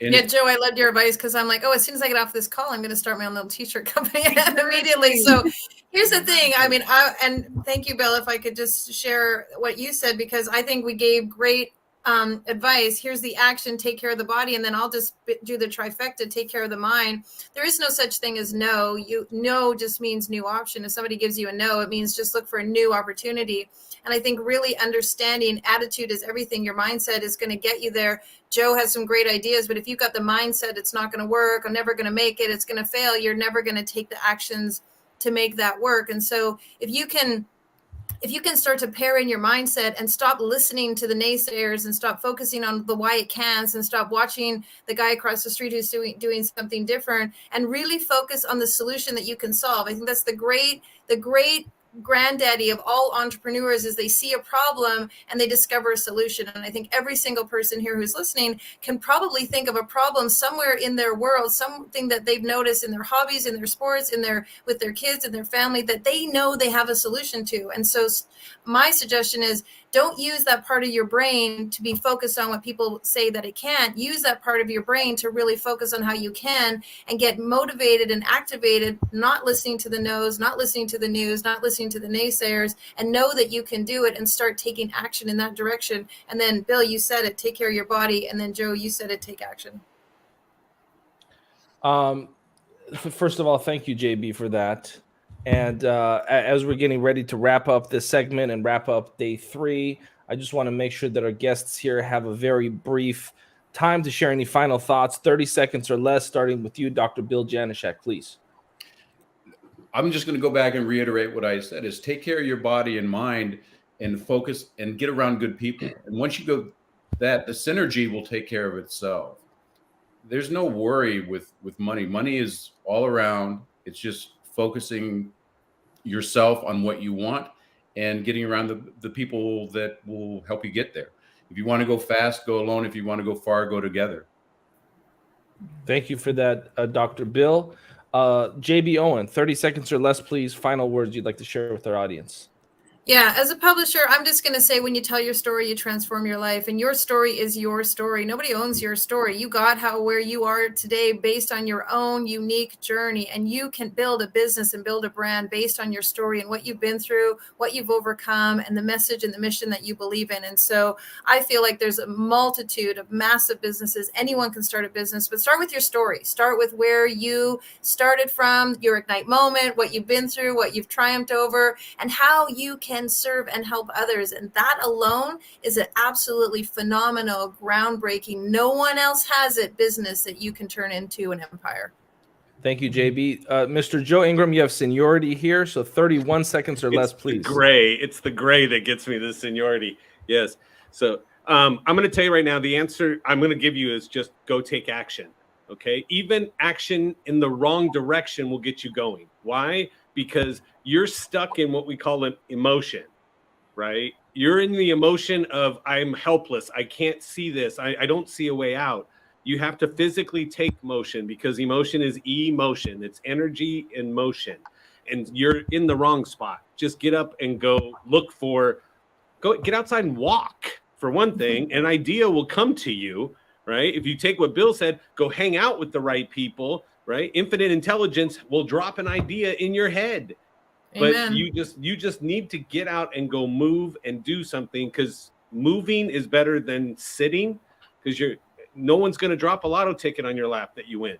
And yeah, Joe, I loved your advice, because I'm like, as soon as I get off this call, I'm going to start my own little t-shirt company immediately. So here's the thing. I mean, and thank you, Bill, if I could just share what you said, because I think we gave great advice. Here's the action, take care of the body, and then I'll just do the trifecta, take care of the mind. There is no such thing as no. No just means new option. If somebody gives you a no, it means just look for a new opportunity. And I think really understanding attitude is everything. Your mindset is going to get you there. Joe has some great ideas, but if you've got the mindset, it's not going to work, I'm never going to make it, it's going to fail, you're never going to take the actions to make that work. And so if you can start to pair in your mindset and stop listening to the naysayers and stop focusing on the why it can'ts and stop watching the guy across the street who's doing something different, and really focus on the solution that you can solve. I think that's the great granddaddy of all entrepreneurs, is they see a problem and they discover a solution. And I think every single person here who's listening can probably think of a problem somewhere in their world, something that they've noticed in their hobbies, in their sports, with their kids and their family, that they know they have a solution to. And so my suggestion is, don't use that part of your brain to be focused on what people say that it can't. Use that part of your brain to really focus on how you can, and get motivated and activated, not listening to the no's, not listening to the news, not listening to the naysayers, and know that you can do it and start taking action in that direction. And then Bill, you said it, take care of your body. And then Joe, you said it, take action. First of all, thank you, JB, for that. And as we're getting ready to wrap up this segment and wrap up day 3, I just want to make sure that our guests here have a very brief time to share any final thoughts, 30 seconds or less, starting with you, Dr. Bill Janishak, please. I'm just going to go back and reiterate what I said, is take care of your body and mind and focus and get around good people. And once you go that, the synergy will take care of itself. There's no worry with money. Money is all around. It's just focusing yourself on what you want and getting around the people that will help you get there. If you want to go fast, go alone. If you want to go far, go together. Thank you for that, Dr. Bill. JB Owen, 30 seconds or less, please. Final words you'd like to share with our audience. Yeah, as a publisher, I'm just going to say, when you tell your story, you transform your life, and your story is your story. Nobody owns your story. You got where you are today based on your own unique journey, and you can build a business and build a brand based on your story and what you've been through, what you've overcome, and the message and the mission that you believe in. And so I feel like there's a multitude of massive businesses. Anyone can start a business, but start with your story. Start with where you started from, your ignite moment, what you've been through, what you've triumphed over, and how you can serve and help others. And that alone is an absolutely phenomenal, groundbreaking, no one else has it business that you can turn into an empire. Thank you, JB. Mr. Joe Ingram, you have seniority here, so 31 seconds or less, please. It's the gray that gets me the seniority. Yes. So I'm going to tell you right now, the answer I'm going to give you is just go take action. Okay. Even action in the wrong direction will get you going. Why? because you're stuck in what we call an emotion, right? You're in the emotion of I'm helpless. I can't see this. I don't see a way out. You have to physically take motion because emotion is emotion. It's energy in motion. And you're in the wrong spot. Just get up and go get outside and walk for one thing. An idea will come to you, right? If you take what Bill said, go hang out with the right people, right? Infinite intelligence will drop an idea in your head. But Amen. you just need to get out and go move and do something, because moving is better than sitting, because no one's going to drop a lotto ticket on your lap that you win.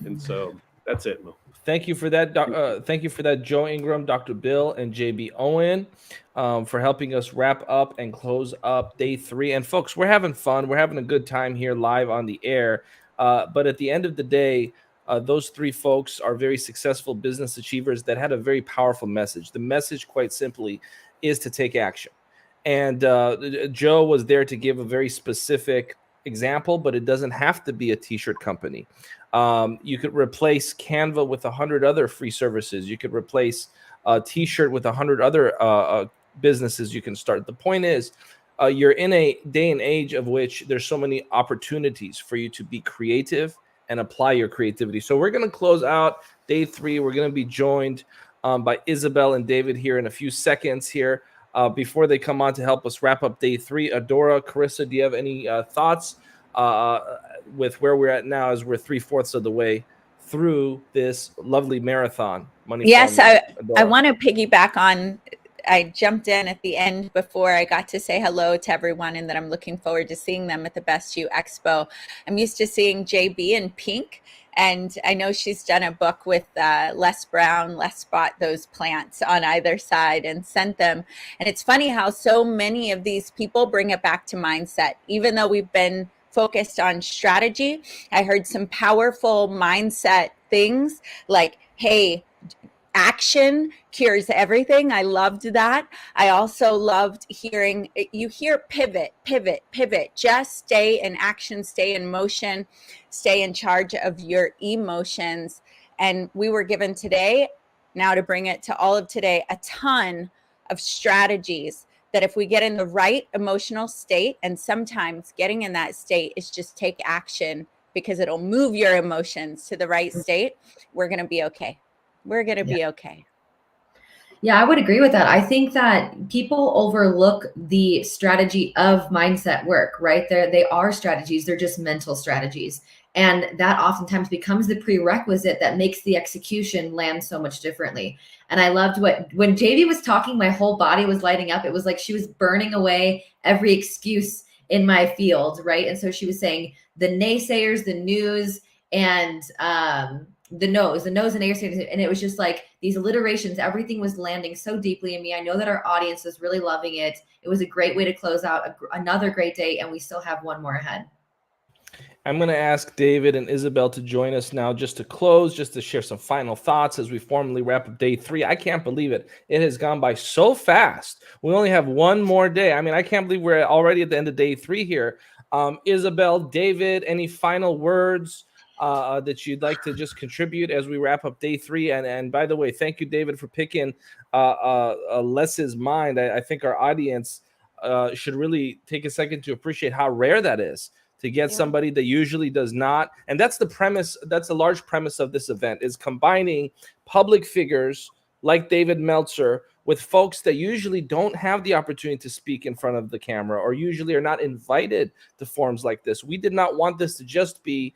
And so that's it, Mo. Thank you for that. Thank you for that, Joe Ingram, Dr. Bill, and JB Owen, for helping us wrap up and close up day 3. And folks, we're having fun. We're having a good time here live on the air. But at the end of the day, those 3 folks are very successful business achievers that had a very powerful message. The message, quite simply, is to take action. And Joe was there to give a very specific example, but it doesn't have to be a t-shirt company. You could replace Canva with 100 other free services. You could replace a t-shirt with 100 other businesses you can start. The point is, you're in a day and age of which there's so many opportunities for you to be creative and apply your creativity. So we're going to close out day 3. We're going to be joined by Isabel and David here in a few seconds here. Before they come on to help us wrap up day 3, Adora, Carissa, do you have any thoughts with where we're at now as we're 3/4 of the way through this lovely marathon? Yes, I want to piggyback on. I jumped in at the end before I got to say hello to everyone, and that I'm looking forward to seeing them at the Best You Expo. I'm used to seeing JB in pink, and I know she's done a book with Les Brown. Les bought those plants on either side and sent them. And it's funny how so many of these people bring it back to mindset. Even though we've been focused on strategy, I heard some powerful mindset things like, hey, action cures everything. I loved that. I also loved hearing, you hear pivot. Just stay in action, stay in motion, stay in charge of your emotions. And we were given today, now to bring it to all of today, a ton of strategies that if we get in the right emotional state, and sometimes getting in that state is just take action because it'll move your emotions to the right state, we're going to be okay. We're going to be okay. Yeah, I would agree with that. I think that people overlook the strategy of mindset work, right? They are strategies. They're just mental strategies. And that oftentimes becomes the prerequisite that makes the execution land so much differently. And I loved when JV was talking, my whole body was lighting up. It was like she was burning away every excuse in my field, right? And so she was saying the naysayers, the news, and the no's and naysayers. And it was just like these alliterations, everything was landing so deeply in me. I know that our audience is really loving it. It was a great way to close out another great day, and we still have one more ahead. I'm going to ask David and Isabel to join us now just to close, just to share some final thoughts as we formally wrap up day 3. I can't believe it. It has gone by so fast. We only have one more day. I mean, I can't believe we're already at the end of day 3 here. Isabel, David, any final words that you'd like to just contribute as we wrap up day 3? And by the way, thank you, David, for picking Les's mind. I think our audience should really take a second to appreciate how rare that is, to get somebody that usually does not. And that's the premise. That's a large premise of this event, is combining public figures like David Meltzer with folks that usually don't have the opportunity to speak in front of the camera, or usually are not invited to forums like this. We did not want this to just be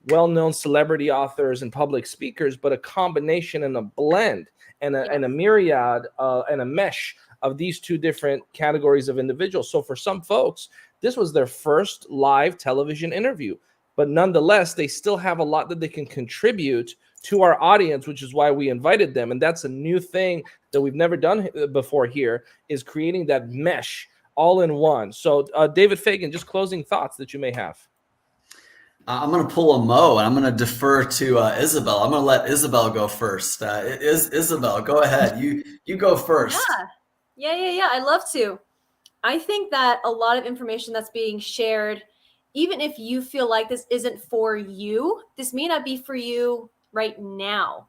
well-known celebrity authors and public speakers, but a combination and a blend and a myriad and a mesh of these 2 different categories of individuals. So for some folks, this was their first live television interview, but nonetheless, they still have a lot that they can contribute to our audience, which is why we invited them. And that's a new thing that we've never done before here, is creating that mesh all in one. So David Fagan, just closing thoughts that you may have. I'm going to pull a Mo, and I'm going to defer to Isabel. I'm going to let Isabel go first. Isabel, go ahead. You go first. Yeah. I'd love to. I think that a lot of information that's being shared, even if you feel like this isn't for you, this may not be for you right now.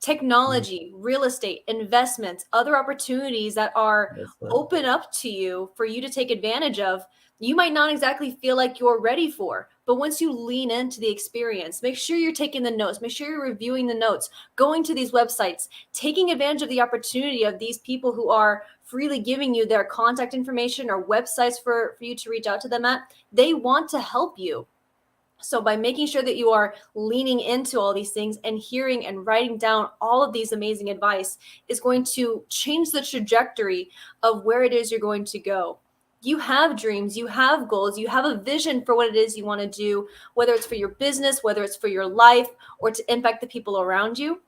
technology, real estate, investments, other opportunities that are open up to you for you to take advantage of, you might not exactly feel like you're ready for. But once you lean into the experience, make sure you're taking the notes, make sure you're reviewing the notes, going to these websites, taking advantage of the opportunity of these people who are freely giving you their contact information or websites for you to reach out to them at. They want to help you. So by making sure that you are leaning into all these things and hearing and writing down all of these amazing advice is going to change the trajectory of where it is you're going to go. You have dreams, you have goals, you have a vision for what it is you want to do, whether it's for your business, whether it's for your life, or to impact the people around you.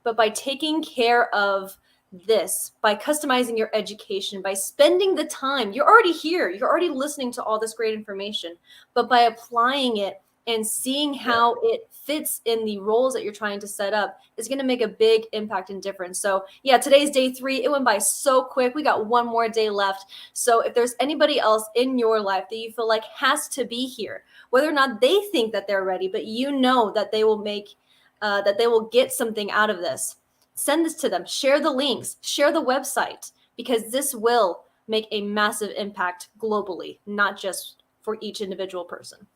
But by taking care of this, by customizing your education, by spending the time, you're already here, you're already listening to all this great information, but by applying it and seeing how it fits in the roles that you're trying to set up is going to make a big impact and difference. So yeah, today's day 3. It went by so quick. We got one more day left. So if there's anybody else in your life that you feel like has to be here, whether or not they think that they're ready, but you know that they will that they will get something out of this, send this to them, share the links, share the website, because this will make a massive impact globally, not just for each individual person.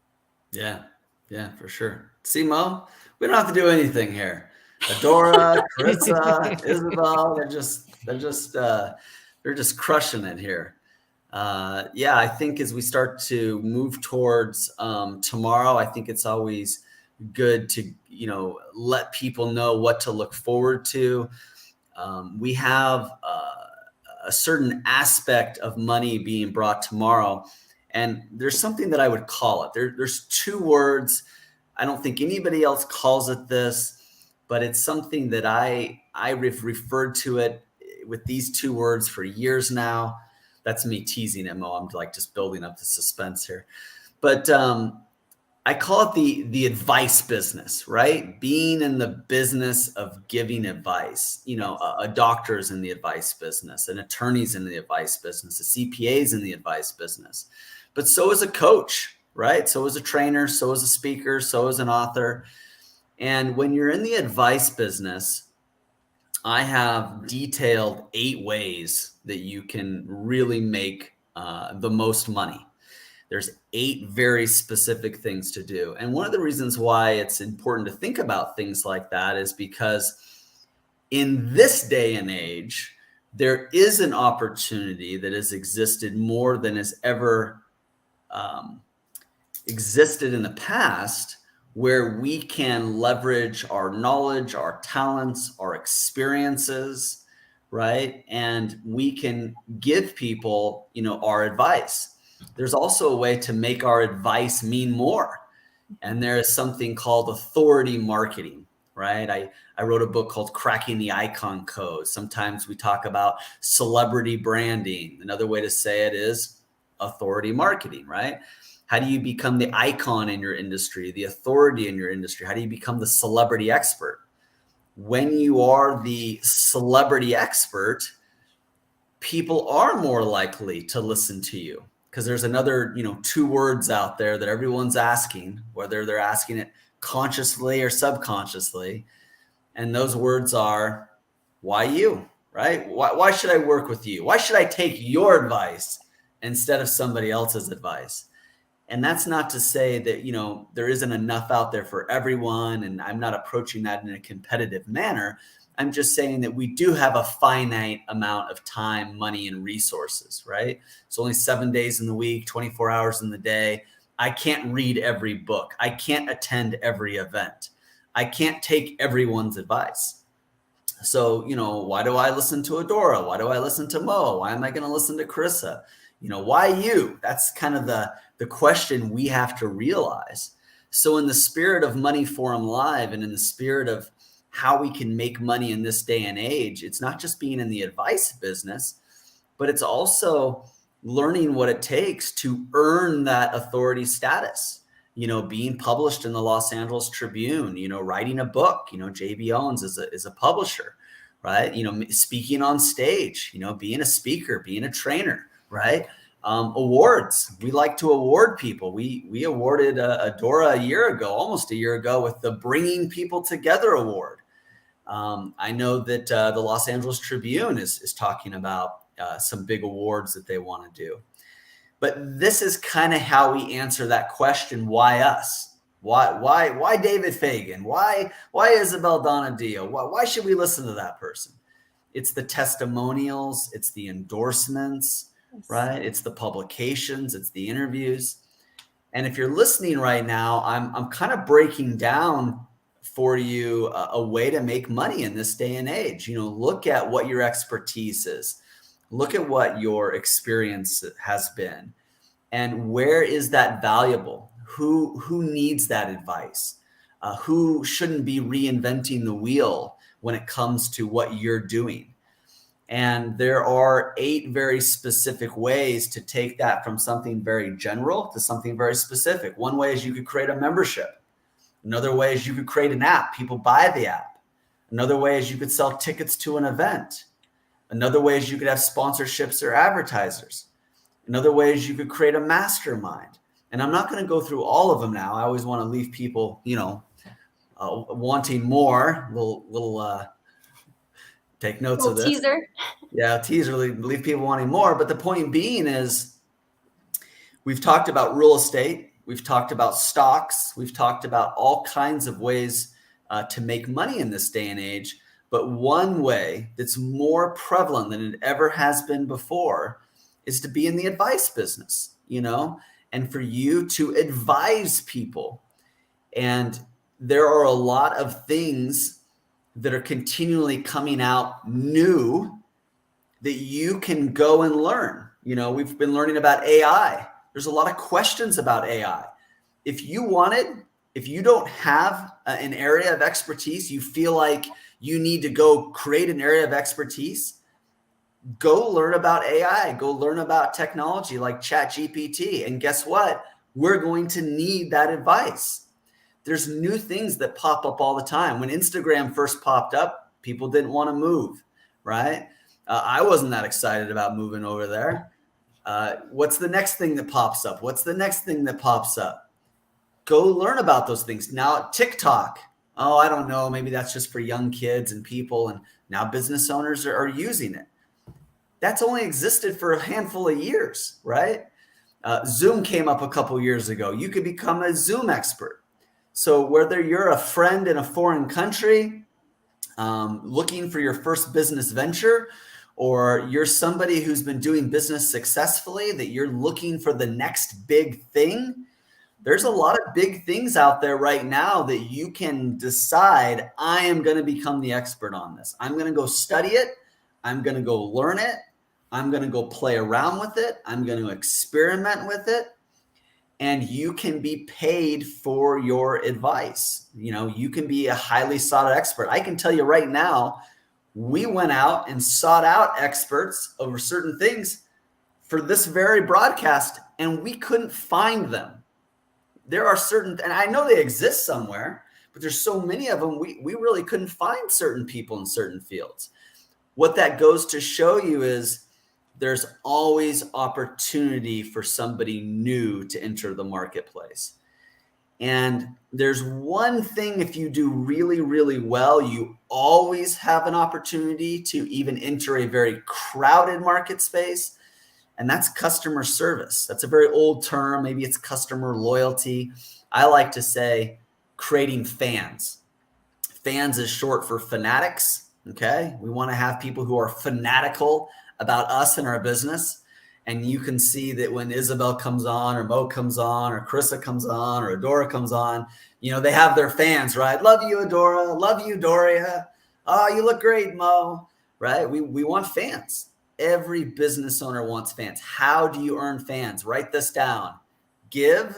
Yeah, for sure. See, Mo, we don't have to do anything here. Adora, Carissa, Isabel, they're just crushing it here. Yeah, I think as we start to move towards tomorrow, I think it's always good to, let people know what to look forward to. We have a certain aspect of money being brought tomorrow. And there's something that I would call it. There's 2 words. I don't think anybody else calls it this, but it's something that I've referred to it with these 2 words for years now. That's me teasing it, Mo. I'm like just building up the suspense here. But I call it the advice business, right? Being in the business of giving advice. A doctor's in the advice business, an attorney's in the advice business, a CPA's in the advice business. But so is a coach, right? So is a trainer, so is a speaker, so is an author. And when you're in the advice business, I have detailed 8 ways that you can really make the most money. There's 8 very specific things to do. And one of the reasons why it's important to think about things like that is because in this day and age, there is an opportunity that has existed more than has ever existed in the past, where we can leverage our knowledge, our talents, our experiences, right? And we can give people, our advice. There's also a way to make our advice mean more. And there is something called authority marketing, right? I wrote a book called Cracking the Icon Code. Sometimes we talk about celebrity branding. Another way to say it is authority marketing, right? How do you become the icon in your industry, the authority in your industry? How do you become the celebrity expert? When you are the celebrity expert, people are more likely to listen to you, because there's another, 2 words out there that everyone's asking, whether they're asking it consciously or subconsciously. And those words are, why you, right? Why should I work with you? Why should I take your advice instead of somebody else's advice? And that's not to say that, there isn't enough out there for everyone. And I'm not approaching that in a competitive manner. I'm just saying that we do have a finite amount of time, money, and resources, right? It's only 7 days in the week, 24 hours in the day. I can't read every book. I can't attend every event. I can't take everyone's advice. So, why do I listen to Adora? Why do I listen to Mo? Why am I going to listen to Carissa? Why you? That's kind of the question we have to realize. So in the spirit of Money Forum Live and in the spirit of how we can make money in this day and age, it's not just being in the advice business, but it's also learning what it takes to earn that authority status. Being published in the Los Angeles Tribune, writing a book, JB Owens is a publisher, right? Speaking on stage, being a speaker, being a trainer, right? Awards. We like to award people. We awarded Adora almost a year ago, with the Bringing People Together Award. I know that the Los Angeles Tribune is talking about some big awards that they want to do. But this is kind of how we answer that question: why us? Why David Fagan? Why Isabel Donadillo? Why should we listen to that person? It's the testimonials, it's the endorsements, right? It's the publications, it's the interviews. And if you're listening right now, I'm kind of breaking down for you a way to make money in this day and age. You know, look at what your expertise is. Look at what your experience has been, and where is that valuable? Who needs that advice? Who shouldn't be reinventing the wheel when it comes to what you're doing? And there are 8 very specific ways to take that from something very general to something very specific. One way is you could create a membership. Another way is you could create an app. People buy the app. Another way is you could sell tickets to an event. Another way is you could have sponsorships or advertisers. Another way is you could create a mastermind. And I'm not going to go through all of them now. I always want to leave people, wanting more. Little take notes of this. Teaser. Yeah, teaser. Leave people wanting more. But the point being is, we've talked about real estate. We've talked about stocks. We've talked about all kinds of ways to make money in this day and age. But one way that's more prevalent than it ever has been before is to be in the advice business, and for you to advise people. And there are a lot of things that are continually coming out new that you can go and learn. We've been learning about AI. There's a lot of questions about AI. If you don't have an area of expertise, you feel like you need to go create an area of expertise, go learn about AI, go learn about technology like ChatGPT. And guess what? We're going to need that advice. There's new things that pop up all the time. When Instagram first popped up, people didn't want to move, right? I wasn't that excited about moving over there. What's the next thing that pops up? What's the next thing that pops up? Go learn about those things. Now, TikTok. Oh, I don't know. Maybe that's just for young kids and people. And now business owners are using it. That's only existed for a handful of years, right? Zoom came up a couple years ago. You could become a Zoom expert. So whether you're a friend in a foreign country, looking for your first business venture, or you're somebody who's been doing business successfully, that you're looking for the next big thing, there's a lot of big things out there right now that you can decide, I am going to become the expert on this. I'm going to go study it. I'm going to go learn it. I'm going to go play around with it. I'm going to experiment with it. And you can be paid for your advice. You can be a highly sought out expert. I can tell you right now, we went out and sought out experts over certain things for this very broadcast, and we couldn't find them. There are certain, and I know they exist somewhere, but there's so many of them, we really couldn't find certain people in certain fields. What that goes to show you is there's always opportunity for somebody new to enter the marketplace. And there's one thing, if you do really, really well, you always have an opportunity to even enter a very crowded market space. And that's customer service. That's a very old term. Maybe it's customer loyalty. I like to say creating fans. Fans is short for fanatics. Okay. We want to have people who are fanatical about us and our business. And you can see that when Isabel comes on, or Mo comes on, or Carissa comes on, or Adora comes on, they have their fans, right? Love you, Adora. Love you, Doria. Oh, you look great, Mo. Right? We want fans. Every business owner wants fans. How do you earn fans? Write this down. Give,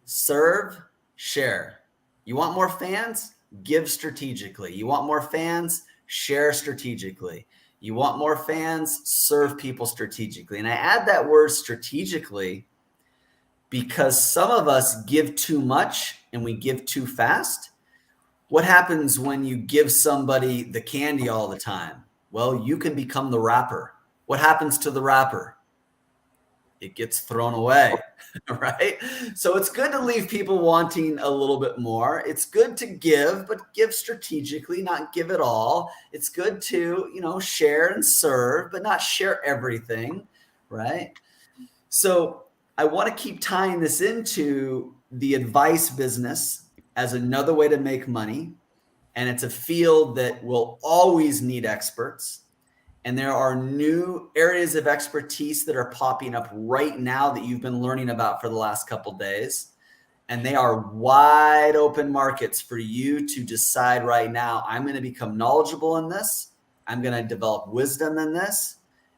serve, share. You want more fans? Give strategically. You want more fans? Share strategically. You want more fans? Serve people strategically. And I add that word strategically because some of us give too much and we give too fast. What happens when you give somebody the candy all the time? Well, you can become the rapper. What happens to the rapper? it gets thrown away, right? So it's good to leave people wanting a little bit more. It's good to give, but give strategically, not give it all. It's good to, share and serve, but not share everything, right? So I want to keep tying this into the advice business as another way to make money. And it's a field that will always need experts. And there are new areas of expertise that are popping up right now that you've been learning about for the last couple of days. And they are wide open markets for you to decide right now, I'm going to become knowledgeable in this. I'm going to develop wisdom in this.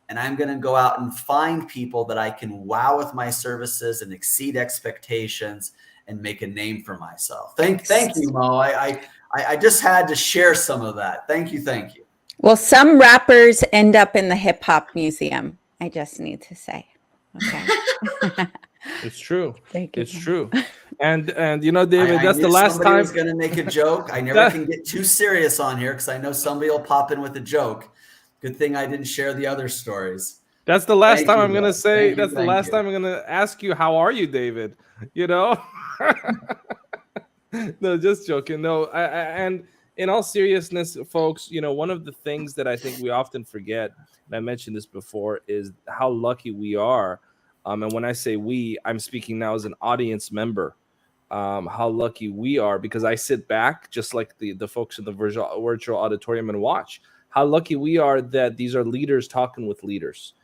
And I'm going to go out and find people that I can wow with my services and exceed expectations and make a name for myself. Thank you, Mo. I just had to share some of that. Thank you. Well, some rappers end up in the hip hop museum. I just need to say. Okay. It's true. Thank you. It's true. And David, that's the last somebody time was going to make a joke. I never can get too serious on here because I know somebody will pop in with a joke. Good thing I didn't share the other stories. That's the last time I'm going to say, that's the last time I'm going to ask you, how are you, David? No, just joking. No, and in all seriousness, folks, one of the things that I think we often forget, and I mentioned this before, is how lucky we are. And when I say we, I'm speaking now as an audience member. How lucky we are, because I sit back just like the folks in the virtual auditorium and watch. How lucky we are that these are leaders talking with leaders,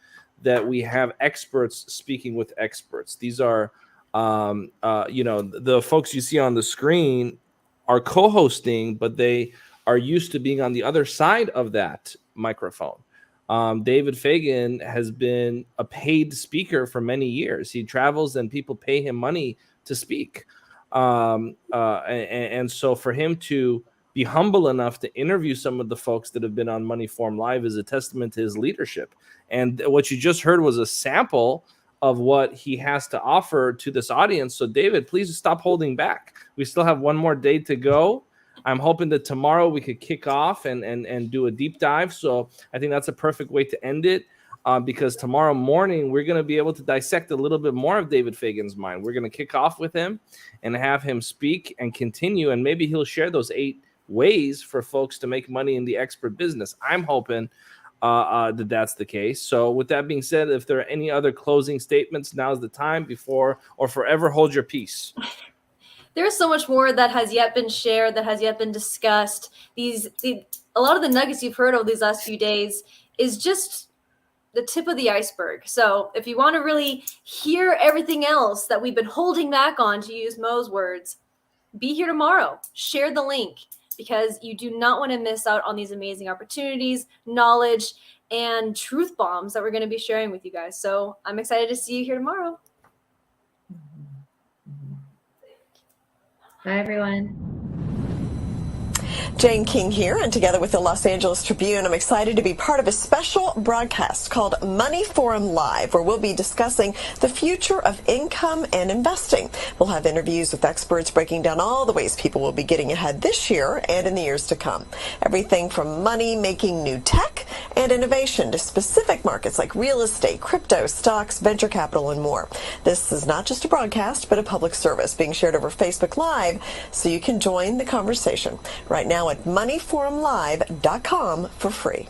that we have experts speaking with experts. These are, the folks you see on the screen are co-hosting, but they are used to being on the other side of that microphone. David Fagan has been a paid speaker for many years. He travels and people pay him money to speak. And so for him to be humble enough to interview some of the folks that have been on Money Forum Live is a testament to his leadership. And what you just heard was a sample of what he has to offer to this audience. So David, please stop holding back. We still have one more day to go. I'm hoping that tomorrow we could kick off and do a deep dive. So I think that's a perfect way to end it, because tomorrow morning we're going to be able to dissect a little bit more of David Fagan's mind. We're going to kick off with him and have him speak and continue, and maybe he'll share those 8 ways for folks to make money in the expert business. I'm hoping that that's the case. So with that being said, if there are any other closing statements, now's the time, before or forever hold your peace. There's so much more that has yet been shared, that has yet been discussed. A lot of the nuggets you've heard over these last few days is just the tip of the iceberg. So if you want to really hear everything else that we've been holding back on, to use Mo's words, be here tomorrow. Share the link, because you do not want to miss out on these amazing opportunities, knowledge, and truth bombs that we're going to be sharing with you guys. So I'm excited to see you here tomorrow. Bye, everyone. Jane King here, and together with the Los Angeles Tribune, I'm excited to be part of a special broadcast called Money Forum Live, where we'll be discussing the future of income and investing. We'll have interviews with experts breaking down all the ways people will be getting ahead this year and in the years to come. Everything from money making new tech and innovation to specific markets like real estate, crypto, stocks, venture capital, and more. This is not just a broadcast, but a public service being shared over Facebook Live, so you can join the conversation right now at moneyforumlive.com for free.